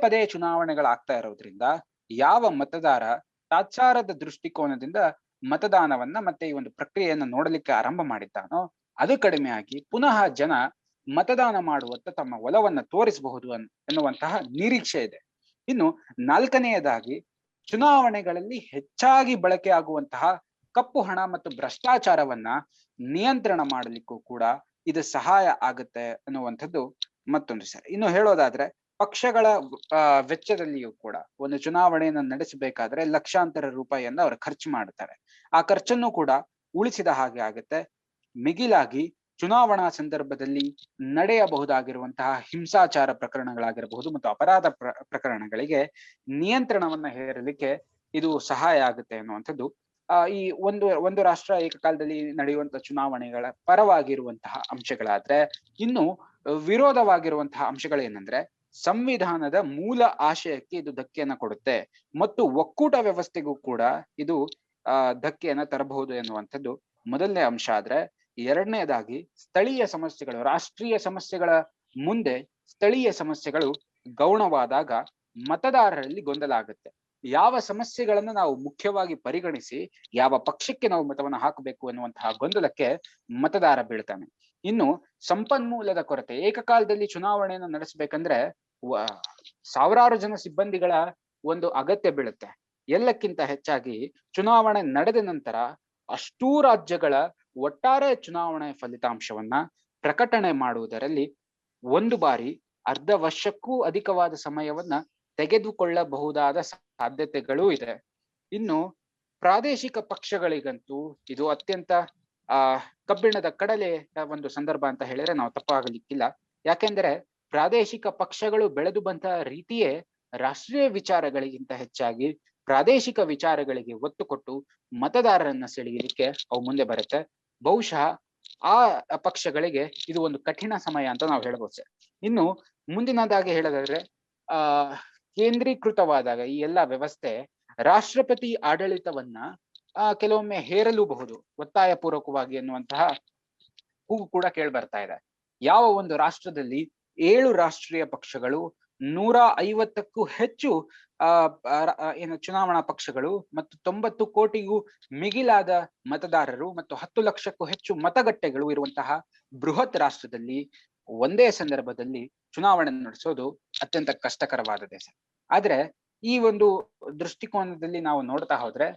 ಪದೇ ಚುನಾವಣೆಗಳಾಗ್ತಾ ಇರೋದ್ರಿಂದ ಯಾವ ಮತದಾರ ತಾತ್ಸಾರದ ದೃಷ್ಟಿಕೋನದಿಂದ ಮತದಾನವನ್ನ ಮತ್ತೆ ಈ ಒಂದು ಪ್ರಕ್ರಿಯೆಯನ್ನ ನೋಡಲಿಕ್ಕೆ ಆರಂಭ ಮಾಡಿದ್ದಾನೋ ಅದು ಕಡಿಮೆ ಆಗಿ ಪುನಃ ಜನ ಮತದಾನ ಮಾಡುವತ್ತ ತಮ್ಮ ಒಲವನ್ನ ತೋರಿಸಬಹುದು ಎನ್ನುವಂತಹ ನಿರೀಕ್ಷೆ ಇದೆ. ಇನ್ನು ನಾಲ್ಕನೆಯದಾಗಿ ಚುನಾವಣೆಗಳಲ್ಲಿ ಹೆಚ್ಚಾಗಿ ಬಳಕೆ ಆಗುವಂತಹ ಕಪ್ಪು ಹಣ ಮತ್ತು ಭ್ರಷ್ಟಾಚಾರವನ್ನ ನಿಯಂತ್ರಣ ಮಾಡಲಿಕ್ಕೂ ಕೂಡ ಇದು ಸಹಾಯ ಆಗುತ್ತೆ ಅನ್ನುವಂಥದ್ದು ಮತ್ತೊಂದು ಸರ್. ಇನ್ನು ಹೇಳೋದಾದ್ರೆ ಪಕ್ಷಗಳ ವೆಚ್ಚದಲ್ಲಿಯೂ ಕೂಡ ಒಂದು ಚುನಾವಣೆಯನ್ನು ನಡೆಸಬೇಕಾದ್ರೆ ಲಕ್ಷಾಂತರ ರೂಪಾಯಿಯನ್ನ ಅವರು ಖರ್ಚು ಮಾಡ್ತಾರೆ. ಆ ಖರ್ಚನ್ನು ಕೂಡ ಉಳಿಸಿದ ಹಾಗೆ ಆಗುತ್ತೆ. ಮಿಗಿಲಾಗಿ ಚುನಾವಣಾ ಸಂದರ್ಭದಲ್ಲಿ ನಡೆಯಬಹುದಾಗಿರುವಂತಹ ಹಿಂಸಾಚಾರ ಪ್ರಕರಣಗಳಾಗಿರಬಹುದು ಮತ್ತು ಅಪರಾಧ ಪ್ರಕರಣಗಳಿಗೆ ನಿಯಂತ್ರಣವನ್ನ ಹೇರಲಿಕ್ಕೆ ಇದು ಸಹಾಯ ಆಗುತ್ತೆ ಅನ್ನುವಂಥದ್ದು ಈ ಒಂದು ರಾಷ್ಟ್ರ ಏಕಕಾಲದಲ್ಲಿ ನಡೆಯುವಂತಹ ಚುನಾವಣೆಗಳ ಪರವಾಗಿರುವಂತಹ ಅಂಶಗಳಾದ್ರೆ, ಇನ್ನು ವಿರೋಧವಾಗಿರುವಂತಹ ಅಂಶಗಳೇನಂದ್ರೆ ಸಂವಿಧಾನದ ಮೂಲ ಆಶಯಕ್ಕೆ ಇದು ಧಕ್ಕೆಯನ್ನ ಕೊಡುತ್ತೆ ಮತ್ತು ಒಕ್ಕೂಟ ವ್ಯವಸ್ಥೆಗೂ ಕೂಡ ಇದು ಧಕ್ಕೆಯನ್ನ ತರಬಹುದು ಎನ್ನುವಂಥದ್ದು ಮೊದಲನೇ ಅಂಶ. ಆದ್ರೆ ಎರಡನೇದಾಗಿ ಸ್ಥಳೀಯ ಸಮಸ್ಯೆಗಳು, ರಾಷ್ಟ್ರೀಯ ಸಮಸ್ಯೆಗಳ ಮುಂದೆ ಸ್ಥಳೀಯ ಸಮಸ್ಯೆಗಳು ಗೌಣವಾದಾಗ ಮತದಾರರಲ್ಲಿ ಗೊಂದಲ ಆಗುತ್ತೆ. ಯಾವ ಸಮಸ್ಯೆಗಳನ್ನ ನಾವು ಮುಖ್ಯವಾಗಿ ಪರಿಗಣಿಸಿ ಯಾವ ಪಕ್ಷಕ್ಕೆ ನಾವು ಮತವನ್ನ ಹಾಕಬೇಕು ಎನ್ನುವಂತಹ ಗೊಂದಲಕ್ಕೆ ಮತದಾರ ಬೀಳ್ತಾನೆ. ಇನ್ನು ಸಂಪನ್ಮೂಲದ ಕೊರತೆ, ಏಕಕಾಲದಲ್ಲಿ ಚುನಾವಣೆಯನ್ನು ನಡೆಸಬೇಕಂದ್ರೆ ಸಾವಿರಾರು ಜನ ಸಿಬ್ಬಂದಿಗಳ ಒಂದು ಅಗತ್ಯ ಬೀಳುತ್ತೆ. ಎಲ್ಲಕ್ಕಿಂತ ಹೆಚ್ಚಾಗಿ ಚುನಾವಣೆ ನಡೆದ ನಂತರ ಅಷ್ಟೂ ರಾಜ್ಯಗಳ ಒಟ್ಟಾರೆ ಚುನಾವಣೆ ಫಲಿತಾಂಶವನ್ನ ಪ್ರಕಟಣೆ ಮಾಡುವುದರಲ್ಲಿ ಒಂದು ಬಾರಿ ಅರ್ಧ ವರ್ಷಕ್ಕೂ ಅಧಿಕವಾದ ಸಮಯವನ್ನ ತೆಗೆದುಕೊಳ್ಳಬಹುದಾದ ಸಾಧ್ಯತೆಗಳೂ ಇದೆ. ಇನ್ನು ಪ್ರಾದೇಶಿಕ ಪಕ್ಷಗಳಿಗಂತೂ ಇದು ಅತ್ಯಂತ ಕಬ್ಬಿಣದ ಕಡಲೆ ಒಂದು ಸಂದರ್ಭ ಅಂತ ಹೇಳಿದ್ರೆ ನಾವು ತಪ್ಪಾಗಲಿಕ್ಕಿಲ್ಲ. ಯಾಕೆಂದ್ರೆ ಪ್ರಾದೇಶಿಕ ಪಕ್ಷಗಳು ಬೆಳೆದು ಬಂದ ರೀತಿಯೇ ರಾಷ್ಟ್ರೀಯ ವಿಚಾರಗಳಿಗಿಂತ ಹೆಚ್ಚಾಗಿ ಪ್ರಾದೇಶಿಕ ವಿಚಾರಗಳಿಗೆ ಒತ್ತು ಕೊಟ್ಟು ಮತದಾರರನ್ನ ಸೆಳೆಯಲಿಕ್ಕೆ ಅವು ಮುಂದೆ ಬರುತ್ತೆ. ಬಹುಶಃ ಆ ಪಕ್ಷಗಳಿಗೆ ಇದು ಒಂದು ಕಠಿಣ ಸಮಯ ಅಂತ ನಾವು ಹೇಳ್ಬೋದು ಸರ್. ಇನ್ನು ಮುಂದಿನದಾಗಿ ಹೇಳೋದಾದ್ರೆ ಕೇಂದ್ರೀಕೃತವಾದಾಗ ಈ ಎಲ್ಲಾ ವ್ಯವಸ್ಥೆ ರಾಷ್ಟ್ರಪತಿ ಆಡಳಿತವನ್ನ ಕೆಲವೊಮ್ಮೆ ಹೇರಲೂಬಹುದು ಒತ್ತಾಯ ಪೂರ್ವಕವಾಗಿ ಎನ್ನುವಂತಹ ಕೂಗು ಕೂಡ ಕೇಳಿ ಬರ್ತಾ ಇದೆ. ಯಾವ ಒಂದು ರಾಷ್ಟ್ರದಲ್ಲಿ 7 ರಾಷ್ಟ್ರೀಯ ಪಕ್ಷಗಳು 150ಕ್ಕೂ ಹೆಚ್ಚು ಚುನಾವಣಾ ಪಕ್ಷಗಳು ಮತ್ತು 90 ಕೋಟಿಗೂ ಮಿಗಿಲಾದ ಮತದಾರರು ಮತ್ತು 10 ಲಕ್ಷಕ್ಕೂ ಹೆಚ್ಚು ಮತಗಟ್ಟೆಗಳು ಇರುವಂತಹ ಬೃಹತ್ ರಾಷ್ಟ್ರದಲ್ಲಿ ಒಂದೇ ಸಂದರ್ಭದಲ್ಲಿ ಚುನಾವಣೆ ನಡೆಸೋದು ಅತ್ಯಂತ ಕಷ್ಟಕರವಾದದ್ದೇ ಸರ್. ಆದ್ರೆ ಈ ಒಂದು ದೃಷ್ಟಿಕೋನದಲ್ಲಿ ನಾವು ನೋಡ್ತಾ ಹೋದ್ರೆ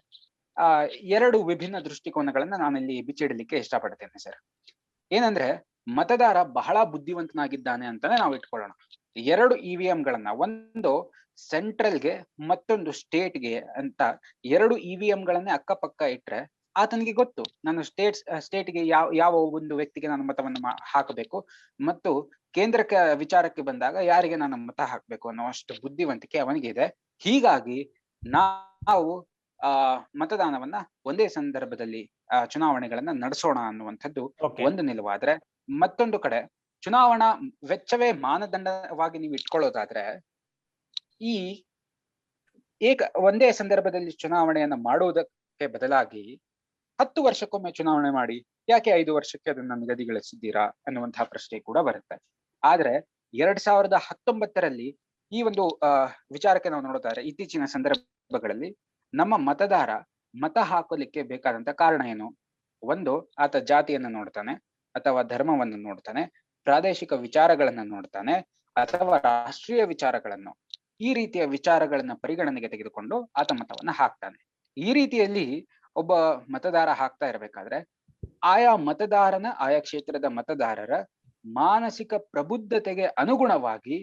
ಎರಡು ವಿಭಿನ್ನ ದೃಷ್ಟಿಕೋನಗಳನ್ನ ನಾನಿಲ್ಲಿ ಬಿಚ್ಚಿಡಲಿಕ್ಕೆ ಇಷ್ಟಪಡ್ತೇನೆ ಸರ್. ಏನಂದ್ರೆ ಮತದಾರ ಬಹಳ ಬುದ್ಧಿವಂತನಾಗಿದ್ದಾನೆ ಅಂತಾನೆ ನಾವು ಇಟ್ಕೊಳ್ಳೋಣ. ಎರಡು ಇವಿಎಂಗಳನ್ನ, ಒಂದು ಸೆಂಟ್ರಲ್ಗೆ ಮತ್ತೊಂದು ಸ್ಟೇಟ್ಗೆ ಅಂತ ಎರಡು ಇವಿಎಂಗಳನ್ನೇ ಅಕ್ಕಪಕ್ಕ ಇಟ್ರೆ ಆತನಿಗೆ ಗೊತ್ತು ನಾನು ಸ್ಟೇಟ್ಗೆ ಯಾವ ಒಂದು ವ್ಯಕ್ತಿಗೆ ನಾನು ಮತವನ್ನು ಹಾಕಬೇಕು ಮತ್ತು ಕೇಂದ್ರಕ್ಕೆ ವಿಚಾರಕ್ಕೆ ಬಂದಾಗ ಯಾರಿಗೆ ನಾನು ಮತ ಹಾಕ್ಬೇಕು ಅನ್ನೋ ಅಷ್ಟು ಬುದ್ಧಿವಂತಿಕೆ ಅವನಿಗೆ ಇದೆ. ಹೀಗಾಗಿ ನಾವು ಮತದಾನವನ್ನ ಒಂದೇ ಸಂದರ್ಭದಲ್ಲಿ ಚುನಾವಣೆಗಳನ್ನ ನಡೆಸೋಣ ಅನ್ನುವಂಥದ್ದು ಒಂದು ನಿಲುವಾದ್ರೆ, ಮತ್ತೊಂದು ಕಡೆ ಚುನಾವಣಾ ವೆಚ್ಚವೇ ಮಾನದಂಡವಾಗಿ ನೀವು ಇಟ್ಕೊಳ್ಳೋದಾದ್ರೆ ಈ ಒಂದೇ ಸಂದರ್ಭದಲ್ಲಿ ಚುನಾವಣೆಯನ್ನ ಮಾಡುವುದಕ್ಕೆ ಬದಲಾಗಿ 10 ವರ್ಷಕ್ಕೊಮ್ಮೆ ಚುನಾವಣೆ ಮಾಡಿ, ಯಾಕೆ 5 ವರ್ಷಕ್ಕೆ ಅದನ್ನ ನಿಗದಿಗೊಳಿಸಿದ್ದೀರಾ ಅನ್ನುವಂತಹ ಪ್ರಶ್ನೆ ಕೂಡ ಬರುತ್ತೆ. ಆದ್ರೆ 2019ರಲ್ಲಿ ಈ ಒಂದು ವಿಚಾರಕ್ಕೆ ನಾವು ನೋಡೋದಾದ್ರೆ ಇತ್ತೀಚಿನ ಸಂದರ್ಭಗಳಲ್ಲಿ ನಮ್ಮ ಮತದಾರ ಮತ ಹಾಕಲಿಕ್ಕೆ ಬೇಕಾದಂತ ಕಾರಣ ಏನು? ಒಂದು, ಆತ ಜಾತಿಯನ್ನ ನೋಡ್ತಾನೆ ಅಥವಾ ಧರ್ಮವನ್ನು ನೋಡ್ತಾನೆ, ಪ್ರಾದೇಶಿಕ ವಿಚಾರಗಳನ್ನ ನೋಡ್ತಾನೆ ಅಥವಾ ರಾಷ್ಟ್ರೀಯ ವಿಚಾರಗಳನ್ನು, ಈ ರೀತಿಯ ವಿಚಾರಗಳನ್ನ ಪರಿಗಣನೆಗೆ ತೆಗೆದುಕೊಂಡು ಆತ ಮತವನ್ನ ಹಾಕ್ತಾನೆ. ಈ ರೀತಿಯಲ್ಲಿ ಒಬ್ಬ ಮತದಾರ ಹಾಕ್ತಾ ಇರ್ಬೇಕಾದ್ರೆ ಆಯಾ ಕ್ಷೇತ್ರದ ಮತದಾರರ ಮಾನಸಿಕ ಪ್ರಬುದ್ಧತೆಗೆ ಅನುಗುಣವಾಗಿ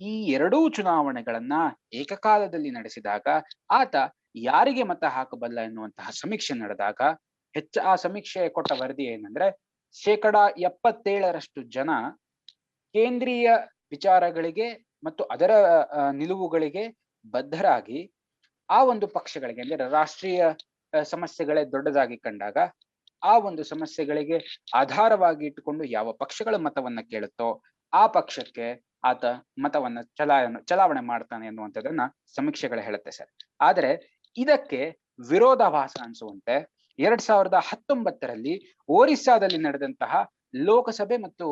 ಈ ಎರಡೂ ಚುನಾವಣೆಗಳನ್ನ ಏಕಕಾಲದಲ್ಲಿ ನಡೆಸಿದಾಗ ಆತ ಯಾರಿಗೆ ಮತ ಹಾಕಬಲ್ಲ ಎನ್ನುವಂತಹ ಸಮೀಕ್ಷೆ ನಡೆದಾಗ ಆ ಸಮೀಕ್ಷೆ ಕೊಟ್ಟ ವರದಿ ಏನಂದ್ರೆ 77% ಜನ ಕೇಂದ್ರೀಯ ವಿಚಾರಗಳಿಗೆ ಮತ್ತು ಅದರ ನಿಲುವುಗಳಿಗೆ ಬದ್ಧರಾಗಿ ಆ ಒಂದು ಪಕ್ಷಗಳಿಗೆ, ಅಂದ್ರೆ ರಾಷ್ಟ್ರೀಯ ಸಮಸ್ಯೆಗಳೇ ದೊಡ್ಡದಾಗಿ ಕಂಡಾಗ ಆ ಒಂದು ಸಮಸ್ಯೆಗಳಿಗೆ ಆಧಾರವಾಗಿ ಇಟ್ಟುಕೊಂಡು ಯಾವ ಪಕ್ಷಗಳ ಮತವನ್ನ ಕೇಳುತ್ತೋ ಆ ಪಕ್ಷಕ್ಕೆ ಆತ ಮತವನ್ನ ಚಲಾವಣೆ ಮಾಡ್ತಾನೆ ಅನ್ನುವಂಥದ್ದನ್ನ ಸಮೀಕ್ಷೆಗಳು ಹೇಳುತ್ತೆ ಸರ್. ಆದ್ರೆ ಇದಕ್ಕೆ ವಿರೋಧಾಭಾಸ ಅನ್ಸುವಂತೆ 2019ರಲ್ಲಿ ಒರಿಸ್ಸಾದಲ್ಲಿ ನಡೆದಂತಹ ಲೋಕಸಭೆ ಮತ್ತು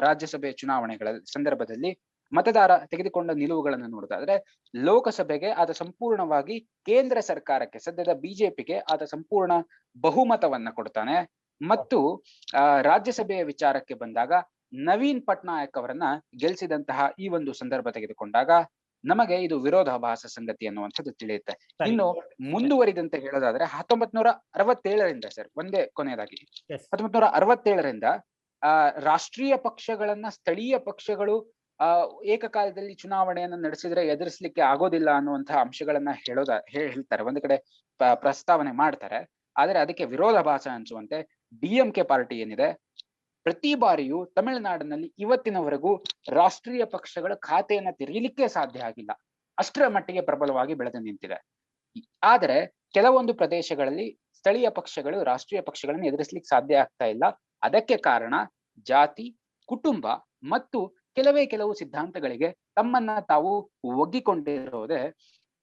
ರಾಜ್ಯಸಭೆ ಚುನಾವಣೆಗಳ ಸಂದರ್ಭದಲ್ಲಿ ಮತದಾರ ತೆಗೆದುಕೊಂಡ ನಿಲುವುಗಳನ್ನು ನೋಡೋದಾದ್ರೆ ಲೋಕಸಭೆಗೆ ಆತ ಸಂಪೂರ್ಣವಾಗಿ ಕೇಂದ್ರ ಸರ್ಕಾರಕ್ಕೆ, ಸದ್ಯದ ಬಿಜೆಪಿಗೆ ಆತ ಸಂಪೂರ್ಣ ಬಹುಮತವನ್ನ ಕೊಡ್ತಾನೆ. ಮತ್ತು ರಾಜ್ಯಸಭೆಯ ವಿಚಾರಕ್ಕೆ ಬಂದಾಗ ನವೀನ್ ಪಟ್ನಾಯಕ್ ಅವರನ್ನ ಗೆಲ್ಲಿಸಿದಂತಹ ಈ ಒಂದು ಸಂದರ್ಭ ತೆಗೆದುಕೊಂಡಾಗ ನಮಗೆ ಇದು ವಿರೋಧಾಭಾಸ ಸಂಗತಿ ಅನ್ನುವಂಥದ್ದು ತಿಳಿಯುತ್ತೆ. ಇನ್ನು ಮುಂದುವರಿದಂತೆ ಹೇಳೋದಾದ್ರೆ 1967ರಿಂದ ಸರ್, ಒಂದೇ ಕೊನೆಯದಾಗಿ 1967ರಿಂದ ರಾಷ್ಟ್ರೀಯ ಪಕ್ಷಗಳನ್ನ ಸ್ಥಳೀಯ ಪಕ್ಷಗಳು ಏಕಕಾಲದಲ್ಲಿ ಚುನಾವಣೆಯನ್ನ ನಡೆಸಿದ್ರೆ ಎದುರಿಸಲಿಕ್ಕೆ ಆಗೋದಿಲ್ಲ ಅನ್ನುವಂತಹ ಅಂಶಗಳನ್ನ ಹೇಳ್ತಾರೆ, ಒಂದು ಕಡೆ ಪ್ರಸ್ತಾವನೆ ಮಾಡ್ತಾರೆ. ಆದ್ರೆ ಅದಕ್ಕೆ ವಿರೋಧಾಭಾಸ ಅನ್ಸುವಂತೆ ಡಿಎಂಕೆ ಪಾರ್ಟಿ ಏನಿದೆ, ಪ್ರತಿ ಬಾರಿಯೂ ತಮಿಳುನಾಡಿನಲ್ಲಿ ಇವತ್ತಿನವರೆಗೂ ರಾಷ್ಟ್ರೀಯ ಪಕ್ಷಗಳ ಖಾತೆಯನ್ನ ತೆರೆಯಲಿಕ್ಕೆ ಸಾಧ್ಯ ಆಗಿಲ್ಲ, ಅಷ್ಟರ ಮಟ್ಟಿಗೆ ಪ್ರಬಲವಾಗಿ ಬೆಳೆದು ನಿಂತಿದೆ. ಆದರೆ ಕೆಲವೊಂದು ಪ್ರದೇಶಗಳಲ್ಲಿ ಸ್ಥಳೀಯ ಪಕ್ಷಗಳು ರಾಷ್ಟ್ರೀಯ ಪಕ್ಷಗಳನ್ನು ಎದುರಿಸಲಿಕ್ಕೆ ಸಾಧ್ಯ ಆಗ್ತಾ ಇಲ್ಲ. ಅದಕ್ಕೆ ಕಾರಣ ಜಾತಿ, ಕುಟುಂಬ ಮತ್ತು ಕೆಲವು ಸಿದ್ಧಾಂತಗಳಿಗೆ ತಮ್ಮನ್ನ ತಾವು ಒಗ್ಗಿಕೊಂಡಿರೋದೇ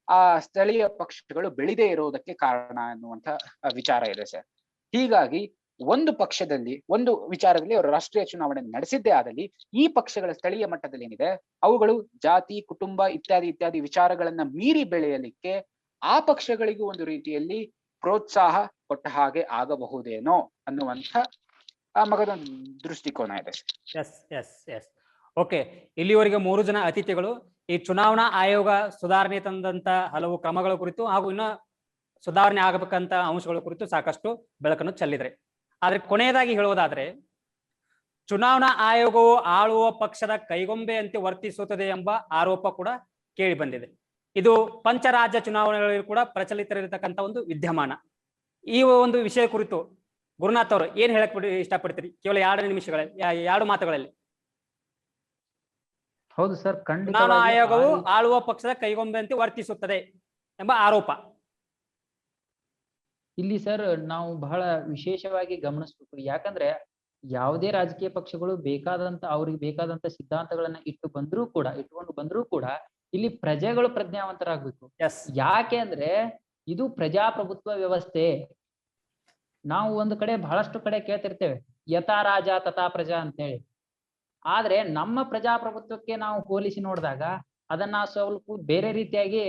ಆ ಸ್ಥಳೀಯ ಪಕ್ಷಗಳು ಬೆಳೆದೇ ಇರೋದಕ್ಕೆ ಕಾರಣ ಎನ್ನುವಂತ ವಿಚಾರ ಇದೆ ಸರ್. ಹೀಗಾಗಿ ಒಂದು ಪಕ್ಷದಲ್ಲಿ ಒಂದು ವಿಚಾರದಲ್ಲಿ ಅವರು ರಾಷ್ಟ್ರೀಯ ಚುನಾವಣೆ ನಡೆಸಿದ್ದೇ ಆದಲ್ಲಿ ಈ ಪಕ್ಷಗಳ ಸ್ಥಳೀಯ ಮಟ್ಟದಲ್ಲಿ ಏನಿದೆ ಅವುಗಳು ಜಾತಿ, ಕುಟುಂಬ ಇತ್ಯಾದಿ ವಿಚಾರಗಳನ್ನ ಮೀರಿ ಬೆಳೆಯಲಿಕ್ಕೆ ಆ ಪಕ್ಷಗಳಿಗೂ ಒಂದು ರೀತಿಯಲ್ಲಿ ಪ್ರೋತ್ಸಾಹ ಕೊಟ್ಟ ಹಾಗೆ ಆಗಬಹುದೇನೋ ಅನ್ನುವಂಥ ಮಗದ ದೃಷ್ಟಿಕೋನ ಇದೆ.
ಓಕೆ, ಇಲ್ಲಿವರೆಗೆ 3 ಜನ ಅತಿಥಿಗಳು ಈ ಚುನಾವಣಾ ಆಯೋಗ ಸುಧಾರಣೆ ತಂದಂತ ಹಲವು ಕ್ರಮಗಳ ಕುರಿತು ಹಾಗೂ ಇನ್ನ ಸುಧಾರಣೆ ಆಗಬೇಕಂತ ಅಂಶಗಳ ಕುರಿತು ಸಾಕಷ್ಟು ಬೆಳಕನ್ನು ಚೆಲ್ಲಿದ್ರೆ. ಆದ್ರೆ ಕೊನೆಯದಾಗಿ ಹೇಳುವುದಾದ್ರೆ, ಚುನಾವಣಾ ಆಯೋಗವು ಆಳುವ ಪಕ್ಷದ ಕೈಗೊಂಬೆಯಂತೆ ವರ್ತಿಸುತ್ತದೆ ಎಂಬ ಆರೋಪ ಕೂಡ ಕೇಳಿ ಬಂದಿದೆ. ಇದು ಪಂಚರಾಜ್ಯ ಚುನಾವಣೆಗಳಲ್ಲಿ ಕೂಡ ಪ್ರಚಲಿತರಿರತಕ್ಕಂಥ ಒಂದು ವಿದ್ಯಮಾನ. ಈ ಒಂದು ವಿಷಯ ಕುರಿತು ಗುರುನಾಥ್ ಅವರು ಏನ್ ಹೇಳಕ್ ಇಷ್ಟಪಡ್ತೀರಿ? ಕೇವಲ 2 ನಿಮಿಷಗಳಲ್ಲಿ, 2 ಮಾತುಗಳಲ್ಲಿ.
ಹೌದು ಸರ್, ಖಂಡಿತ.
ಚುನಾವಣಾ ಆಯೋಗವು ಆಳುವ ಪಕ್ಷದ ಕೈಗೊಂಬೆಯಂತೆ ವರ್ತಿಸುತ್ತದೆ ಎಂಬ ಆರೋಪ
ಇಲ್ಲಿ ಸರ್ ನಾವು ಬಹಳ ವಿಶೇಷವಾಗಿ ಗಮನಿಸ್ಬೇಕು. ಯಾಕಂದ್ರೆ ಯಾವುದೇ ರಾಜಕೀಯ ಪಕ್ಷಗಳು ಅವ್ರಿಗೆ ಬೇಕಾದಂತ ಸಿದ್ಧಾಂತಗಳನ್ನ ಇಟ್ಟುಕೊಂಡು ಬಂದ್ರೂ ಕೂಡ ಇಲ್ಲಿ ಪ್ರಜೆಗಳು ಪ್ರಜ್ಞಾವಂತರಾಗ್ಬೇಕು. ಯಾಕೆ ಅಂದ್ರೆ ಇದು ಪ್ರಜಾಪ್ರಭುತ್ವ ವ್ಯವಸ್ಥೆ. ನಾವು ಒಂದು ಕಡೆ ಬಹಳಷ್ಟು ಕಡೆ ಕೇಳ್ತಿರ್ತೇವೆ ಯಥಾ ರಾಜ ತಥಾ ಪ್ರಜಾ ಅಂತ ಹೇಳಿ. ಆದ್ರೆ ನಮ್ಮ ಪ್ರಜಾಪ್ರಭುತ್ವಕ್ಕೆ ನಾವು ಹೋಲಿಸಿ ನೋಡಿದಾಗ ಅದನ್ನ ಸ್ವಲ್ಪ ಬೇರೆ ರೀತಿಯಾಗಿ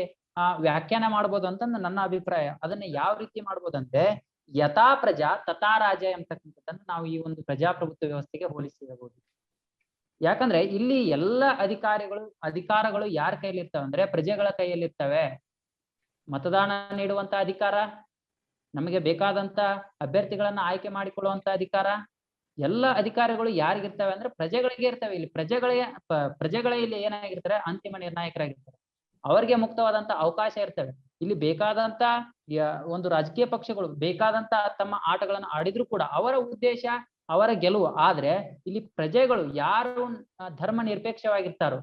ವ್ಯಾಖ್ಯಾನ ಮಾಡ್ಬೋದು ಅಂತ ನನ್ನ ಅಭಿಪ್ರಾಯ. ಅದನ್ನ ಯಾವ ರೀತಿ ಮಾಡ್ಬೋದಂದ್ರೆ ಯಥಾ ಪ್ರಜಾ ತಥಾ ರಾಜ ಎಂತಕ್ಕಂಥದ್ದನ್ನು ನಾವು ಈ ಒಂದು ಪ್ರಜಾಪ್ರಭುತ್ವ ವ್ಯವಸ್ಥೆಗೆ ಹೋಲಿಸಿ ಹೇಳ್ಬೋದು. ಯಾಕಂದ್ರೆ ಇಲ್ಲಿ ಎಲ್ಲ ಅಧಿಕಾರಗಳು ಯಾರ ಕೈಯಲ್ಲಿ ಇರ್ತವೆ ಅಂದ್ರೆ ಪ್ರಜೆಗಳ ಕೈಯಲ್ಲಿ ಇರ್ತವೆ. ಮತದಾನ ನೀಡುವಂತ ಅಧಿಕಾರ, ನಮಗೆ ಬೇಕಾದಂತ ಅಭ್ಯರ್ಥಿಗಳನ್ನ ಆಯ್ಕೆ ಮಾಡಿಕೊಳ್ಳುವಂತ ಅಧಿಕಾರ, ಎಲ್ಲ ಅಧಿಕಾರಗಳು ಯಾರಿಗಿರ್ತವೆ ಅಂದ್ರೆ ಪ್ರಜೆಗಳಿಗೆ ಇರ್ತವೆ. ಇಲ್ಲಿ ಪ್ರಜೆಗಳೇ ಇಲ್ಲಿ ಏನಾಗಿರ್ತಾರೆ, ಅಂತಿಮ ನಿರ್ಣಾಯಕರಾಗಿರ್ತಾರೆ. ಅವರಿಗೆ ಮುಕ್ತವಾದಂತ ಅವಕಾಶ ಇರ್ತವೆ. ಇಲ್ಲಿ ಬೇಕಾದಂತ ಒಂದು ರಾಜಕೀಯ ಪಕ್ಷಗಳು ಬೇಕಾದಂತ ತಮ್ಮ ಆಟಗಳನ್ನು ಆಡಿದ್ರು ಕೂಡ ಅವರ ಉದ್ದೇಶ ಅವರ ಗೆಲುವು. ಆದ್ರೆ ಇಲ್ಲಿ ಪ್ರಜೆಗಳು ಯಾರು ಧರ್ಮ ನಿರಪೇಕ್ಷವಾಗಿರ್ತಾರೋ,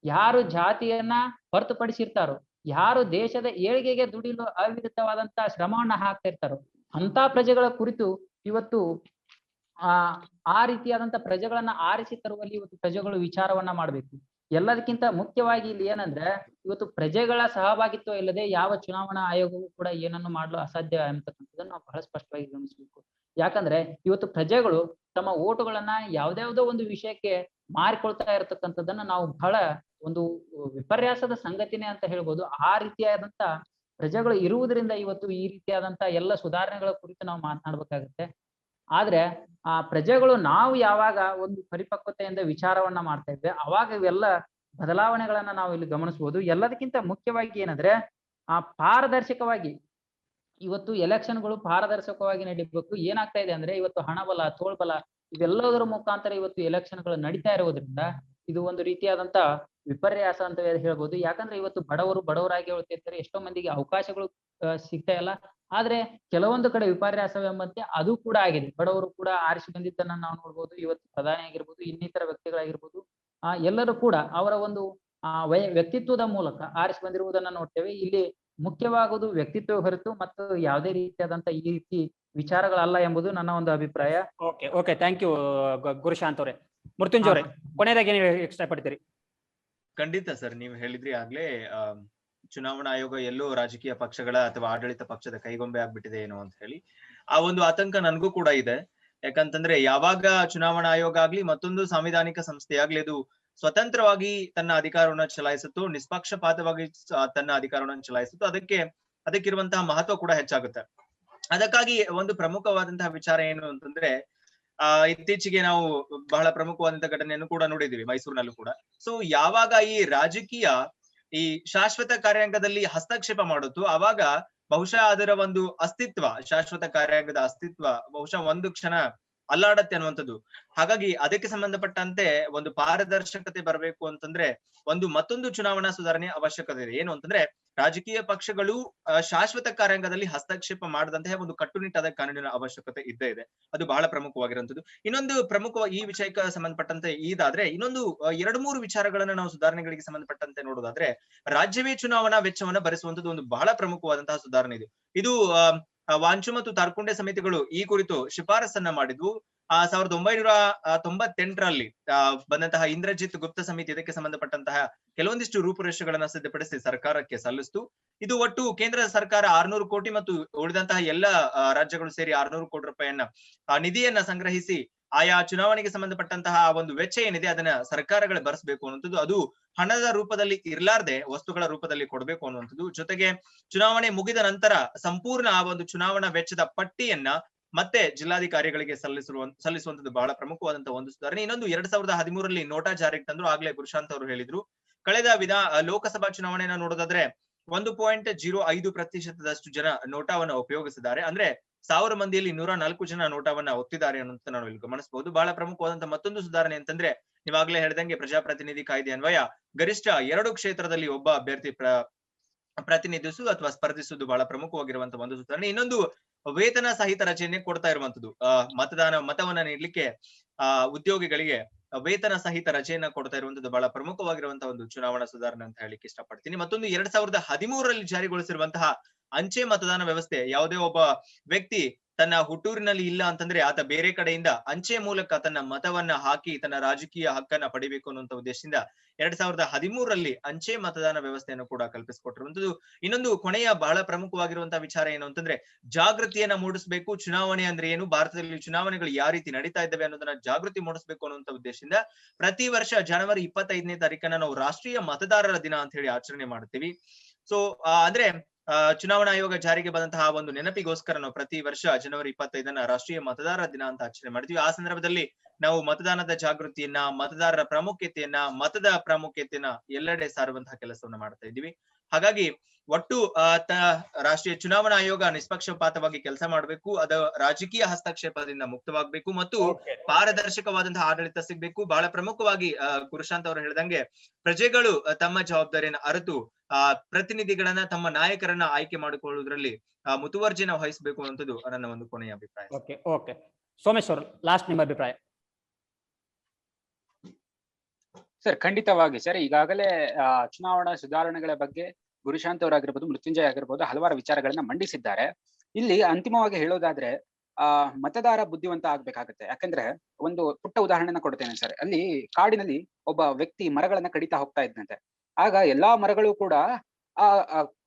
ಯಾರು ಜಾತಿಯನ್ನ ಹೊರತುಪಡಿಸಿರ್ತಾರೋ, ಯಾರು ದೇಶದ ಏಳಿಗೆಗೆ ದುಡಿಲು ಅವಿರತವಾದಂತ ಶ್ರಮವನ್ನ ಹಾಕ್ತಾ ಇರ್ತಾರೋ ಅಂತ ಪ್ರಜೆಗಳ ಕುರಿತು ಇವತ್ತು ಆ ರೀತಿಯಾದಂತ ಪ್ರಜೆಗಳನ್ನ ಆರಿಸಿ ತರುವಲ್ಲಿ ಇವತ್ತು ಪ್ರಜೆಗಳು ವಿಚಾರವನ್ನ ಮಾಡ್ಬೇಕು. ಎಲ್ಲದಕ್ಕಿಂತ ಮುಖ್ಯವಾಗಿ ಇಲ್ಲಿ ಏನಂದ್ರೆ ಇವತ್ತು ಪ್ರಜೆಗಳ ಸಹಭಾಗಿತ್ವ ಇಲ್ಲದೆ ಯಾವ ಚುನಾವಣಾ ಆಯೋಗವೂ ಕೂಡ ಏನನ್ನು ಮಾಡಲು ಅಸಾಧ್ಯ ಅಂತಕ್ಕಂಥದ್ದನ್ನು ನಾವು ಬಹಳ ಸ್ಪಷ್ಟವಾಗಿ ಗಮನಿಸಬೇಕು. ಯಾಕಂದ್ರೆ ಇವತ್ತು ಪ್ರಜೆಗಳು ತಮ್ಮ ಓಟುಗಳನ್ನ ಯಾವ್ದಾವ್ದೋ ಒಂದು ವಿಷಯಕ್ಕೆ ಮಾರಿಕೊಳ್ತಾ ಇರತಕ್ಕಂಥದ್ದನ್ನ ನಾವು ಬಹಳ ಒಂದು ವಿಪರ್ಯಾಸದ ಸಂಗತಿನೇ ಅಂತ ಹೇಳ್ಬೋದು. ಆ ರೀತಿಯಾದಂತ ಪ್ರಜೆಗಳು ಇರುವುದರಿಂದ ಇವತ್ತು ಈ ರೀತಿಯಾದಂತ ಎಲ್ಲ ಸುಧಾರಣೆಗಳ ಕುರಿತು ನಾವು ಮಾತನಾಡ್ಬೇಕಾಗುತ್ತೆ. ಆದ್ರೆ ಆ ಪ್ರಜೆಗಳು ನಾವು ಯಾವಾಗ ಒಂದು ಪರಿಪಕ್ವತೆಯಿಂದ ವಿಚಾರವನ್ನ ಮಾಡ್ತಾ ಇದ್ವಿ ಅವಾಗ ಇವೆಲ್ಲ ಬದಲಾವಣೆಗಳನ್ನ ನಾವು ಇಲ್ಲಿ ಗಮನಿಸಬಹುದು. ಎಲ್ಲದಕ್ಕಿಂತ ಮುಖ್ಯವಾಗಿ ಏನಂದ್ರೆ ಪಾರದರ್ಶಕವಾಗಿ ಇವತ್ತು ಎಲೆಕ್ಷನ್ಗಳು ಪಾರದರ್ಶಕವಾಗಿ ನಡೀಬೇಕು. ಏನಾಗ್ತಾ ಇದೆ ಅಂದ್ರೆ ಇವತ್ತು ಹಣಬಲ, ತೋಳ್ಬಲ ಇವೆಲ್ಲದರ ಮುಖಾಂತರ ಇವತ್ತು ಎಲೆಕ್ಷನ್ಗಳು ನಡೀತಾ ಇರುವುದರಿಂದ ಇದು ಒಂದು ರೀತಿಯಾದಂತ ವಿಪರ್ಯಾಸ ಅಂತ ಹೇಳ್ಬೋದು. ಯಾಕಂದ್ರೆ ಇವತ್ತು ಬಡವರಾಗಿ ಹೇಳ್ತಿರ್ತಾರೆ, ಎಷ್ಟೋ ಮಂದಿಗೆ ಅವಕಾಶಗಳು ಸಿಗ್ತಾ ಇಲ್ಲ. ಆದ್ರೆ ಕೆಲವೊಂದು ಕಡೆ ವಿಪರ್ಯಾಸವೆಂಬಂತೆ ಅದು ಕೂಡ ಆಗಿದೆ. ಬಡವರು ಕೂಡ ಆರಿಸಿ ಬಂದಿದ್ದನ್ನ ನಾವು ನೋಡ್ಬೋದು. ಇವತ್ತು ಪ್ರಧಾನಿ ಆಗಿರ್ಬೋದು, ಇನ್ನಿತರ ವ್ಯಕ್ತಿಗಳಾಗಿರ್ಬೋದು, ಎಲ್ಲರೂ ಕೂಡ ಅವರ ಒಂದು ವ್ಯಕ್ತಿತ್ವದ ಮೂಲಕ ಆರಿಸಿ ಬಂದಿರುವುದನ್ನ ನೋಡ್ತೇವೆ. ಇಲ್ಲಿ ಮುಖ್ಯವಾಗುವುದು ವ್ಯಕ್ತಿತ್ವ ಹೊರತು ಮತ್ತು ಯಾವುದೇ ರೀತಿಯಾದಂತ ಈ ರೀತಿ ವಿಚಾರಗಳಲ್ಲ ಎಂಬುದು ನನ್ನ ಒಂದು ಅಭಿಪ್ರಾಯ.
ಓಕೆ ಥ್ಯಾಂಕ್ ಯು ಗುರುಶಾಂತ್ ಅವರೇ. ಮೃತ್ಯುಂಜಯ ಅವರೇ, ಕೊನೆಯದಾಗಿ ನೀವು ಇಷ್ಟಪಡ್ತೀರಿ?
ಖಂಡಿತ ಸರ್, ನೀವು ಹೇಳಿದ್ರಿ ಆಗ್ಲೇ ಚುನಾವಣಾ ಆಯೋಗ ಎಲ್ಲೋ ರಾಜಕೀಯ ಪಕ್ಷಗಳ ಅಥವಾ ಆಡಳಿತ ಪಕ್ಷದ ಕೈಗೊಂಬೆ ಆಗ್ಬಿಟ್ಟಿದೆ ಏನೋ ಅಂತ ಹೇಳಿ ಆ ಒಂದು ಆತಂಕ ನನಗೂ ಕೂಡ ಇದೆ. ಯಾಕಂತಂದ್ರೆ ಯಾವಾಗ ಚುನಾವಣಾ ಆಯೋಗ ಆಗ್ಲಿ ಮತ್ತೊಂದು ಸಾಂವಿಧಾನಿಕ ಸಂಸ್ಥೆ ಆಗ್ಲಿ ಅದು ಸ್ವತಂತ್ರವಾಗಿ ತನ್ನ ಅಧಿಕಾರವನ್ನ ಚಲಾಯಿಸುತ್ತೋ, ನಿಷ್ಪಕ್ಷಪಾತವಾಗಿ ತನ್ನ ಅಧಿಕಾರವನ್ನ ಚಲಾಯಿಸುತ್ತೋ, ಅದಕ್ಕಿರುವಂತಹ ಮಹತ್ವ ಕೂಡ ಹೆಚ್ಚಾಗುತ್ತೆ. ಅದಕ್ಕಾಗಿ ಒಂದು ಪ್ರಮುಖವಾದಂತಹ ವಿಚಾರ ಏನು ಅಂತಂದ್ರೆ ಇತ್ತೀಚೆಗೆ ನಾವು ಬಹಳ ಪ್ರಮುಖವಾದಂತಹ ಘಟನೆಯನ್ನು ಕೂಡ ನೋಡಿದೀವಿ ಮೈಸೂರಿನಲ್ಲೂ ಕೂಡ. ಸೊ ಯಾವಾಗ ಈ ರಾಜಕೀಯ ಈ ಶಾಶ್ವತ ಕಾರ್ಯಾಂಗದಲ್ಲಿ ಹಸ್ತಕ್ಷೇಪ ಮಾಡುತ್ತೋ ಅವಾಗ ಬಹುಶಃ ಅದರ ಒಂದು ಅಸ್ತಿತ್ವ, ಶಾಶ್ವತ ಕಾರ್ಯಾಂಗದ ಅಸ್ತಿತ್ವ ಬಹುಶಃ ಒಂದು ಕ್ಷಣ ಅಲ್ಲಾಡತ್ತೆ ಅನ್ನುವಂಥದ್ದು. ಹಾಗಾಗಿ ಅದಕ್ಕೆ ಸಂಬಂಧಪಟ್ಟಂತೆ ಒಂದು ಪಾರದರ್ಶಕತೆ ಬರಬೇಕು ಅಂತಂದ್ರೆ ಮತ್ತೊಂದು ಚುನಾವಣಾ ಸುಧಾರಣೆ ಅವಶ್ಯಕತೆ ಇದೆ. ಏನು ಅಂತಂದ್ರೆ ರಾಜಕೀಯ ಪಕ್ಷಗಳು ಶಾಶ್ವತ ಕಾರ್ಯಾಂಗದಲ್ಲಿ ಹಸ್ತಕ್ಷೇಪ ಮಾಡದಂತಹ ಒಂದು ಕಟ್ಟುನಿಟ್ಟಾದ ಕಾನೂನಿನ ಅವಶ್ಯಕತೆ ಇದ್ದೇ ಇದೆ. ಅದು ಬಹಳ ಪ್ರಮುಖವಾಗಿರುವಂತದ್ದು. ಇನ್ನೊಂದು ಪ್ರಮುಖವಾಗಿ ಈ ವಿಷಯಕ್ಕೆ ಸಂಬಂಧಪಟ್ಟಂತೆ ಇದಾದ್ರೆ ಇನ್ನೊಂದು 2-3 ವಿಚಾರಗಳನ್ನ ನಾವು ಸುಧಾರಣೆಗಳಿಗೆ ಸಂಬಂಧಪಟ್ಟಂತೆ ನೋಡೋದಾದ್ರೆ ರಾಜ್ಯವೇ ಚುನಾವಣಾ ವೆಚ್ಚವನ್ನ ಭರಿಸುವಂತದ್ದು ಒಂದು ಬಹಳ ಪ್ರಮುಖವಾದಂತಹ ಸುಧಾರಣೆ ಇದು. ಇದು ವಾಂಚು ಮತ್ತು ತಾರ್ಕುಂಡೆ ಸಮಿತಿಗಳು ಈ ಕುರಿತು ಶಿಫಾರಸನ್ನ ಮಾಡಿದ್ವು. 1998ರಲ್ಲಿ ಬಂದಂತಹ ಇಂದ್ರಜಿತ್ ಗುಪ್ತ ಸಮಿತಿ ಇದಕ್ಕೆ ಸಂಬಂಧಪಟ್ಟಂತಹ ಕೆಲವೊಂದಿಷ್ಟು ರೂಪುರೇಷೆಗಳನ್ನ ಸಿದ್ಧಪಡಿಸಿ ಸರ್ಕಾರಕ್ಕೆ ಸಲ್ಲಿಸ್ತು. ಇದು ಒಟ್ಟು ಕೇಂದ್ರ ಸರ್ಕಾರ 600 ಕೋಟಿ ಮತ್ತು ಉಳಿದಂತಹ ಎಲ್ಲ ರಾಜ್ಯಗಳು ಸೇರಿ 600 ಕೋಟಿ ರೂಪಾಯಿಯನ್ನ ನಿಧಿಯನ್ನ ಸಂಗ್ರಹಿಸಿ ಆಯಾ ಚುನಾವಣೆಗೆ ಸಂಬಂಧಪಟ್ಟಂತಹ ಒಂದು ವೆಚ್ಚ ಏನಿದೆ ಅದನ್ನ ಸರ್ಕಾರಗಳು ಭರಿಸಬೇಕು ಅನ್ನುವಂಥದ್ದು. ಅದು ಹಣದ ರೂಪದಲ್ಲಿ ಇರ್ಲಾರ್ದೆ ವಸ್ತುಗಳ ರೂಪದಲ್ಲಿ ಕೊಡ್ಬೇಕು ಅನ್ನುವಂಥದ್ದು. ಜೊತೆಗೆ ಚುನಾವಣೆ ಮುಗಿದ ನಂತರ ಸಂಪೂರ್ಣ ಆ ಒಂದು ಚುನಾವಣಾ ವೆಚ್ಚದ ಪಟ್ಟಿಯನ್ನ ಮತ್ತೆ ಜಿಲ್ಲಾಧಿಕಾರಿಗಳಿಗೆ ಸಲ್ಲಿಸುವಂತದ್ದು ಬಹಳ ಪ್ರಮುಖವಾದಂತಹ ಒಂದು ಸುಧಾರಣೆ. ಇನ್ನೊಂದು 2013ರಲ್ಲಿ ನೋಟಾ ಜಾರಿಗೆ ತಂದ್ರು. ಆಗ್ಲೇ ಗುರುಶಾಂತ್ ಅವರು ಹೇಳಿದ್ರು. ಕಳೆದ ಲೋಕಸಭಾ ಚುನಾವಣೆಯನ್ನ ನೋಡೋದಾದ್ರೆ 1.05% ಜನ ನೋಟಾವನ್ನ ಉಪಯೋಗಿಸಿದ್ದಾರೆ. ಅಂದ್ರೆ 1000 ಮಂದಿಯಲ್ಲಿ 104 ಜನ ನೋಟಾವನ್ನ ಒತ್ತಿದ್ದಾರೆ ಅನ್ನೋದನ್ನ ನಾವು ಇಲ್ಲಿ ಗಮನಿಸಬಹುದು. ಬಹಳ ಪ್ರಮುಖವಾದಂತಹ ಮತ್ತೊಂದು ಸುಧಾರಣೆ ಅಂತಂದ್ರೆ ನೀವಾಗ್ಲೇ ಹೇಳಿದಂಗೆ ಪ್ರಜಾಪ್ರತಿನಿಧಿ ಕಾಯ್ದೆ ಅನ್ವಯ ಗರಿಷ್ಠ 2 ಕ್ಷೇತ್ರದಲ್ಲಿ ಒಬ್ಬ ಅಭ್ಯರ್ಥಿ ಪ್ರತಿನಿಧಿಸುವುದು ಅಥವಾ ಸ್ಪರ್ಧಿಸುವುದು ಬಹಳ ಪ್ರಮುಖವಾಗಿರುವಂತಹ ಒಂದು ಸುಧಾರಣೆ. ಇನ್ನೊಂದು ವೇತನ ಸಹಿತ ರಜೆಯನ್ನೇ ಕೊಡ್ತಾ ಇರುವಂತದ್ದು. ಮತವನ್ನ ನೀಡಲಿಕ್ಕೆ ಉದ್ಯೋಗಿಗಳಿಗೆ ವೇತನ ಸಹಿತ ರಜೆಯನ್ನ ಕೊಡ್ತಾ ಇರುವಂತದ್ದು ಬಹಳ ಪ್ರಮುಖವಾಗಿರುವಂತಹ ಒಂದು ಚುನಾವಣಾ ಸುಧಾರಣೆ ಅಂತ ಹೇಳಿಕ್ಕೆ ಇಷ್ಟಪಡ್ತೀನಿ. ಮತ್ತೊಂದು 2013ರಲ್ಲಿ ಜಾರಿಗೊಳಿಸಿರುವಂತಹ ಅಂಚೆ ಮತದಾನ ವ್ಯವಸ್ಥೆ. ಯಾವುದೇ ಒಬ್ಬ ವ್ಯಕ್ತಿ ತನ್ನ ಹುಟ್ಟೂರಿನಲ್ಲಿ ಇಲ್ಲ ಅಂತಂದ್ರೆ ಆತ ಬೇರೆ ಕಡೆಯಿಂದ ಅಂಚೆ ಮೂಲಕ ತನ್ನ ಮತವನ್ನ ಹಾಕಿ ತನ್ನ ರಾಜಕೀಯ ಹಕ್ಕನ್ನ ಪಡಿಬೇಕು ಅನ್ನುವಂತ ಉದ್ದೇಶದಿಂದ 2013ರಲ್ಲಿ ಅಂಚೆ ಮತದಾನ ವ್ಯವಸ್ಥೆಯನ್ನು ಕೂಡ ಕಲ್ಪಿಸಿಕೊಟ್ಟಿರುವಂತದ್ದು. ಇನ್ನೊಂದು ಕೊನೆಯ ಬಹಳ ಪ್ರಮುಖವಾಗಿರುವಂತಹ ವಿಚಾರ ಏನು ಅಂತಂದ್ರೆ ಜಾಗೃತಿಯನ್ನ ಮೂಡಿಸಬೇಕು. ಚುನಾವಣೆ ಅಂದ್ರೆ ಏನು, ಭಾರತದಲ್ಲಿ ಚುನಾವಣೆಗಳು ಯಾವ ರೀತಿ ನಡೀತಾ ಇದ್ದಾವೆ ಅನ್ನೋದನ್ನ ಜಾಗೃತಿ ಮೂಡಿಸಬೇಕು ಅನ್ನುವಂತ ಉದ್ದೇಶದಿಂದ ಪ್ರತಿ ವರ್ಷ ಜನವರಿ 25ನೇ ತಾರೀಕನ್ನ ನಾವು ರಾಷ್ಟ್ರೀಯ ಮತದಾರರ ದಿನ ಅಂತ ಹೇಳಿ ಆಚರಣೆ ಮಾಡ್ತೀವಿ. ಸೊ ಅಂದ್ರೆ ಚುನಾವಣಾ ಆಯೋಗ ಜಾರಿಗೆ ಬಂದಂತಹ ಒಂದು ನೆನಪಿಗೋಸ್ಕರ ನಾವು ಪ್ರತಿ ವರ್ಷ ಜನವರಿ 25ನ್ನ ರಾಷ್ಟ್ರೀಯ ಮತದಾರರ ದಿನ ಅಂತ ಆಚರಣೆ ಮಾಡ್ತೀವಿ. ಆ ಸಂದರ್ಭದಲ್ಲಿ ನಾವು ಮತದಾನದ ಜಾಗೃತಿಯನ್ನ, ಮತದಾರರ ಪ್ರಾಮುಖ್ಯತೆಯನ್ನ, ಮತದ ಪ್ರಾಮುಖ್ಯತೆಯನ್ನ ಎಲ್ಲೆಡೆ ಸಾರುವಂತಹ ಕೆಲಸವನ್ನ ಮಾಡ್ತಾ ಇದ್ದೀವಿ. ಹಾಗಾಗಿ ಒಟ್ಟು ರಾಷ್ಟ್ರೀಯ ಚುನಾವಣಾ ಆಯೋಗ ನಿಷ್ಪಕ್ಷಪಾತವಾಗಿ ಕೆಲಸ ಮಾಡಬೇಕು, ಅದ ರಾಜಕೀಯ ಹಸ್ತಕ್ಷೇಪದಿಂದ ಮುಕ್ತವಾಗಬೇಕು ಮತ್ತು ಪಾರದರ್ಶಕವಾದಂತಹ ಆಡಳಿತ ಸಿಗ್ಬೇಕು. ಬಹಳ ಪ್ರಮುಖವಾಗಿ ಗುರುಶಾಂತ್ ಅವರು ಹೇಳಿದಂಗೆ ಪ್ರಜೆಗಳು ತಮ್ಮ ಜವಾಬ್ದಾರಿಯನ್ನು ಅರಿತು ಪ್ರತಿನಿಧಿಗಳನ್ನ, ತಮ್ಮ ನಾಯಕರನ್ನ ಆಯ್ಕೆ ಮಾಡಿಕೊಳ್ಳುವುದರಲ್ಲಿ ಮುತುವರ್ಜಿನ ವಹಿಸಬೇಕು ಅನ್ನೋದು ನನ್ನ ಒಂದು ಕೊನೆಯ ಅಭಿಪ್ರಾಯ.
ಓಕೆ ಸೋಮೇಶ್ ಅವರು, ಲಾಸ್ಟ್ ನಿಮ್ಮ ಅಭಿಪ್ರಾಯ.
ಸರ್, ಖಂಡಿತವಾಗಿ ಸರ್, ಈಗಾಗಲೇ ಚುನಾವಣಾ ಸುಧಾರಣೆಗಳ ಬಗ್ಗೆ ಗುರುಶಾಂತ್ ಅವರಾಗಿರ್ಬೋದು, ಮೃತ್ಯುಂಜಯ ಆಗಿರ್ಬೋದು ಹಲವಾರು ವಿಚಾರಗಳನ್ನ ಮಂಡಿಸಿದ್ದಾರೆ. ಇಲ್ಲಿ ಅಂತಿಮವಾಗಿ ಹೇಳೋದಾದ್ರೆ ಮತದಾರ ಬುದ್ಧಿವಂತ ಆಗ್ಬೇಕಾಗತ್ತೆ. ಯಾಕಂದ್ರೆ ಒಂದು ಪುಟ್ಟ ಉದಾಹರಣೆನ ಕೊಡ್ತೇನೆ ಸರ್. ಅಲ್ಲಿ ಕಾಡಿನಲ್ಲಿ ಒಬ್ಬ ವ್ಯಕ್ತಿ ಮರಗಳನ್ನ ಕಡಿತಾ ಹೋಗ್ತಾ ಇದ್ದಂತೆ. ಆಗ ಎಲ್ಲಾ ಮರಗಳು ಕೂಡ ಆ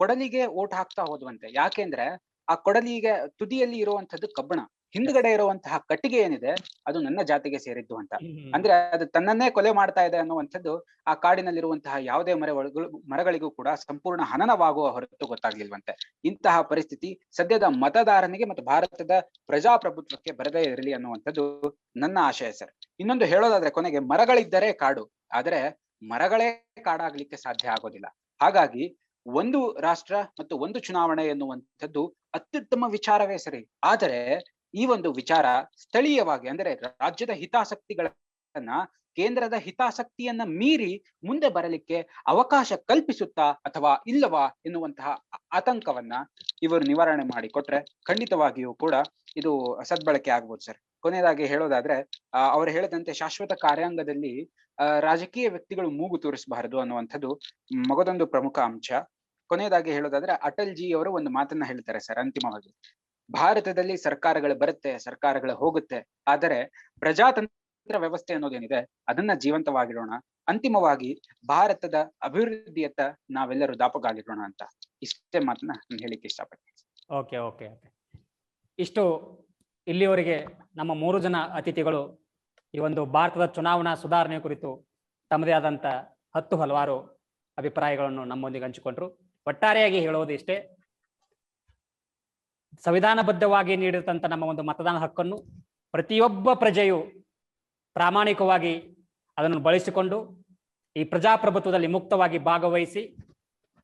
ಕೊಡಲಿಗೆ ಓಟ್ ಹಾಕ್ತಾ ಹೋದ್ವಂತೆ. ಯಾಕೆಂದ್ರೆ ಆ ಕೊಡಲಿಗೆ ತುದಿಯಲ್ಲಿ ಇರುವಂತದ್ದು ಕಬ್ಬಣ, ಹಿಂದ್ಗಡೆ ಇರುವಂತಹ ಕಟ್ಟಿಗೆ ಏನಿದೆ ಅದು ನನ್ನ ಜಾತಿಗೆ ಸೇರಿದ್ದು ಅಂತ. ಅಂದ್ರೆ ಅದು ತನ್ನನ್ನೇ ಕೊಲೆ ಮಾಡ್ತಾ ಇದೆ ಅನ್ನುವಂಥದ್ದು ಆ ಕಾಡಿನಲ್ಲಿರುವಂತಹ ಯಾವುದೇ ಮರಗಳಿಗೂ ಕೂಡ ಸಂಪೂರ್ಣ ಹನನವಾಗುವ ಹೊರತು ಗೊತ್ತಾಗ್ಲಿಲ್ವಂತೆ. ಇಂತಹ ಪರಿಸ್ಥಿತಿ ಸದ್ಯದ ಮತದಾರನಿಗೆ ಮತ್ತು ಭಾರತದ ಪ್ರಜಾಪ್ರಭುತ್ವಕ್ಕೆ ಬರದೇ ಇರಲಿ ಅನ್ನುವಂಥದ್ದು ನನ್ನ ಆಶಯ ಸರ್. ಇನ್ನೊಂದು ಹೇಳೋದಾದ್ರೆ ಕೊನೆಗೆ, ಮರಗಳಿದ್ದರೆ ಕಾಡು, ಆದ್ರೆ ಮರಗಳೇ ಕಾಡಾಗ್ಲಿಕ್ಕೆ ಸಾಧ್ಯ ಆಗೋದಿಲ್ಲ. ಹಾಗಾಗಿ ಒಂದು ರಾಷ್ಟ್ರ ಮತ್ತು ಒಂದು ಚುನಾವಣೆ ಎನ್ನುವಂಥದ್ದು ಅತ್ಯುತ್ತಮ ವಿಚಾರವೇ ಸರಿ. ಆದರೆ ಈ ಒಂದು ವಿಚಾರ ಸ್ಥಳೀಯವಾಗಿ ಅಂದ್ರೆ ರಾಜ್ಯದ ಹಿತಾಸಕ್ತಿಗಳನ್ನ ಕೇಂದ್ರದ ಹಿತಾಸಕ್ತಿಯನ್ನ ಮೀರಿ ಮುಂದೆ ಬರಲಿಕ್ಕೆ ಅವಕಾಶ ಕಲ್ಪಿಸುತ್ತಾ ಅಥವಾ ಇಲ್ಲವಾ ಎನ್ನುವಂತಹ ಆತಂಕವನ್ನ ಇವರು ನಿವಾರಣೆ ಮಾಡಿಕೊಟ್ರೆ ಖಂಡಿತವಾಗಿಯೂ ಕೂಡ ಇದು ಸದ್ಬಳಕೆ ಆಗ್ಬೋದು ಸರ್. ಕೊನೆಯದಾಗಿ ಹೇಳೋದಾದ್ರೆ ಅವರು ಹೇಳಿದಂತೆ ಶಾಶ್ವತ ಕಾರ್ಯಾಂಗದಲ್ಲಿ ರಾಜಕೀಯ ವ್ಯಕ್ತಿಗಳು ಮೂಗು ತೂರಿಸಬಾರದು ಅನ್ನುವಂಥದ್ದು ಮಗದೊಂದು ಪ್ರಮುಖ ಅಂಶ. ಕೊನೆಯದಾಗಿ ಹೇಳೋದಾದ್ರೆ ಅಟಲ್ ಜಿ ಅವರು ಒಂದು ಮಾತನ್ನ ಹೇಳ್ತಾರೆ ಸರ್ ಅಂತಿಮವಾಗಿ, ಭಾರತದಲ್ಲಿ ಸರ್ಕಾರಗಳು ಬರುತ್ತೆ, ಸರ್ಕಾರಗಳು ಹೋಗುತ್ತೆ, ಆದರೆ ಪ್ರಜಾತಂತ್ರ ವ್ಯವಸ್ಥೆ ಅನ್ನೋದೇನಿದೆ ಅದನ್ನ ಜೀವಂತವಾಗಿಡೋಣ, ಅಂತಿಮವಾಗಿ ಭಾರತದ ಅಭಿವೃದ್ಧಿಯತ್ತ ನಾವೆಲ್ಲರೂ ದಾಪುಗಾಲಿಡೋಣ ಅಂತ ಇಷ್ಟೇ ಮಾತನ್ನ ನಾನು ಹೇಳಿಕ್ಕೆ ಇಷ್ಟಪಡ್ತೀನಿ.
ಓಕೆ. ಇಷ್ಟು ಇಲ್ಲಿಯವರೆಗೆ ನಮ್ಮ 3 ಜನ ಅತಿಥಿಗಳು ಈ ಒಂದು ಭಾರತದ ಚುನಾವಣಾ ಸುಧಾರಣೆ ಕುರಿತು ತಮ್ಮದೇ ಆದಂತ ಹಲವಾರು ಅಭಿಪ್ರಾಯಗಳನ್ನು ನಮ್ಮೊಂದಿಗೆ ಹಂಚಿಕೊಂಡ್ರು. ಒಟ್ಟಾರೆಯಾಗಿ ಹೇಳುವುದು ಇಷ್ಟೇ, ಸಂವಿಧಾನಬದ್ಧವಾಗಿ ನೀಡಿದಂತ ನಮ್ಮ ಒಂದು ಮತದಾನ ಹಕ್ಕನ್ನು ಪ್ರತಿಯೊಬ್ಬ ಪ್ರಜೆಯು ಪ್ರಾಮಾಣಿಕವಾಗಿ ಅದನ್ನು ಬಳಸಿಕೊಂಡು ಈ ಪ್ರಜಾಪ್ರಭುತ್ವದಲ್ಲಿ ಮುಕ್ತವಾಗಿ ಭಾಗವಹಿಸಿ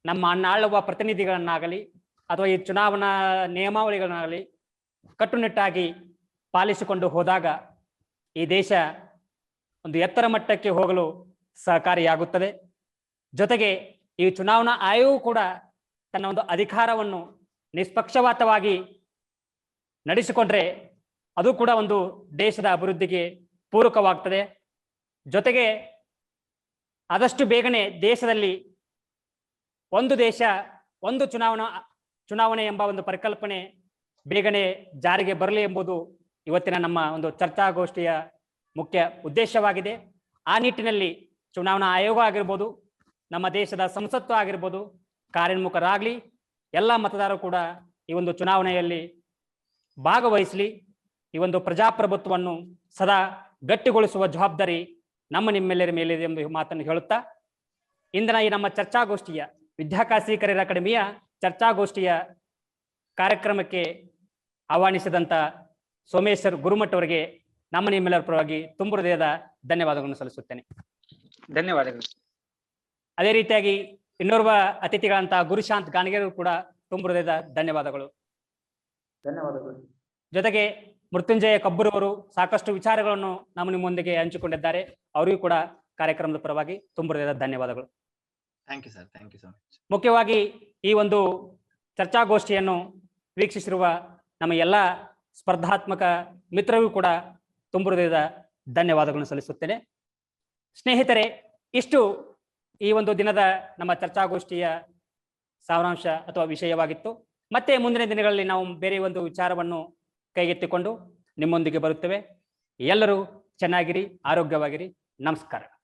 ನಮ್ಮ ಆಳುವ ಪ್ರತಿನಿಧಿಗಳನ್ನಾಗಲಿ ಅಥವಾ ಈ ಚುನಾವಣಾ ನಿಯಮಾವಳಿಗಳನ್ನಾಗಲಿ ಕಟ್ಟುನಿಟ್ಟಾಗಿ ಪಾಲಿಸಿಕೊಂಡು ಹೋದಾಗ ಈ ದೇಶ ಒಂದು ಎತ್ತರ ಮಟ್ಟಕ್ಕೆ ಹೋಗಲು ಸಹಕಾರಿಯಾಗುತ್ತದೆ. ಜೊತೆಗೆ ಈ ಚುನಾವಣಾ ಆಯೋಗ ಕೂಡ ತನ್ನ ಒಂದು ಅಧಿಕಾರವನ್ನು ನಿಷ್ಪಕ್ಷಪಾತವಾಗಿ ನಡೆಸಿಕೊಂಡ್ರೆ ಅದು ಕೂಡ ಒಂದು ದೇಶದ ಅಭಿವೃದ್ಧಿಗೆ ಪೂರಕವಾಗ್ತದೆ. ಜೊತೆಗೆ ಆದಷ್ಟು ಬೇಗನೆ ದೇಶದಲ್ಲಿ ಒಂದು ದೇಶ ಒಂದು ಚುನಾವಣೆ ಎಂಬ ಒಂದು ಪರಿಕಲ್ಪನೆ ಬೇಗನೆ ಜಾರಿಗೆ ಬರಲಿ ಎಂಬುದು ಇವತ್ತಿನ ನಮ್ಮ ಒಂದು ಚರ್ಚಾಗೋಷ್ಠಿಯ ಮುಖ್ಯ ಉದ್ದೇಶವಾಗಿದೆ. ಆ ನಿಟ್ಟಿನಲ್ಲಿ ಚುನಾವಣಾ ಆಯೋಗ ಆಗಿರ್ಬೋದು, ನಮ್ಮ ದೇಶದ ಸಂಸತ್ತು ಆಗಿರ್ಬೋದು ಕಾರ್ಯೋನ್ಮುಖರಾಗಲಿ, ಎಲ್ಲ ಮತದಾರರು ಕೂಡ ಈ ಒಂದು ಚುನಾವಣೆಯಲ್ಲಿ ಭಾಗವಹಿಸಲಿ. ಈ ಒಂದು ಪ್ರಜಾಪ್ರಭುತ್ವವನ್ನು ಸದಾ ಗಟ್ಟಿಗೊಳಿಸುವ ಜವಾಬ್ದಾರಿ ನಿಮ್ಮೆಲ್ಲರ ಮೇಲಿದೆ ಎಂಬ ಮಾತನ್ನು ಹೇಳುತ್ತಾ ಇಂದಿನ ಈ ನಮ್ಮ ಚರ್ಚಾಗೋಷ್ಠಿಯ ವಿದ್ಯಾಕಾಶಿ ಕರಿಯರ್ ಅಕಾಡೆಮಿಯ ಚರ್ಚಾಗೋಷ್ಠಿಯ ಕಾರ್ಯಕ್ರಮಕ್ಕೆ ಆಹ್ವಾನಿಸಿದಂತ ಸೋಮೇಶ್ವರ್ ಗುರುಮಠ್ ಅವರಿಗೆ ನಿಮ್ಮೆಲ್ಲರ ಪರವಾಗಿ ತುಂಬ ಹೃದಯದ ಧನ್ಯವಾದಗಳನ್ನು ಸಲ್ಲಿಸುತ್ತೇನೆ.
ಧನ್ಯವಾದಗಳು.
ಅದೇ ರೀತಿಯಾಗಿ ಇನ್ನೋರ್ವ ಅತಿಥಿಗಳಂತ ಗುರುಶಾಂತ್ ಗಾಣಿಗೇರು ಕೂಡ ತುಂಬ ಹೃದಯದ ಧನ್ಯವಾದಗಳು. ಜೊತೆಗೆ ಮೃತ್ಯುಂಜಯ ಕಬ್ಬೂರ್ ಅವರು ಸಾಕಷ್ಟು ವಿಚಾರಗಳನ್ನು ನಿಮ್ಮೊಂದಿಗೆ ಹಂಚಿಕೊಂಡಿದ್ದಾರೆ. ಅವರಿಗೂ ಕೂಡ ಕಾರ್ಯಕ್ರಮದ ಪರವಾಗಿ ತುಂಬ ಹೃದಯದ ಧನ್ಯವಾದಗಳು.
Thank you sir, thank you so much.
ಮುಖ್ಯವಾಗಿ ಈ ಒಂದು ಚರ್ಚಾಗೋಷ್ಠಿಯನ್ನು ವೀಕ್ಷಿಸಿರುವ ನಮ್ಮ ಎಲ್ಲ ಸ್ಪರ್ಧಾತ್ಮಕ ಮಿತ್ರರಿಗೂ ಕೂಡ ತುಂಬ ಹೃದಯದ ಧನ್ಯವಾದಗಳನ್ನು ಸಲ್ಲಿಸುತ್ತೇನೆ. ಸ್ನೇಹಿತರೆ, ಇಷ್ಟು ಈ ಒಂದು ದಿನದ ನಮ್ಮ ಚರ್ಚಾಗೋಷ್ಠಿಯ ಸಾರಾಂಶ ಅಥವಾ ವಿಷಯವಾಗಿತ್ತು. ಮತ್ತೆ ಮುಂದಿನ ದಿನಗಳಲ್ಲಿ ನಾವು ಬೇರೆ ಒಂದು ವಿಚಾರವನ್ನು ಕೈಗೆತ್ತಿಕೊಂಡು ನಿಮ್ಮೊಂದಿಗೆ ಬರುತ್ತೇವೆ. ಎಲ್ಲರೂ ಚೆನ್ನಾಗಿರಿ, ಆರೋಗ್ಯವಾಗಿರಿ. ನಮಸ್ಕಾರ.